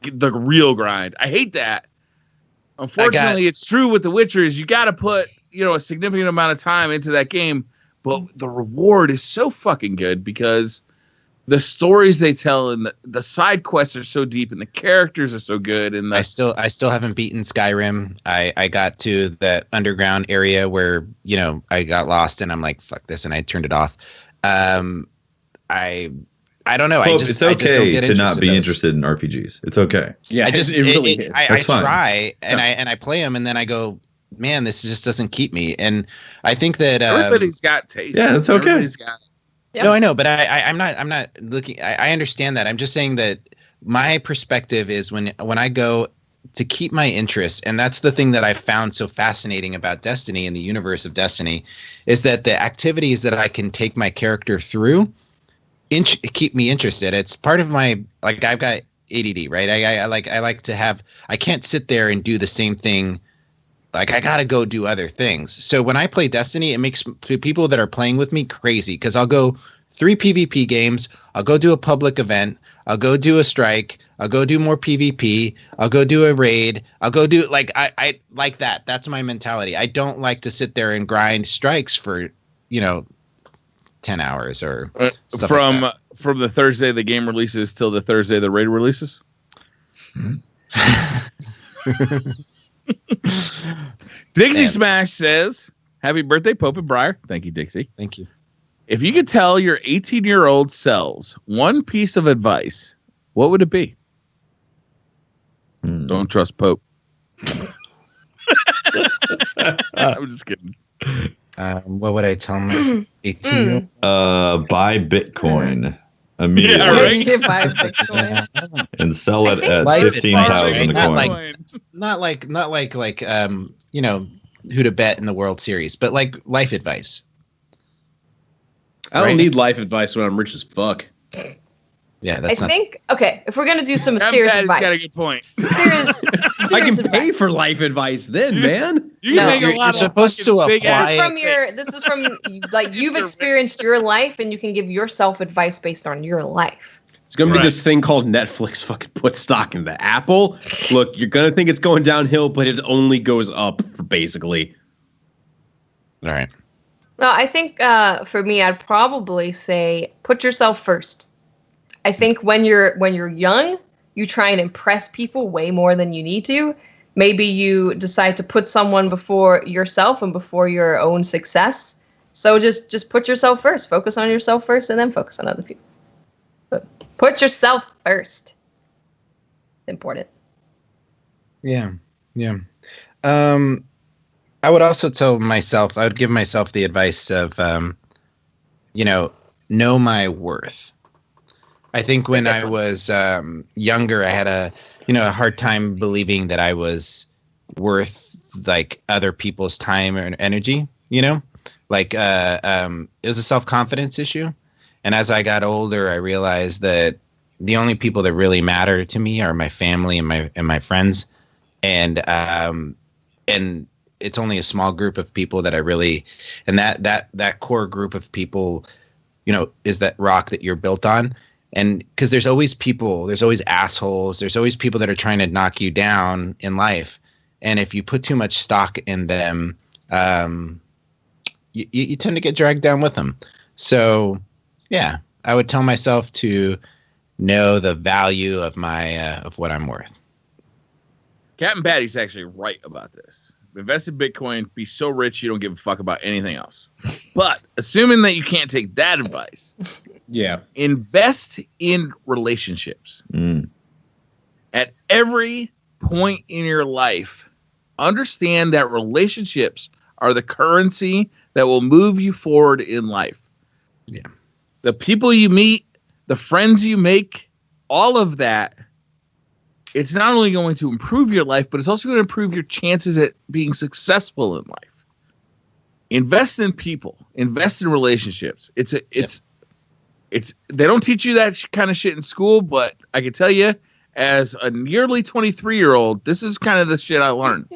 the real grind. I hate that. Unfortunately, it's true with The Witcher. Is you got to put a significant amount of time into that game, but the reward is so fucking good because the stories they tell and the side quests are so deep and the characters are so good. And I still haven't beaten Skyrim. I got to the underground area where, I got lost and I'm like, fuck this. And I turned it off. I don't know. Well, it's okay to not be interested in RPGs. It's okay. Yeah, it really is. I try and I play them and then I go, man, this just doesn't keep me. And I think that everybody's got taste. Yeah, that's okay. Yep. No, I know, but I'm not looking. I understand that. I'm just saying that my perspective is when I go to keep my interest, and that's the thing that I found so fascinating about Destiny and the universe of Destiny, is that the activities that I can take my character through keep me interested. It's part of my I've got ADD, right? I like to have. I can't sit there and do the same thing. Like I gotta go do other things. So when I play Destiny, it makes people that are playing with me crazy because I'll go 3 PvP games. I'll go do a public event. I'll go do a strike. I'll go do more PvP. I'll go do a raid. I'll go do I like that. That's my mentality. I don't like to sit there and grind strikes for 10 hours or stuff from like that. From the Thursday the game releases till the Thursday the raid releases. Dixie Smash says, happy birthday, Pope and Briar. Thank you, Dixie. Thank you. If you could tell your 18-year-old selves one piece of advice, what would it be? Don't trust Pope. I'm just kidding. What would I tell myself? 18-year-old? Buy Bitcoin immediately Yeah, right. You buy Bitcoin. and sell it at Life 15,000 a advice, coin. right? Not like you know, who to bet in the World Series, but like life advice. I don't Right. need life advice when I'm rich as fuck. Yeah, I that's not. think, okay, if we're going to do some That serious Patty's got a advice. good point. Serious I can pay advice. for life advice then, man. You can No. make a You're lot of supposed fucking to big apply ass This is from like you've experienced your life and you can give yourself advice based on your life. It's gonna be Right. this thing called Netflix fucking put stock in the Apple. Look, you're gonna think it's going downhill, but it only goes up for basically. All right. No, I think for me, I'd probably say put yourself first. I think when you're young, you try and impress people way more than you need to. Maybe you decide to put someone before yourself and before your own success. So just put yourself first. Focus on yourself first, and then focus on other people. But put yourself first. Important. Yeah. I would also tell myself, I would give myself the advice of, know my worth. I think when I was younger, I had a hard time believing that I was worth like other people's time or energy, like it was a self-confidence issue. And as I got older, I realized that the only people that really matter to me are my family and my friends. And it's only a small group of people that I really, and that core group of people, is that rock that you're built on. And because there's always people, there's always assholes, there's always people that are trying to knock you down in life. And if you put too much stock in them, you tend to get dragged down with them. So yeah, I would tell myself to know the value of of what I'm worth. Captain Patty's actually right about this. Invest in Bitcoin, be so rich you don't give a fuck about anything else. But assuming that you can't take that advice, Yeah. invest in relationships. At every point in your life, understand that relationships are the currency that will move you forward in life. Yeah. The people you meet, the friends you make, all of that, it's not only going to improve your life, but it's also going to improve your chances at being successful in life. Invest in people, invest in relationships. They don't teach you that kind of shit in school, but I can tell you, as a nearly 23-year-old, this is kind of the shit I learned.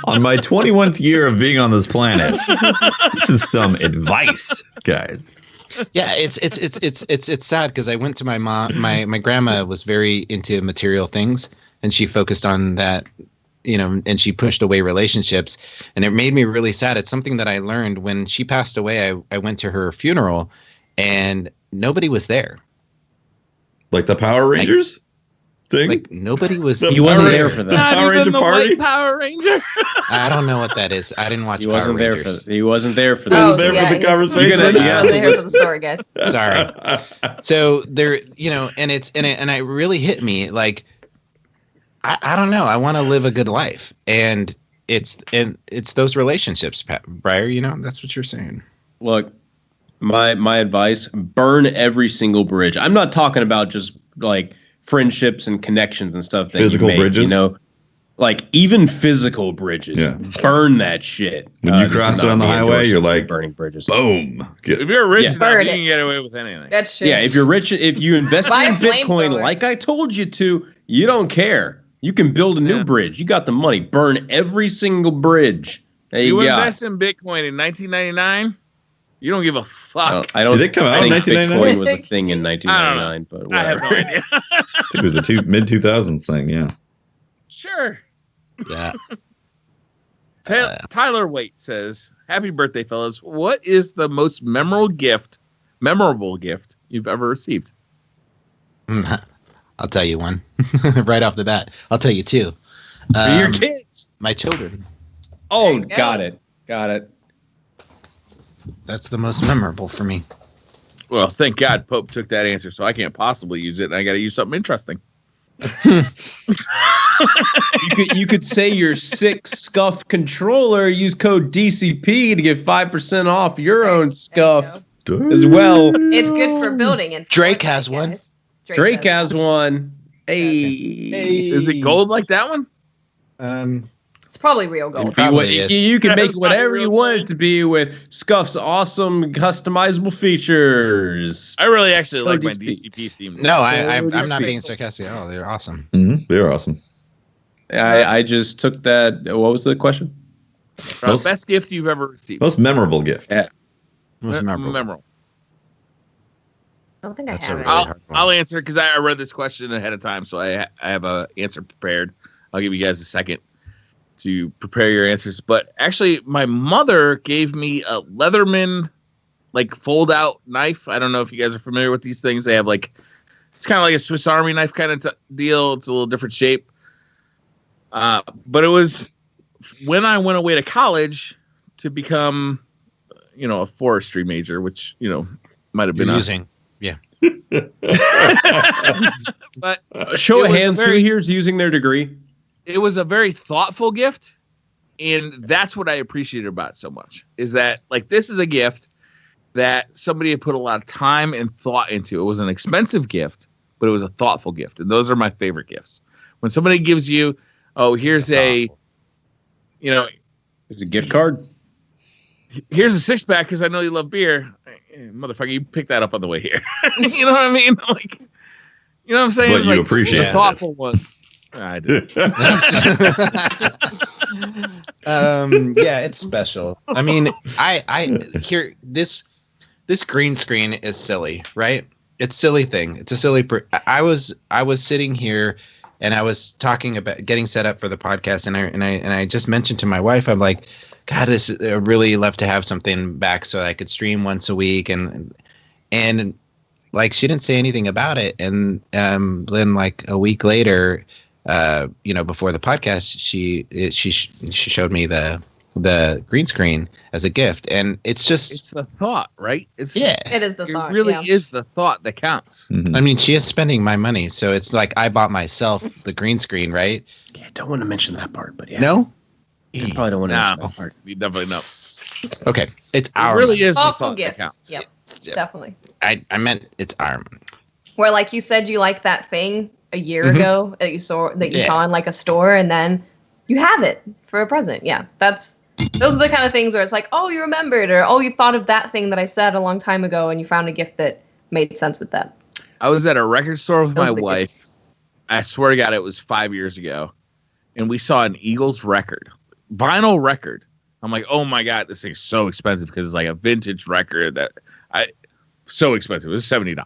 On my 21th year of being on this planet, this is some advice, guys. Yeah, it's sad because I went to my mom. My grandma was very into material things, and she focused on that, and she pushed away relationships, and it made me really sad. It's something that I learned when she passed away. I went to her funeral, and nobody was there. Like the Power Rangers thing? Like nobody was. He wasn't there for The that. Power Ranger party? White Power Ranger. I don't know what that is. I didn't watch He Power wasn't there Rangers. for. He wasn't there for Oh, that. there for the he's- conversation? You're gonna- He wasn't here for the story, guys. Sorry. So there, and it really hit me. Like, I don't know. I want to live a good life, and it's those relationships, Briar. That's what you're saying. Look, my advice: burn every single bridge. I'm not talking about just like friendships and connections and stuff. That Physical you make, bridges? Like even physical bridges. Yeah. Burn that shit. When you This is cross it not on the me highway, endorsing you're like, burning bridges. Boom. If you're rich Yeah. enough, Burn you it. can get away with anything. That's true. Yeah, if you're rich, if you invest Buy in a Bitcoin flamethrower. like I told you to, you don't care. You can build a new Yeah. bridge. You got the money. Burn every single bridge. There You you go. invest in Bitcoin in 1999, you don't give a fuck. I don't. Did it come out I in think 1999? Bitcoin was a thing in 1999, but I have whatever. no idea. I think it was a mid-2000s thing, yeah. Sure. Yeah. Tyler Waite says, "Happy birthday, fellas! What is the most memorable gift you've ever received?" I'll tell you one right off the bat. I'll tell you two. For your kids. My children. Oh, you go. got it. Got it. That's the most memorable for me. Well, thank God Pope took that answer, so I can't possibly use it, and I got to use something interesting. You could say your sick Scuff controller. Use code DCP to get 5% off your own Scuff as well. It's good for building. And Drake has one. Drake has one. Hey. Is it gold like that one? It's probably real gold. You can make it whatever you want gold. it to be with Scuff's awesome customizable features. I really actually like my DCP. DCP theme. No, I'm not being sarcastic at all. They're awesome. Mm-hmm. They're awesome. I just took that. What was the question? Best gift you've ever received. Most memorable gift. Yeah. Most memorable. I don't think That's I a have really it. hard one. I'll answer because I read this question ahead of time, so I have a answer prepared. I'll give you guys a second to prepare your answers. But actually, my mother gave me a Leatherman like fold out knife. I don't know if you guys are familiar with these things. They have like, it's kind of like a Swiss Army knife kind of deal. It's a little different shape. But it was when I went away to college to become, a forestry major, which, might have been using. But Show it of was a hands, who here's using their degree? it was a very thoughtful gift, and that's what I appreciated about it so much, is that like this is a gift that somebody had put a lot of time and thought into. It was an expensive gift, but it was a thoughtful gift, and those are my favorite gifts. When somebody gives you, here's a gift card. Here's a 6-pack because I know you love beer. Motherfucker, you picked that up on the way here. You know what I mean? Like, you know what I'm saying? But you like, appreciate the thoughtful ones. I do. Yeah, it's special. I mean, I hear this green screen is silly, right? It's a silly thing. It's a silly. I was sitting here and I was talking about getting set up for the podcast, and I just mentioned to my wife, I'm like, God, I really love to have something back so I could stream once a week, and like she didn't say anything about it, and then like a week later, before the podcast, she showed me the green screen as a gift, and it's the thought, right? It is the thought. It really is the thought that counts. Mm-hmm. I mean, she is spending my money, so it's like I bought myself the green screen, right? Yeah, don't want to mention that part, but yeah. No, You probably don't want to mention No, that part. you definitely know. okay, it's It our. really is the Thoughtful thought that gifts. counts. Yep, Yep. definitely. I meant it's our. Where like you said you liked that thing a year ago that you saw in like a store, and then you have it for a present. Yeah, those are the kind of things where it's like, oh, you remembered, or oh, you thought of that thing that I said a long time ago, and you found a gift that made sense with that. I was at a record store with Those my are the wife. gifts. I swear to God, it was 5 years ago, and we saw an Eagles record, vinyl record. I'm like, oh my God, this thing's so expensive because it's like a vintage record so expensive. It was $70.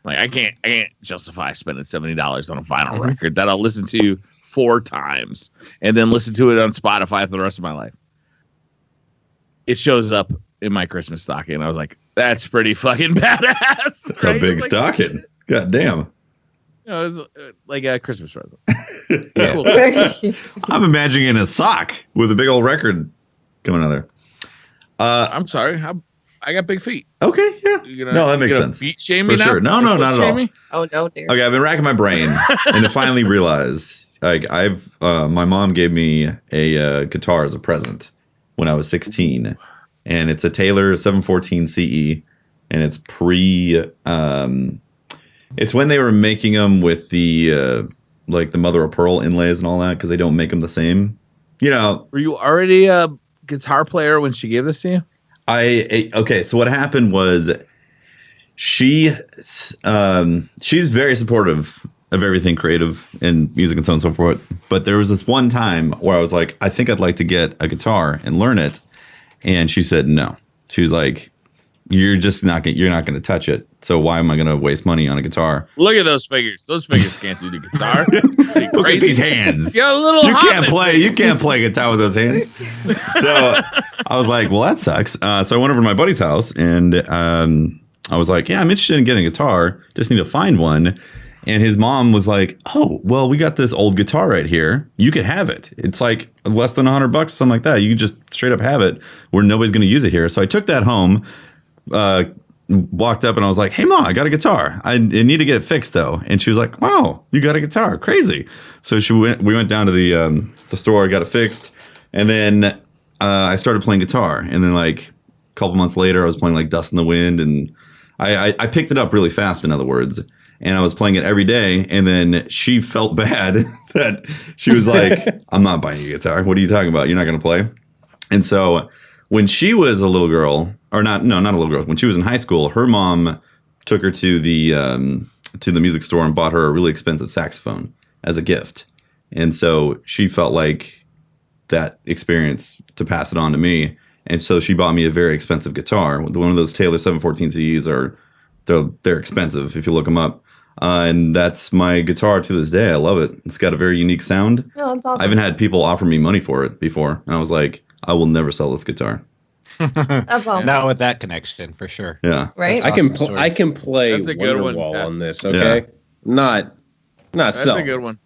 Like I can't justify spending $70 on a vinyl record that I'll listen to 4 times and then listen to it on Spotify for the rest of my life. It shows up in my Christmas stocking, and I was like, that's pretty fucking badass. That's a big stocking. God damn. It was like a Christmas present. Yeah. Cool. I'm imagining a sock with a big old record coming out there. I'm sorry. I got big feet. Okay, yeah. No, that makes sense. Feet shame For me now? sure. No, not at all. Me? Oh no, dear. Okay, I've been racking my brain, and I finally realized, like, my mom gave me a guitar as a present when I was 16, and it's a Taylor 714 CE, and it's it's when they were making them with the like the mother of pearl inlays and all that, because they don't make them the same. Were you already a guitar player when she gave this to you? Okay, so what happened was she's very supportive of everything creative and music and so on and so forth. But there was this one time where I was like, I think I'd like to get a guitar and learn it. And she said no. She was like, you're not going to touch it. So why am I going to waste money on a guitar? Look at those fingers. Those fingers can't do the guitar. Look at these hands. You got a little You can't hobbit. play. You can't play guitar with those hands. So I was like, well, that sucks. So I went over to my buddy's house, and I was like, yeah, I'm interested in getting a guitar. Just need to find one. And his mom was like, oh, well, we got this old guitar right here. You could have it. It's like less than $100, something like that. You could just straight up have it where nobody's going to use it here. So I took that home. walked up and I was like, "Hey, Mom, I got a guitar. I need to get it fixed though." And she was like, "Wow, you got a guitar? Crazy!" So we went down to the store, got it fixed, and then I started playing guitar. And then like a couple months later, I was playing like Dust in the Wind, and I picked it up really fast. In other words. And I was playing it every day, and then she felt bad that she was like, "I'm not buying you a guitar. What are you talking about? You're not going to play?" And so when she was a little girl, or not a little girl, when she was in high school, her mom took her to the music store and bought her a really expensive saxophone as a gift. And so she felt like that experience to pass it on to me. And so she bought me a very expensive guitar. One of those Taylor 714Cs they're expensive if you look them up. And that's my guitar to this day. I love it. It's got a very unique sound. Oh, that's awesome. I even had people offer me money for it before. And I was like, I will never sell this guitar. That's awesome. Not with that connection, for sure. Yeah. Right? I can play That's a good one, Wonderwall Pat. on this, okay? Not That's selling. a good one.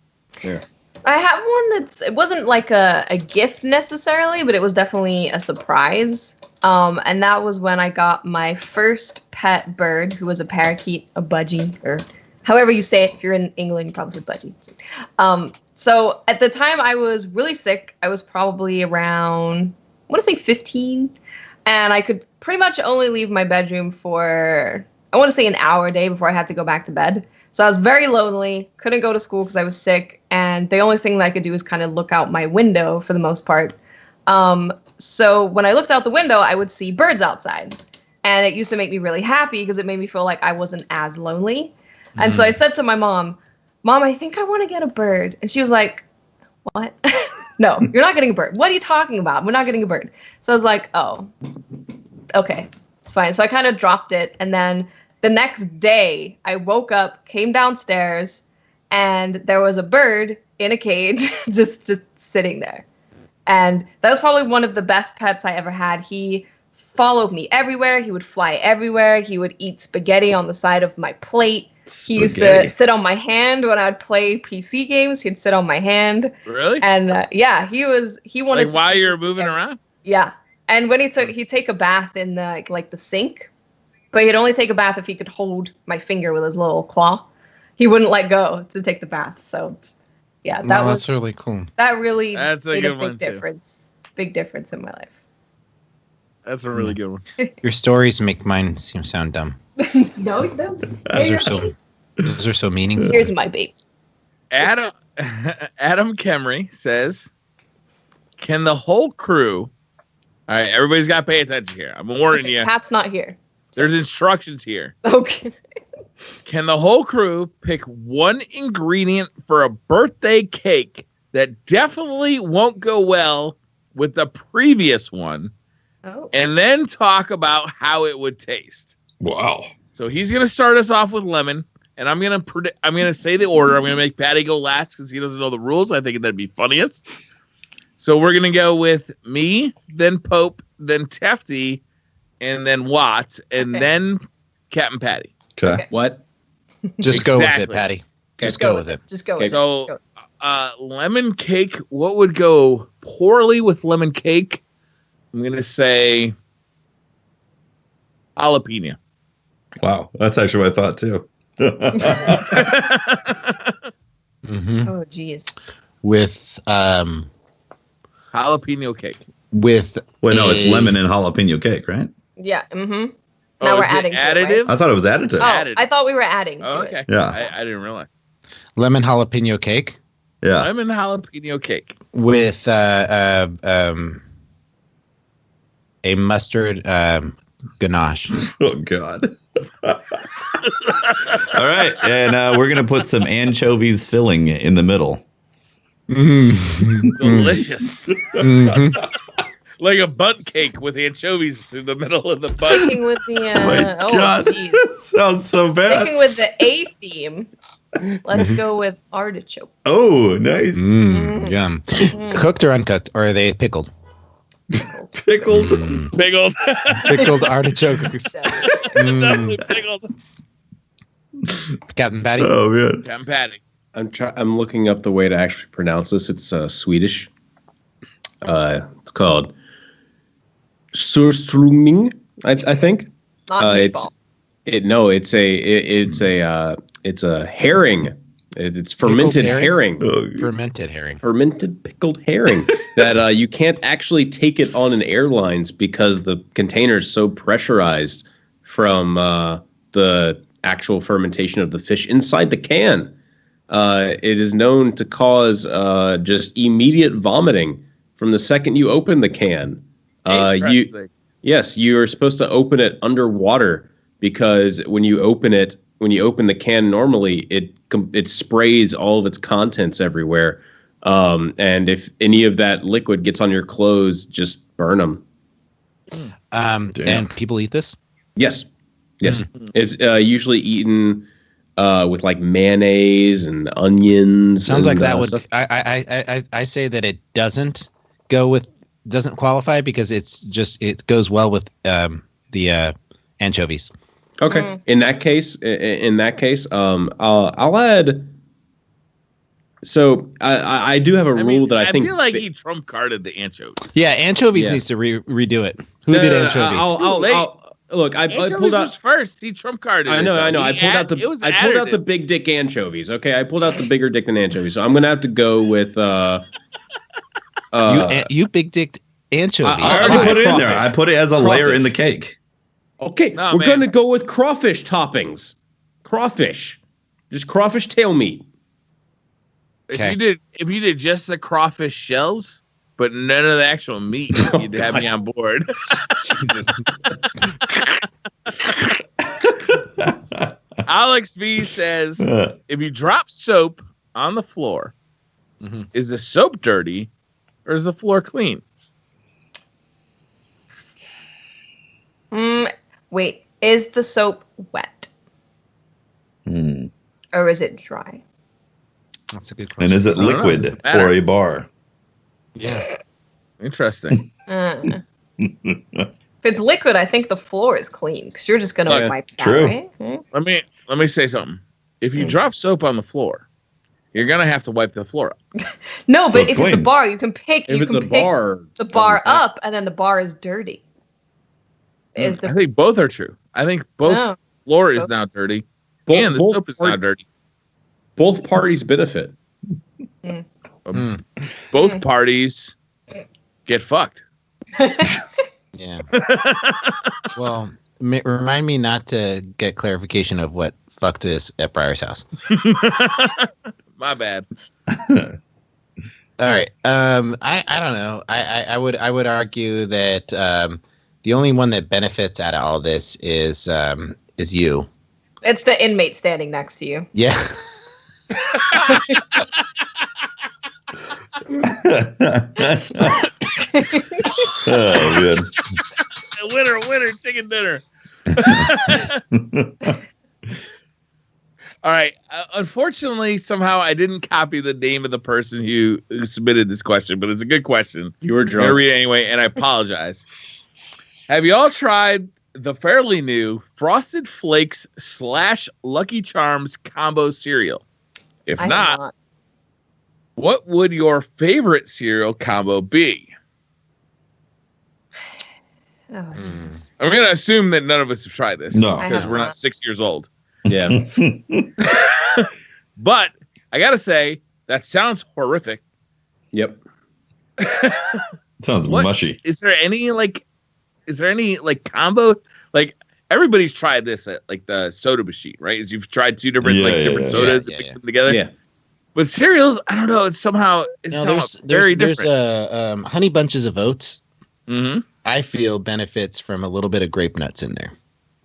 Yeah. I have one it wasn't like a gift necessarily, but it was definitely a surprise. And that was when I got my first pet bird, who was a parakeet, a budgie, or however you say it. If you're in England, you probably say budgie. So at the time I was really sick. I was probably around, I want to say 15. And I could pretty much only leave my bedroom for, I want to say an hour a day before I had to go back to bed. So I was very lonely, couldn't go to school because I was sick. And the only thing that I could do is kind of look out my window for the most part. So when I looked out the window, I would see birds outside. And it used to make me really happy because it made me feel like I wasn't as lonely. And so I said to my mom, I think I want to get a bird. And she was like, what? No, you're not getting a bird. What are you talking about? We're not getting a bird. So I was like, oh, okay, it's fine. So I kind of dropped it. And then the next day I woke up, came downstairs, and there was a bird in a cage just sitting there. And that was probably one of the best pets I ever had. He followed me everywhere. He would fly everywhere. He would eat spaghetti on the side of my plate. He used to sit on my hand when I'd play PC games. He'd sit on my hand. Really? And yeah, he wanted Like while you're moving around? Yeah. And when he'd take a bath in the like the sink, but he'd only take a bath if he could hold my finger with his little claw. He wouldn't let go to take the bath. So yeah, That's really cool. That really That's a made good a one, big too. difference. Big difference in my life. That's a really good one. Your stories make mine sound dumb. No, you don't. Those are so meaningful. Here's my baby. Adam Kemry says, "Can the whole crew?" All right, everybody's got to pay attention here. I'm warning you. Pat's not here. There's instructions here. Okay. Can the whole crew pick one ingredient for a birthday cake that definitely won't go well with the previous one, Oh. and then talk about how it would taste? Wow. So he's gonna start us off with lemon, and I'm gonna say the order. I'm gonna make Patty go last because he doesn't know the rules. I think that'd be funniest. So we're gonna go with me, then Pope, then Tefty, and then Watts, and then Captain Patty. Okay. What? Just go with it, Exactly. Patty. Just go with it. Just go Okay. with it. So, lemon cake. What would go poorly with lemon cake? I'm gonna say jalapeno. Wow. That's actually what I thought too. Mm-hmm. Oh, geez. With Jalapeno cake. with Wait, no, it's a- lemon and jalapeno cake, right? Yeah. Mm-hmm. Oh, Now we're is it adding to it, additive? right? I thought it was additive. Oh, Added. I thought we were adding to Oh, it. okay. Yeah. I didn't realize. lemon jalapeno cake Yeah. Lemon jalapeno cake. with a mustard ganache. Oh God. All right, and we're gonna put some anchovies filling in the middle. Delicious. Mm-hmm. Like a butt cake with anchovies through the middle of the butt. Sticking with the Oh my God. geez. Sounds so bad. Sticking with the A theme. Let's go with artichoke. Oh, nice. Yum. Cooked or uncooked, or are they pickled? Pickled. Pickled. Pickled artichokes. Definitely pickled. Captain Patty. Oh man. Captain Patty. I'm looking up the way to actually pronounce this. It's Swedish. It's called surströmming, I think. Not It's meatball. It's a herring. It's fermented herring. Fermented herring. Fermented pickled herring that you can't actually take it on an airlines because the container is so pressurized from the actual fermentation of the fish inside the can. It is known to cause just immediate vomiting from the second you open the can. You are supposed to open it underwater because when you open the can normally, it sprays all of its contents everywhere. And if any of that liquid gets on your clothes, just burn them. And people eat this? Yes. It's usually eaten with like mayonnaise and onions. Sounds like that would. Stuff. I say that it doesn't qualify because it goes well with the anchovies. Okay. In that case, I'll add. So I do have a rule that I think. I feel like he trump carded the anchovies. Yeah, anchovies needs to redo it. Who did anchovies? Look, I pulled out first. He trump carded. I know. I pulled out the big dick anchovies. Okay, I pulled out the bigger dick than anchovies. So I'm gonna have to go with you big dicked anchovies. I already put it in there. I put it as a layer in the cake. Okay, we're gonna go with crawfish toppings. Crawfish, just crawfish tail meat. If you did just the crawfish shells, but none of the actual meat, you'd have me on board. Jesus. Alex V says, if you drop soap on the floor, is the soap dirty or is the floor clean? Wait, is the soap wet? Or is it dry? That's a good question. And is it liquid or a bar? Yeah. Interesting. If it's liquid, I think the floor is clean because you're just going to wipe it out, right? Let me say something. If you drop soap on the floor, you're going to have to wipe the floor up. No, but if it's a bar, you can pick the bar up and then the bar is dirty. I think both are true. I think both floor is now dirty and the soap is now dirty. Both parties benefit. Both parties get fucked. Yeah. Well, remind me not to get clarification of what fucked is at Briar's house. My bad. All right. I don't know. I would argue that the only one that benefits out of all this is you. It's the inmate standing next to you. Yeah. Oh, good. Winner, chicken dinner. All right. Unfortunately, somehow I didn't copy the name of the person who submitted this question, but it's a good question. You were drunk. I'm going to read it anyway, and I apologize. Have you all tried the fairly new Frosted Flakes / Lucky Charms combo cereal? If not, what would your favorite cereal combo be? Oh, I'm going to assume that none of us have tried this. No. Because we're not 6 years old. Yeah. But I got to say, that sounds horrific. Yep. Sounds mushy. Is there any combo? Like, everybody's tried this at like the soda machine, right? Is you've tried two different sodas and mix them together. Yeah. But cereals, I don't know. It's somehow very different. There's Honey Bunches of Oats. Mm-hmm. I feel benefits from a little bit of grape nuts in there.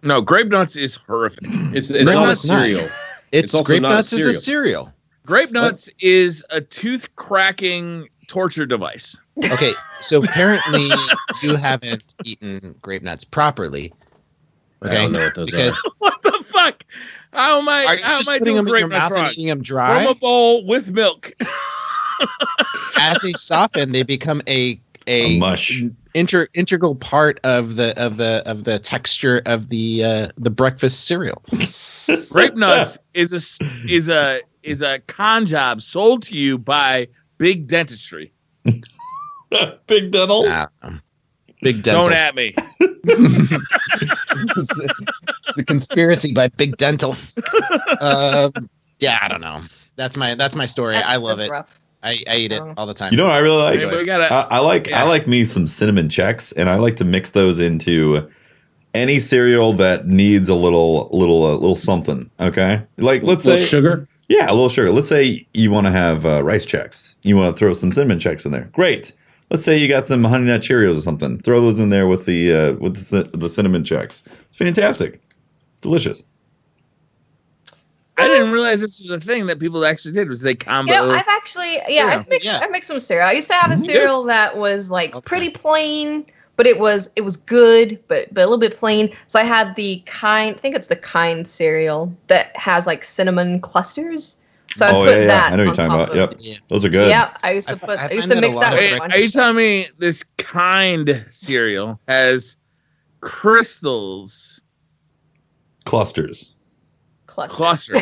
No, grape nuts is horrific. It's not a cereal. It's also grape not nuts is a cereal. Grape nuts is a tooth cracking torture device. Okay, so apparently you haven't eaten grape nuts properly. Okay, I don't know what those are. What the fuck? How am I? Are you just putting them in your mouth and eating them dry? From a bowl with milk. As they soften, they become a mush. Integral part of the texture of the breakfast cereal. Grape nuts is a con job sold to you by Big Dentistry. Big Dental. Big Dental. Don't at me. It's a conspiracy by Big Dental. Yeah, I don't know. That's my story. I love it. Rough. I eat it all the time. You know what I really like? Anybody got a- I like Yeah. I like me some cinnamon checks, and I like to mix those into any cereal that needs a little something. Okay, like let's Little say sugar. yeah, a little sugar. Let's say you want to have rice checks. You want to throw some cinnamon checks in there. Great. Let's say you got some Honey Nut Cheerios or something. Throw those in there with the cinnamon checks. It's fantastic, delicious. I didn't realize this was a thing that people actually did. Was they combo? You know, I've actually, I've mixed some cereal. I used to have a cereal that was like pretty plain, but it was good, but a little bit plain. So I had I think it's the Kind cereal that has like cinnamon clusters. So I put that. I know what you're talking about. Yep, Yeah. those are good. Yeah, I used to mix that with a bunch. Are you telling me this Kind cereal has crystals? Clusters. Clusters.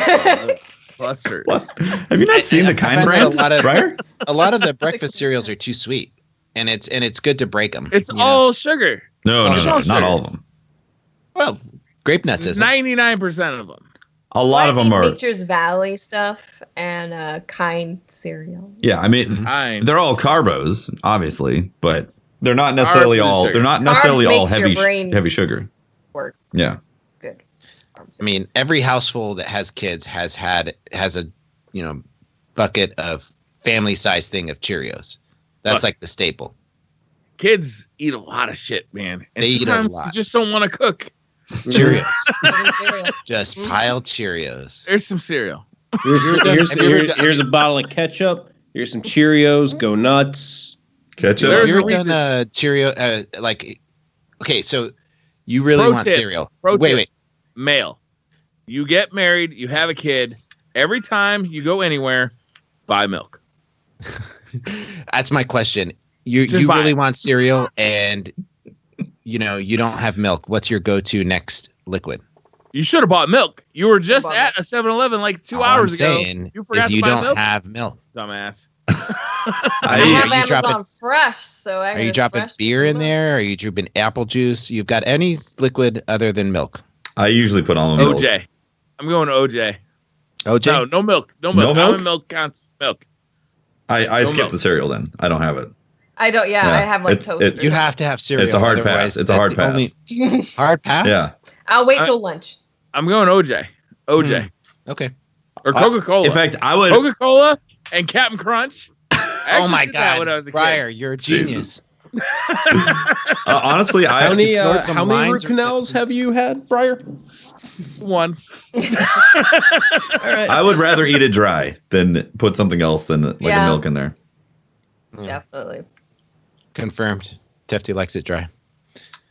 Clusters. What? Have you not seen the Kind brand, Briar? A lot of the breakfast cereals are too sweet, and it's good to break them. It's all sugar. No, It's all not sugar. all of them. Well, grape nuts is 99% of them. A lot of them are. Nature's Valley stuff and Kind cereal. Yeah, I mean, Kind. they're all carbos, obviously, but they're not necessarily Carbs and all. sugar. They're not necessarily Carbs all makes your heavy brain heavy sugar. work. Yeah. Good. I mean, every household that has kids has a bucket of family size thing of Cheerios. That's Look. like the staple. Kids eat a lot of shit, man. And They eat a sometimes lot. You just don't want to cook. Cheerios, Cereal. just pile Cheerios. There's some cereal. Here's a bottle of ketchup. Here's some Cheerios. Go nuts. Ketchup. There's Have you a ever done a Cheerio? Okay, so you really Pro want tip. cereal? Pro Wait, tip. wait. Male. You get married, you have a kid. Every time you go anywhere, buy milk. That's my question. You Just buy really it. want cereal, and you don't have milk. What's your go-to next liquid? You should have bought milk. You were just Bought at a 7-Eleven like 2 All hours I'm ago. saying You forgot is to you buy don't milk, have milk. dumbass. I Are have you Amazon dropping- Fresh, so I Are you dropping beer in there? Are you dropping apple juice? You've got any liquid other than milk? I usually put almond milk. OJ. I'm going to OJ. OJ? No milk. No No milk. milk? Almond milk counts as milk. I No skip milk. the cereal then. I don't have it. I don't. Yeah, Yeah, I have like it's- toast. it- You have to have cereal. It's a hard pass. otherwise It's a hard that's the pass. only- hard pass? Yeah. I'll wait I- till lunch. I'm going OJ. OJ. Okay. Or Coca-Cola. In fact, I would. Coca-Cola and Captain Crunch. I Oh actually my did that God, when I was a Briar, you're a genius. Honestly, How I many snort some how many root lines or canals have you had, Briar? kid. One. I would rather eat it dry than put something else than like Yeah. a milk in there. Definitely. Confirmed. Tefty likes it dry.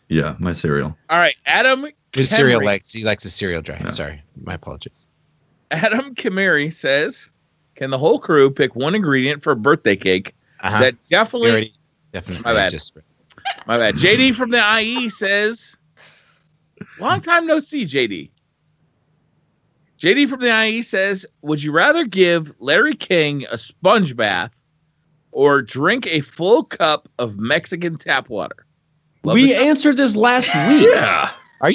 Yeah, my cereal. All right, Adam His cereal Kemmery. he likes his cereal dry. Yeah. Sorry. My apologies. Adam Kamiri says, "Can the whole crew pick one ingredient for a birthday cake Uh-huh. that We definitely?" already definitely My bad. just My bad. JD from the IE says, "Long time no see, JD." JD from the IE says, "Would you rather give Larry King a sponge bath or drink a full cup of Mexican tap water?" Love We it. answered this last week. Yeah. Are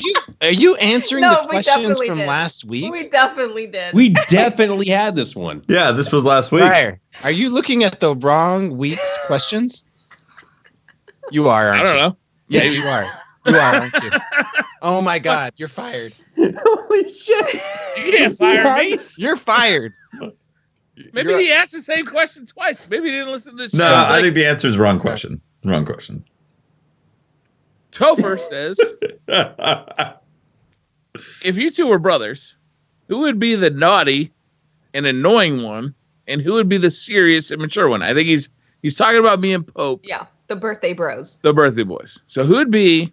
you answering No, the we questions definitely from did. last week? We definitely did. We definitely had this one. Yeah, this was last week. Briar, are you looking at the wrong week's questions? You are, aren't I don't you? know. Yes, Maybe. you are. You are, aren't you? Oh my God, you're fired. Holy shit! You can't fire me. You're fired. Maybe You're- he asked the same question twice. Maybe he didn't listen to the show. No, I Like, think the answer is wrong question. Wrong question. Topher says, if you two were brothers, who would be the naughty and annoying one, and who would be the serious and mature one? I think he's talking about me and Pope, Yeah, the birthday bros. the birthday boys. So who would be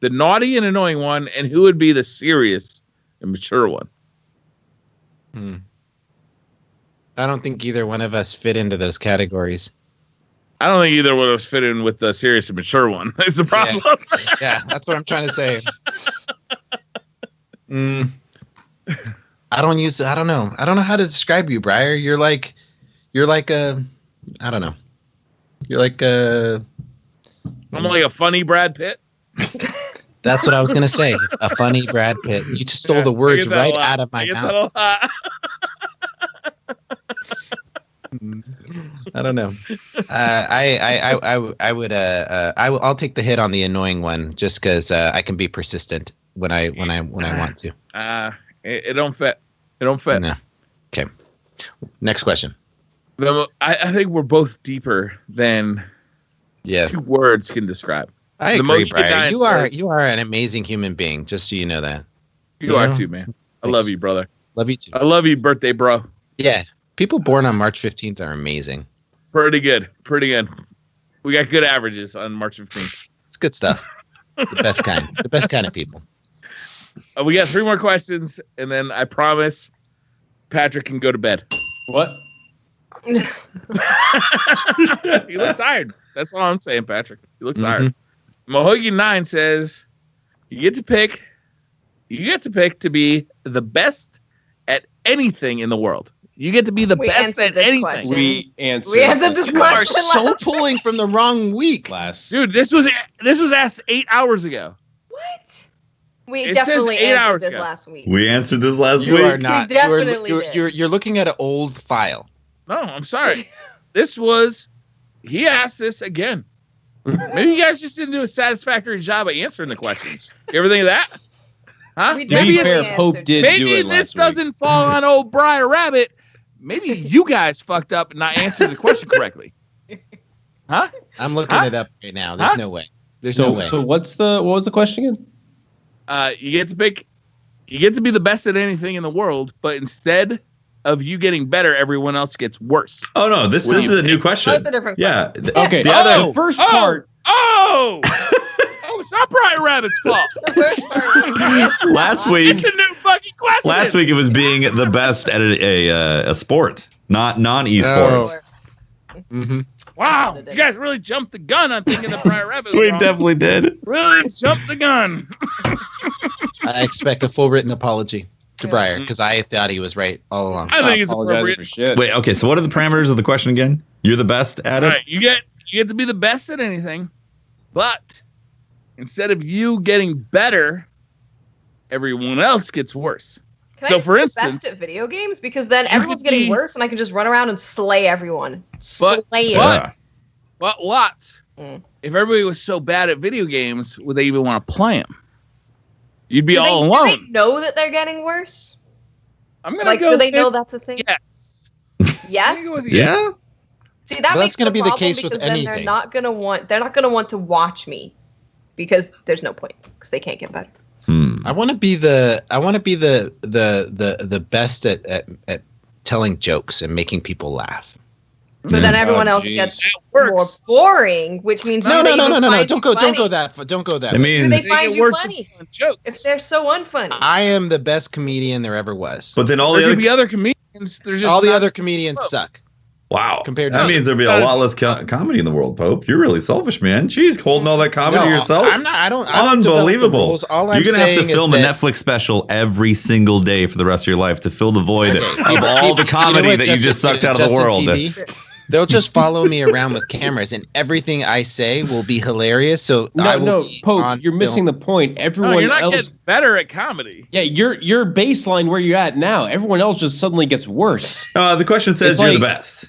the naughty and annoying one, and who would be the serious and mature one? I don't think either one of us fit into those categories. I don't think either one of us fit in with the serious and mature one. Is the problem? Yeah, that's what I'm trying to say. I don't know. I don't know how to describe you, Briar. You're like a, I don't know. You're like a, I'm like a funny Brad Pitt. That's what I was gonna say. A funny Brad Pitt. You just stole the words right out of my mouth. I don't know. I'll take the hit on the annoying one just because I can be persistent when I want to. It don't fit. It don't fit. No. Okay. Next question. I think we're both deeper than two words can describe. I agree, Brian. You are an amazing human being. Just so you know that. You are too, man. I love you, brother. Love you too. I love you, birthday bro. Yeah. People born on March 15th are amazing. Pretty good. Pretty good. We got good averages on March 15th. It's good stuff. The best kind. The best kind of people. We got 3 more questions, and then I promise Patrick can go to bed. What? You look tired. That's all I'm saying, Patrick. You look tired. Mohogan 9 says, you get to pick to be the best at anything in the world. You get to be the best at anything. Question. We answered this You are question. so pulling from the wrong week. Dude, this was asked 8 hours ago. What? We It definitely says 8 answered hours this ago. last week. We answered this last You week. are not. We definitely did. You're looking at an old file. No, I'm sorry. He asked this again. Maybe you guys just didn't do a satisfactory job of answering the questions. You ever think of that? Huh? We To be definitely fair, Pope answered did it. do Maybe it this last doesn't fall on old Briar Rabbit. Maybe you guys fucked up and not answered the question correctly. Huh? I'm looking it up right now. There's no way. There's no way. So what was the question again? You get to be the best at anything in the world, but instead of you getting better, everyone else gets worse. Oh no, this is a new question. Oh, it's a different question. Yeah. Okay. The first part. Oh, it's not Briar Rabbit's fault. The first part. Last week. It's a new fucking question. Last week it was being the best at a sport, not non-esports. Wow, you guys really jumped the gun on thinking that Briar Rabbit was We wrong. definitely did. Really jumped the gun. I expect a full written apology to Briar because I thought he was right all along. I think it's Apologizing appropriate. for shit. Wait, okay. So what are the parameters of the question again? You're the best at it. All right, you get to be the best at anything, but instead of you getting better, everyone else gets worse. Can So, I just for be the instance, best at video games? Because then you everyone's could getting be- worse and I can just run around and slay everyone. Slay it. Yeah. But Watts, Mm. if everybody was so bad at video games, would they even want to play them? You'd be Do all they alone. know that they're getting worse? I'm gonna Like, go. do they know with- that's a thing? Yes. Yes. I'm gonna go with Yeah. See, that Well, makes that's gonna the be the problem case with because then they're anything. not gonna want to watch me because there's no point because they can't get better. I want to be the best at telling jokes and making people laugh. But then everyone else geez. gets That works. more boring, which means No. do they even Don't find go. you Don't funny? go that. Don't go that. It way. Do means, they find get you worse funny than joke. if they're so unfunny? I am the best comedian there ever was. but then all There the could be other. other comedians. There's just All the not- other comedians suck. Wow. compared to that us. means there'd be a lot less comedy in the world, Pope. You're really selfish, man. Jeez, holding all that comedy yourself. I'm not. I don't develop the Unbelievable. rules. All You're I'm gonna have to saying is film a that- Netflix special every single day for the rest of your life to fill the void Okay. of People- all the comedy you know what, that you just sucked out of the Justin world. TV, they'll just follow me around with cameras, and everything I say will be hilarious. So I will be Pope, on you're missing film. the point. No, Everyone you're not else, getting better at comedy. yeah, your baseline where you're at now. Everyone else just suddenly gets worse. The question says It's you're like- the best.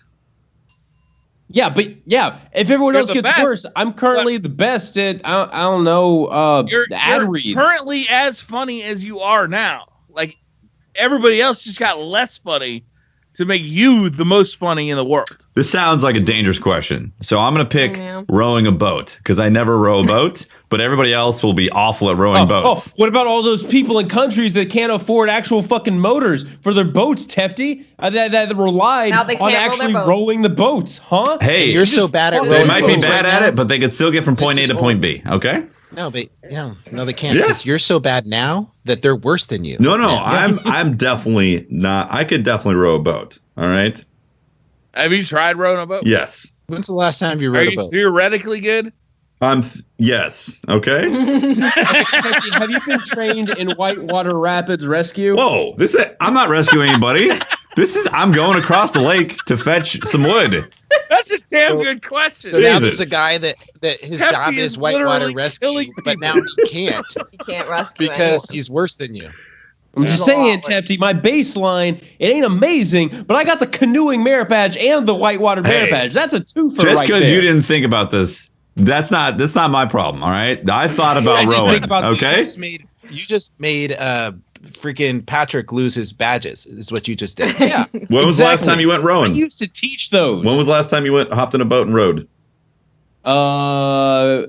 Yeah, but yeah, if everyone You're else the gets best, worse, I'm currently the best at I don't know You're ad reads. currently as funny as you are now. Like everybody else just got less funny to make you the most funny in the world. This sounds like a dangerous question. So I'm going to pick Yeah. rowing a boat because I never row a boat, but everybody else will be awful at rowing boats. What about all those people in countries that can't afford actual fucking motors for their boats, Tefty? That relied Now they on can't roll actually their boat. rowing the boats, huh? Hey, You're so bad at they rowing might be boats bad right at now. it, but they could still get from point A This to is point B. Okay? No, but no, they can't. Yeah. Because you're so bad now that they're worse than you. No, Yeah. I'm definitely not. I could definitely row a boat. All right. Have you tried rowing a boat? Yes. When's the last time you Are rode a you boat? theoretically good? Yes. Okay. Tefty, have you been trained in whitewater rapids rescue? Whoa. I'm not rescuing anybody. I'm going across the lake to fetch some wood. That's That's a damn good question. So now Jesus. there's a guy that his Hefty job is is whitewater literally rescue, killing but now he can't You can't rescue because anyone. he's worse than you. I'm just There's a saying, lot worse. Tefty, my baseline, it ain't amazing, but I got the canoeing merit badge and the whitewater merit Hey, badge. That's a twofer Just right because there. you didn't think about this, that's not my problem. All right, I thought about I didn't rowing. think about Okay, You just made freaking Patrick lose his badges. Is what you just did. Yeah. when was the last Exactly. time you went I rowing? used to teach those. When was the last time you hopped in a boat and rowed?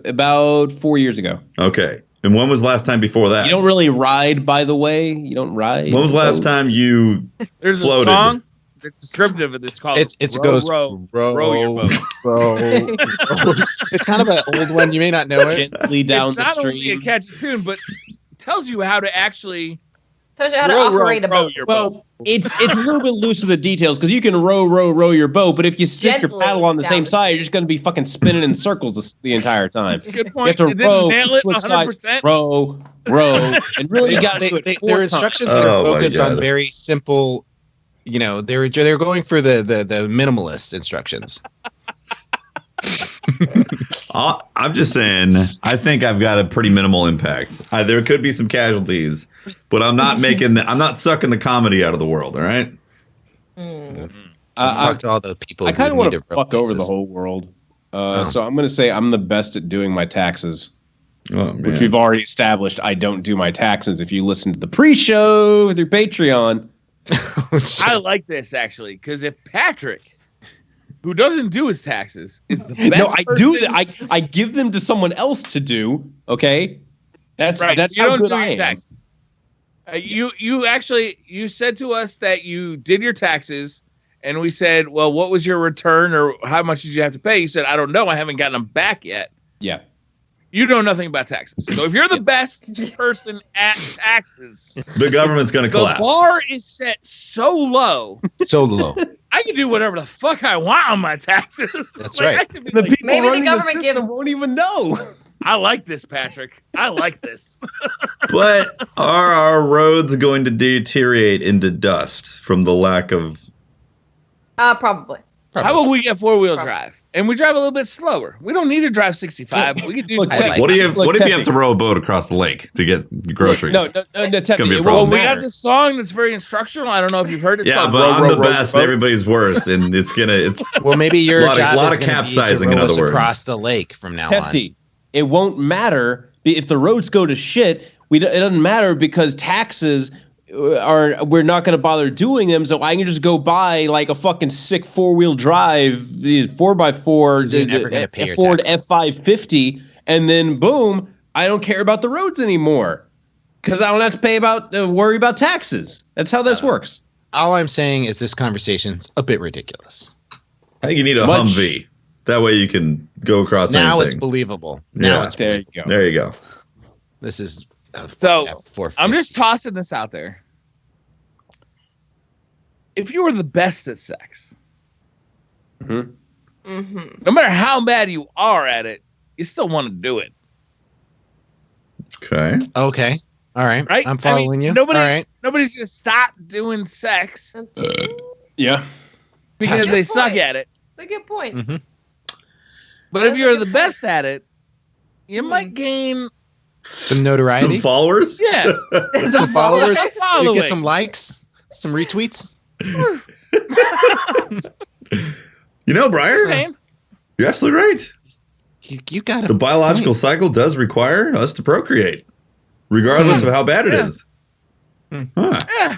About 4 years ago. Okay, and when was the last time before that? You don't really ride, by the way. You don't ride. When was the last boats. time you There's floated? a song that's descriptive, and it's called It row, goes row, row, row your boat. row. It's kind of an old one. You may not know it. Gently down It's the not only a stream? catchy tune, but it tells you how to actually Tells you how to row, operate a row boat. your boat. Well, it's a little bit loose with the details because you can row your boat, but if you stick your Gently paddle on the down same the side, you're just going to be fucking spinning in circles the entire time. Good You point. have You to didn't row, nail it switch sides, 100%. row, and really you got to do it four Their times. instructions Oh, are my focused on God. very simple. You know, they're going for the minimalist instructions. I'm just saying, I think I've got a pretty minimal impact. There could be some casualties, but I'm not I'm not sucking the comedy out of the world. All right. Talk to all the people. I kind of who want need to fuck over the places. whole world. Oh. So I'm going to say I'm the best at doing my taxes, Oh man. which we've already established. I don't do my taxes. If you listen to the pre-show through Patreon, I like this actually because if Patrick, who doesn't do his taxes, is the best no, I do. person- I give them to someone else to do. Okay, that's Right, that's you how don't good do I your am. taxes. You said to us that you did your taxes, and we said, well, what was your return or how much did you have to pay? You said, I don't know, I haven't gotten them back yet. Yeah. You know nothing about taxes. So if you're the best person at taxes, The government's going to the collapse. bar is set so low. So low. I can do whatever the fuck I want on my taxes. That's Like, right. I can be The like, people Maybe the running government system gives- won't even know. I like this, Patrick. I like this. But are our roads going to deteriorate into dust from the lack of? Probably. How about we get four-wheel Probably. drive? And we drive a little bit slower. We don't need to drive 65. We could do Look, something. Tech, What do you? Look, What if you have Teffy. to row a boat across the lake to get groceries? No, gonna be a Teffy, it problem. Well, won't we matter. got this song that's very instructional. I don't know if you've heard it. It's Yeah, called but Row, I'm Row, the Row, best, Row. and everybody's worse, and it's gonna. Well, maybe your Lot of- job lot is of going to capsizing, be in to row us other words. across the lake from now on. Hefty. It won't matter if the roads go to shit. It doesn't matter because taxes we're not going to bother doing them. So I can just go buy like a fucking sick 4-wheel drive 4x4 You're never gonna pay your Ford taxes. F550, and then boom, I don't care about the roads anymore because I don't have to worry about taxes. That's how this works. All I'm saying is this conversation's a bit ridiculous. I think you need a Much- Humvee. That way you can go across Now anything. it's believable. Now Yeah. it's There you go. There you go. this is So, F450. I'm just tossing this out there. If you were the best at sex, Mm-hmm. no matter how bad you are at it, you still want to do it, Okay. okay. All right. right? I'm following you. Nobody's, All right. nobody's going to stop doing sex Yeah. because Good they suck point. at it. That's a good point. Mhm. But That's if a you're good the point. best at it, you Hmm. might gain, Some notoriety. Some followers. yeah, Some followers. You following. get some likes, some retweets. You know, Briar, Same. you're absolutely right. You got The it. biological cycle does require us to procreate, regardless of how bad it Yeah. is. Hmm. Huh. Yeah.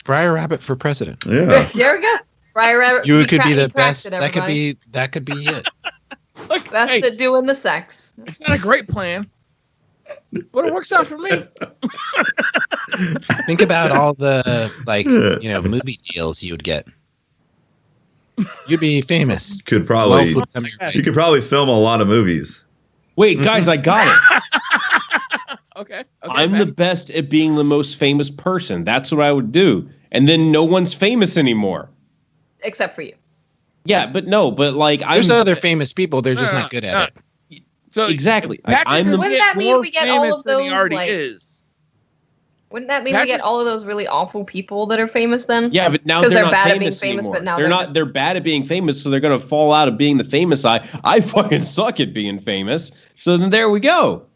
Briar Rabbit for president. Yeah. There we go. Right. You could be the cracked best. it, That could everybody. be it. Look, Best hey, at doing the sex. it's not a great plan, but it works out for me. Think about all the movie deals you would get. You'd be famous. Could Wealth probably would come your you way. could probably film a lot of movies. Wait, guys, I got it. Okay. I'm the best at being the most famous person. That's what I would do. And then no one's famous anymore. Except for you. Yeah, but like There's I'm other famous people. They're just not good at it. So Exactly. Patrick I'm the- doesn't Wouldn't get that mean more we get all famous of than he those, already like- is. Wouldn't that mean we get all of those really awful people that are famous then? Yeah, but now because they're they're not bad at being famous famous, anymore. but now they're not. They're bad at being famous, so they're gonna fall out of being the famous. I fucking suck at being famous. So then there we go.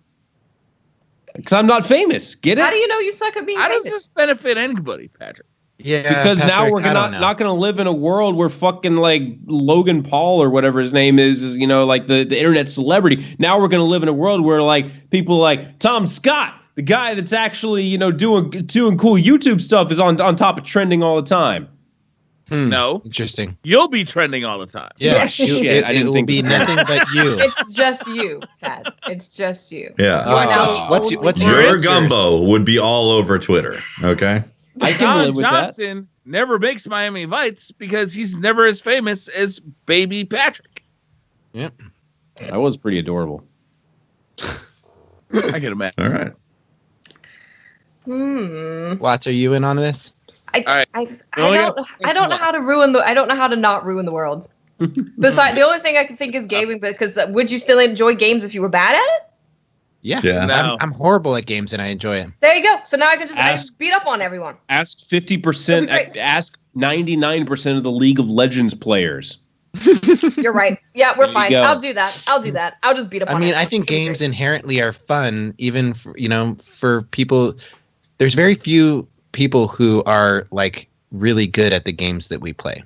Because I'm not famous. Get it? How do you know you suck at being famous? How does this benefit anybody, Patrick? Yeah, because Patrick, now we're not going to live in a world where fucking like Logan Paul or whatever his name is you know, like the internet celebrity. Now we're going to live in a world where like people like Tom Scott, the guy that's actually, you know, doing cool YouTube stuff, is on top of trending all the time. No. Interesting. You'll be trending all the time. Yeah. Shit, I didn't will think be so. nothing but you. It's just you, Pat. It's just you. Yeah. You are now Oh. What's Your yours? gumbo would be all over Twitter. Okay. I can Don live with that. Johnson never makes Miami Vice because he's never as famous as baby Patrick. Yep. That was pretty adorable. I can imagine. All right. Watts, are you in on this? I don't know how to ruin the. I don't know how to not ruin the world. Besides, the only thing I can think is gaming. Because would you still enjoy games if you were bad at it? Yeah. Yeah. No. I'm horrible at games and I enjoy it. There you go. So now I can I Ask- just beat up on everyone. Ask 50%. That'd be great. Ask 99% of the League of Legends players. You're right. Yeah, we're There you fine. go. I'll do that. I'll just beat up. I on mean, I everyone. think It'll be games great. inherently are fun, even for, for people. There's very few people who are like really good at the games that we play,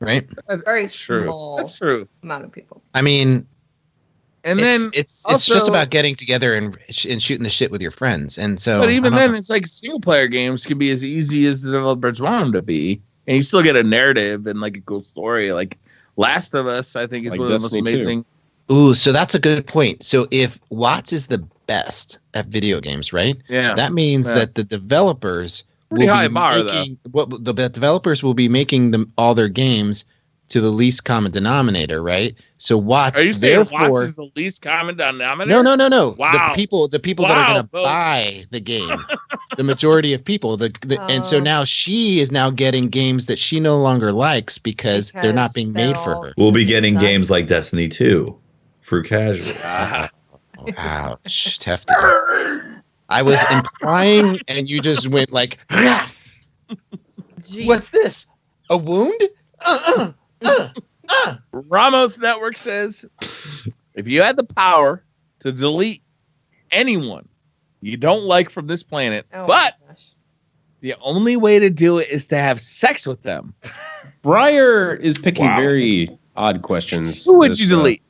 right? a very That's true. small That's true. amount of people. I mean, And it's then it's also- just about getting together and shooting the shit with your friends, and so. But even I don't then, it's like single player games can be as easy as the developers want them to be, and you still get a narrative and like a cool story. Like Last of Us, I think is Like one of the most Destiny 2. amazing. Ooh, so that's a good point. So if Watts is the best at video games, right? Yeah, That means Yeah. that the developers Pretty will high be bar, making the developers will be making them all their games to the least common denominator, right? So Watts, are you saying therefore, Watts is the least common denominator? no. Wow. The people that are Wow, going to Bill. buy the game, the majority of people, and so Oh. now she is now getting games that she no longer likes because they're not Because being made they're for all- her. We'll be getting Suck. games like Destiny 2 for casual. Ah. Ouch, hefty. I was implying, and you just went like, Jeez. "What's this? A wound?" Ramos Network says, if you had the power to delete anyone you don't like from this planet, Oh my but gosh. the only way to do it is to have sex with them, Breyer is picking Wow. very odd questions. who would this, you delete?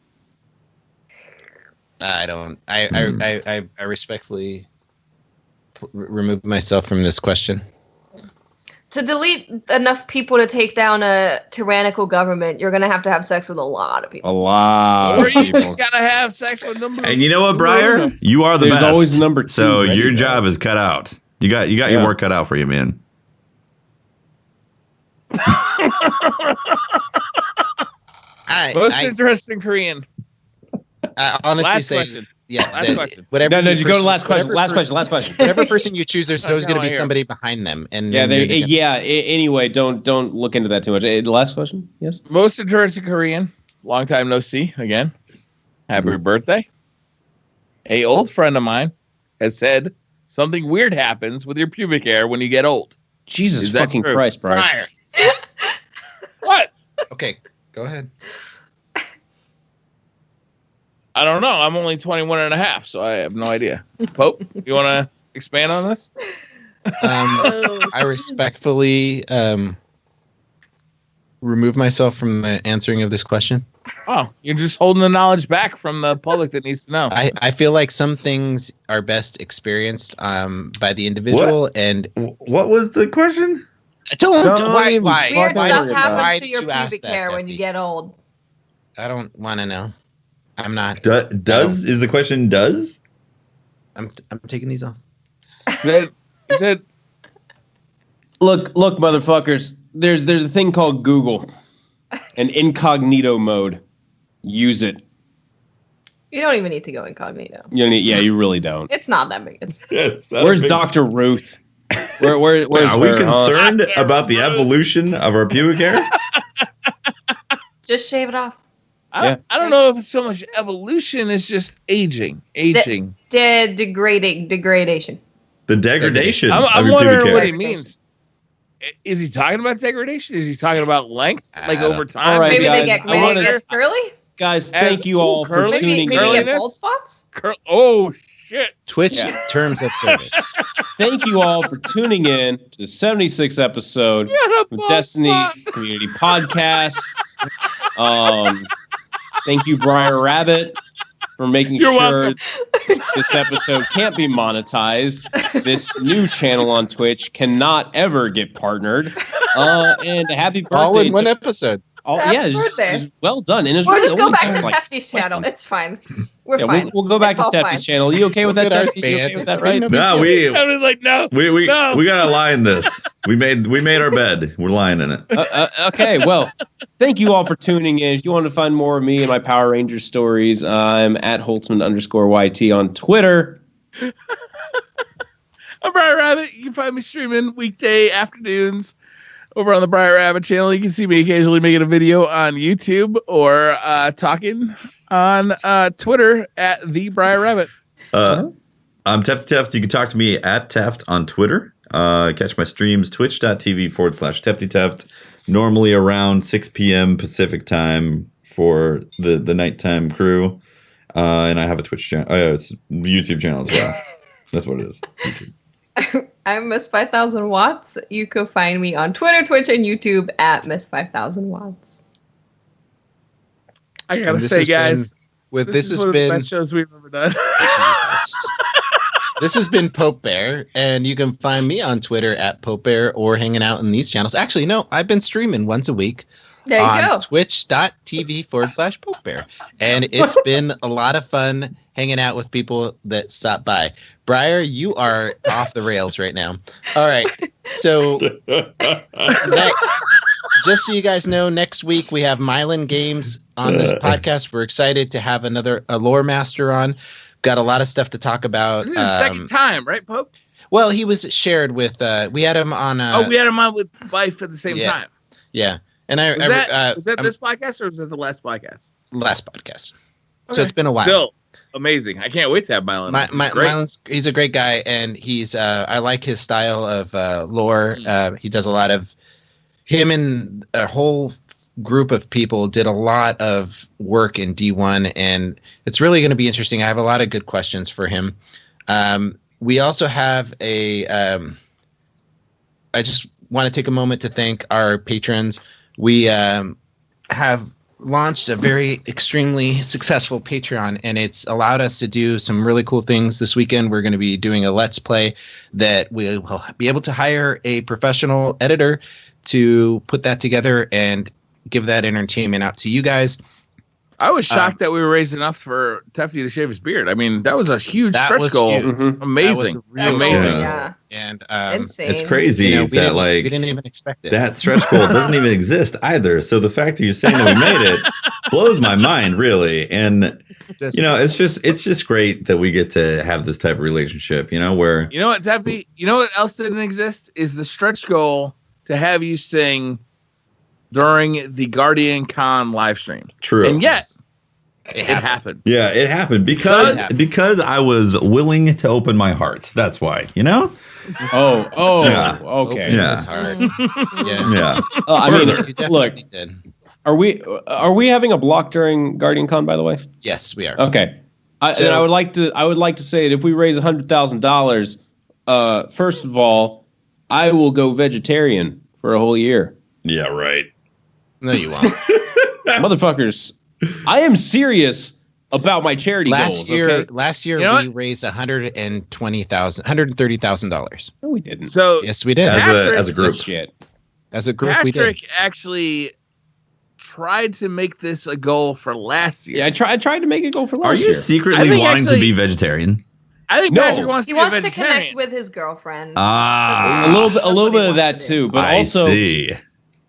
I don't. I respectfully remove myself from this question. To delete enough people to take down a tyrannical government, you're going to have sex with a lot of people. A lot Or of you people. just gotta have sex with them. And you know what, Breyer? You are the There's best. always number 2 So ready, your though. job is cut out. You got your Yeah. work cut out for you, man. Most I interesting Korean. honestly Last say, question. yeah. Last that- question. Whatever. No, you you go to person- last question. whatever Last person- question. Last question. Whatever person you choose, there's always No, going to I be hear. somebody behind them, and Yeah, then you're gonna- anyway, don't look into that too much. The last question? Yes. Most interesting Korean. Long time no see again. Happy birthday. A old friend of mine has said something weird happens with your pubic hair when you get old. Jesus Is that fucking true? Christ, Brian. What? Okay, go ahead. I don't know. I'm only 21 and a half, so I have no idea. Pope, you want to expand on this? I respectfully remove myself from the answering of this question. Oh, you're just holding the knowledge back from the public that needs to know. I feel like some things are best experienced by the individual, and What was the question? don't why Weird Weird Why stuff do- happens why to your did you ask pubic that, hair when you Jeffy? get old. I don't want to know. I'm not. Does is the question? Does I'm taking these off. He said, Look, motherfuckers. There's a thing called Google, an incognito mode. Use it. You don't even need to go incognito. You really don't. It's not that big. It's Where's Dr. Ruth? Where's are we her, huh? concerned about the evolution of our pubic hair? just shave it off. I don't know if it's so much evolution, it's just aging. Degradation. The degradation. I'm of your wondering pubic what hair. he means. Is he talking about degradation? Is he talking about length, like over time? All right, Maybe guys, maybe it gets curly. Guys, thank you all for curly? tuning Maybe in. get bald spots. Oh shit! Twitch terms of service. Thank you all for tuning in to the 76th episode of Destiny Community Podcast. Thank you, Briar Rabbit, for making sure this episode can't be monetized. This new channel on Twitch cannot ever get partnered. And happy birthday! All in one episode. Happy birthday. It's well done. And We'll just go back to Tefty's channel. It's fine. We're fine. We'll go back It's to all fine. Tefty's channel. You okay with that, Tefty? You okay with that, right? No, I was like, no. we gotta lie in this. We made our bed. We're lying in it. Okay, well, thank you all for tuning in. If you want to find more of me and my Power Rangers stories, I'm at Holtzman_YT on Twitter. I'm Briar Rabbit. You can find me streaming weekday afternoons over on the Briar Rabbit channel. You can see me occasionally making a video on YouTube or talking on Twitter at the Briar Rabbit. I'm Teft Teft. You can talk to me at Teft on Twitter. Catch my streams, twitch.tv/TeftyTeft. Normally around 6 p.m. Pacific time for the nighttime crew. And I have a Twitch channel. It's a YouTube channel as well. That's what it is. YouTube. I'm Miss 5000 Watts. You can find me on Twitter, Twitch, and YouTube at Miss 5000 Watts. I gotta say, guys, this has one been of the best shows we've ever done. Jesus. This has been Pope Bear, and you can find me on Twitter at Pope Bear or hanging out in these channels. Actually, no, I've been streaming once a week There you on go. twitch.tv/Pope Bear. And it's been a lot of fun hanging out with people that stop by. Briar, you are off the rails right now. All right. So just so you guys know, next week we have Mylan Games on the podcast. We're excited to have a lore master on. Got a lot of stuff to talk about. This is the second time, right, Pope? Well, he was shared with. We had him on. We had him on with Life at the same time. Yeah, and was that this podcast or was it the last podcast? Last podcast. Okay. So it's been a while. Still amazing. I can't wait to have Mylan. Mylan's, he's a great guy, and he's. I like his style of lore. He does a lot of. Him and a whole group of people did a lot of work in D1, and it's really going to be interesting. I have a lot of good questions for him. We also have I just want to take a moment to thank our patrons. We have launched a very extremely successful Patreon, and it's allowed us to do some really cool things. This weekend, we're going to be doing a Let's Play that we will be able to hire a professional editor to put that together and give that entertainment out to you guys. I was shocked that we were raising enough for Tefty to shave his beard. I mean, that was a huge stretch goal. Mm-hmm. Amazing. Amazing. Yeah. And Insane. It's crazy we that we didn't even expect it. that stretch goal doesn't even exist either. So the fact that you're saying that we made it blows my mind, really. And it's just great that we get to have this type of relationship. Where you know what, Tefty? You know what else didn't exist is the stretch goal to have you sing during the Guardian Con live stream. True. And yet it happened. Yeah, it happened because I was willing to open my heart. That's why, Oh, Yeah. okay. Yeah. It's hard. Yeah. I mean, You definitely look, did. are we having a block during Guardian Con, by the way? Yes, we are. Okay. And I would like to say that if we raise $100,000, first of all, I will go vegetarian for a whole year. Yeah, right. No, you won't. Motherfuckers, I am serious about my charity goals. Last year You know we raised $130,000. No, we didn't. So Yes, we did. As a group. Shit. As a group, we did. Patrick actually tried to make this a goal for last year. Yeah, I tried to make it go for last Are year. you secretly I think wanting to actually- be vegetarian? I think No. Patrick wants He to wants be a to vegetarian. connect with his girlfriend. Ah, A little bit That's what he of that wants to do. too, but I also see.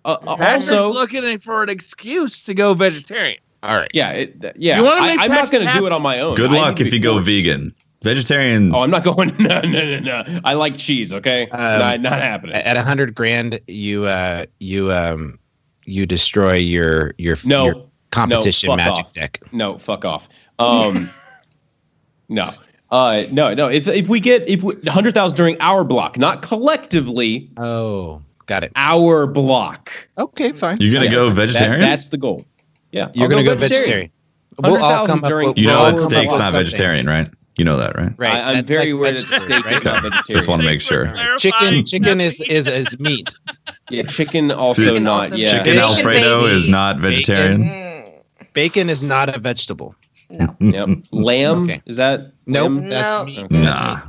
Patrick's also looking for an excuse to go vegetarian. All right. yeah, You wanna make I'm not Patrick going to do happy? it on my own. Good I luck need to if be you go forced. vegan. Vegetarian. Oh, I'm not going. No. I like cheese. Okay, not happening. At $100,000, you destroy your No, competition fuck magic off. deck. No, fuck off. No. No. If we 100,000 during our block, not collectively. Oh, got it. Our block. Okay, fine. You're gonna go vegetarian? That's the goal. Yeah, You're gonna go vegetarian. We'll all come up with. You know that we'll steak's not something. vegetarian, right? You know that, right? Right. I'm That's very like aware that vegetarian, steak is not vegetarian. Just want to make sure. Chicken is meat. Yeah, chicken also Chicken not. also- Yeah, Chicken Bacon, Alfredo baby. is not vegetarian. Bacon is not a vegetable. No. Yep. Lamb. Okay. Is that? Nope, lamb? that's No. meat. Okay. That's Nah. meat.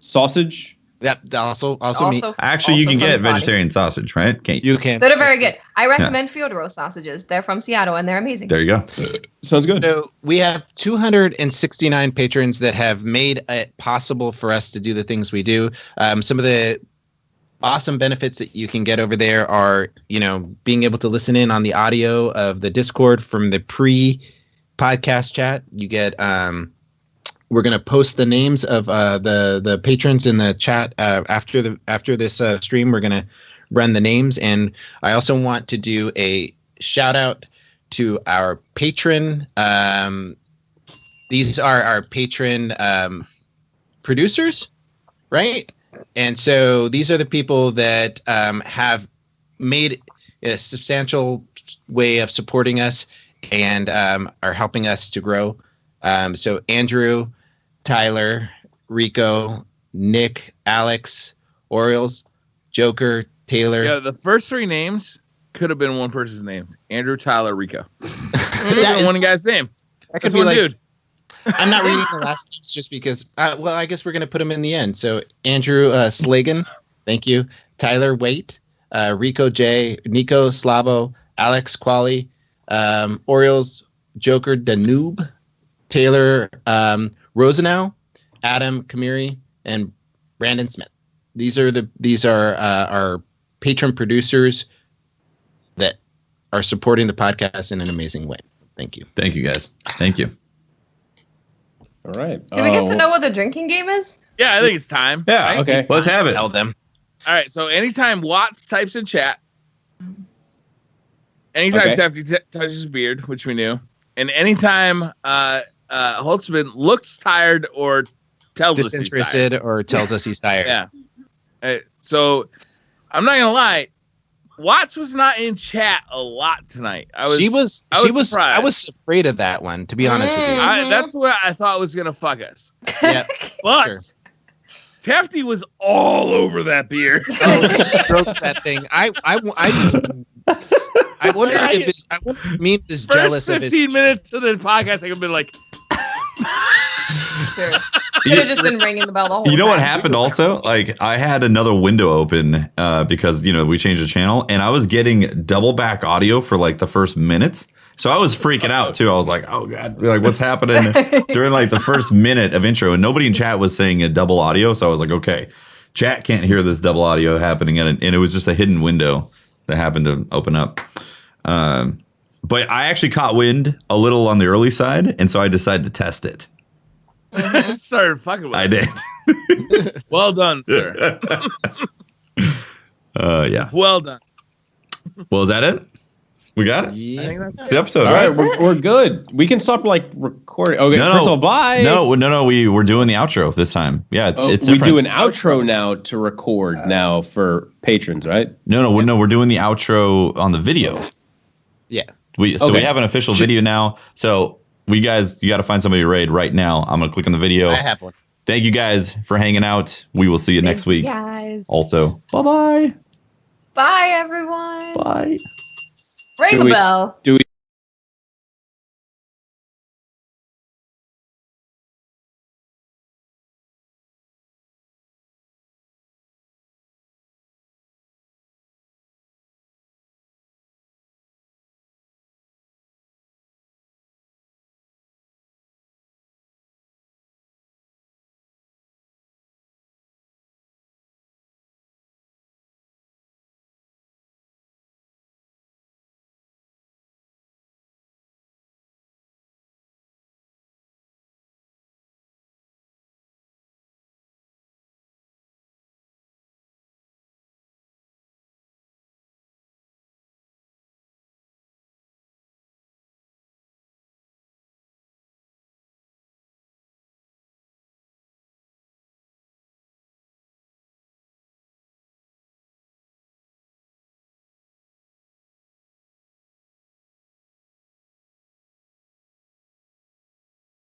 Sausage. Yep, also meat. Actually, you also can from get the body. vegetarian sausage, right? Can't you? You can. That are very good. I recommend field roast sausages. They're from Seattle and they're amazing. There you go. Sounds good. So we have 269 patrons that have made it possible for us to do the things we do. Some of the awesome benefits that you can get over there are, being able to listen in on the audio of the Discord from the pre-podcast chat. You get. We're gonna post the names of the patrons in the chat after this stream. We're gonna run the names, and I also want to do a shout out to our patron. These are our patron producers, right? And so these are the people that have made a substantial way of supporting us and are helping us to grow. So Andrew, Tyler, Rico, Nick, Alex, Orioles, Joker, Taylor. Yeah, the first three names could have been one person's name. Andrew, Tyler, Rico. That is- one guy's name. That could That's be one like, dude. I'm not reading the last names just because, I guess we're going to put them in the end. So Andrew Slagan, thank you. Tyler Waite, Rico J, Nico Slavo, Alex Quali, Orioles, Joker Danube, Taylor Rosenow, Adam Kamiri, and Brandon Smith. These are our patron producers that are supporting the podcast in an amazing way. Thank you. Thank you, guys. Thank you. All right. Do we get to know what the drinking game is? Yeah, I think it's time. Yeah. right? Okay. Let's have it. Tell them. All right. So anytime Watts types in chat, anytime Okay. Tefty touches his beard, which we knew, and anytime Holtzman looks tired or tells us he's tired. Disinterested or tells us he's tired. Yeah. So I'm not gonna lie, Watts was not in chat a lot tonight. I was surprised. I was afraid of that one, to be honest with you. That's what I thought was gonna fuck us. Yeah. But Sure. Tefty was all over that beard. Oh, he strokes that thing. I wonder if Memes is jealous First of his. 15 minutes of the podcast, I could be like, Sure. Could have just been ringing the bell the whole time. You know what happened also? Like I had another window open because we changed the channel and I was getting double back audio for like the first minute. So I was freaking out too. I was like, oh God, like what's happening during like the first minute of intro and nobody in chat was saying a double audio. So I was like, okay, chat can't hear this double audio happening. And it was just a hidden window that happened to open up. But I actually caught wind a little on the early side. And so I decided to test it. started fucking with I it. did. Well done, sir. Yeah. Well done. Well, is that it? We got it? I Yeah. think that's It's the episode, All right? right, we're good. We can stop recording. Okay, No, first of all, bye. No, we're doing the outro this time. Yeah, it's Oh, it's we different. do an outro now to record now for patrons, right? No, we're doing the outro on the video. Yeah. We Okay. have an official video now. So you got to find somebody to raid right now. I'm gonna click on the video. I have one. Thank you guys for hanging out. We will see you next week. Guys. Also, bye-bye. Bye, everyone. Bye. Ring Do the we- bell. Do we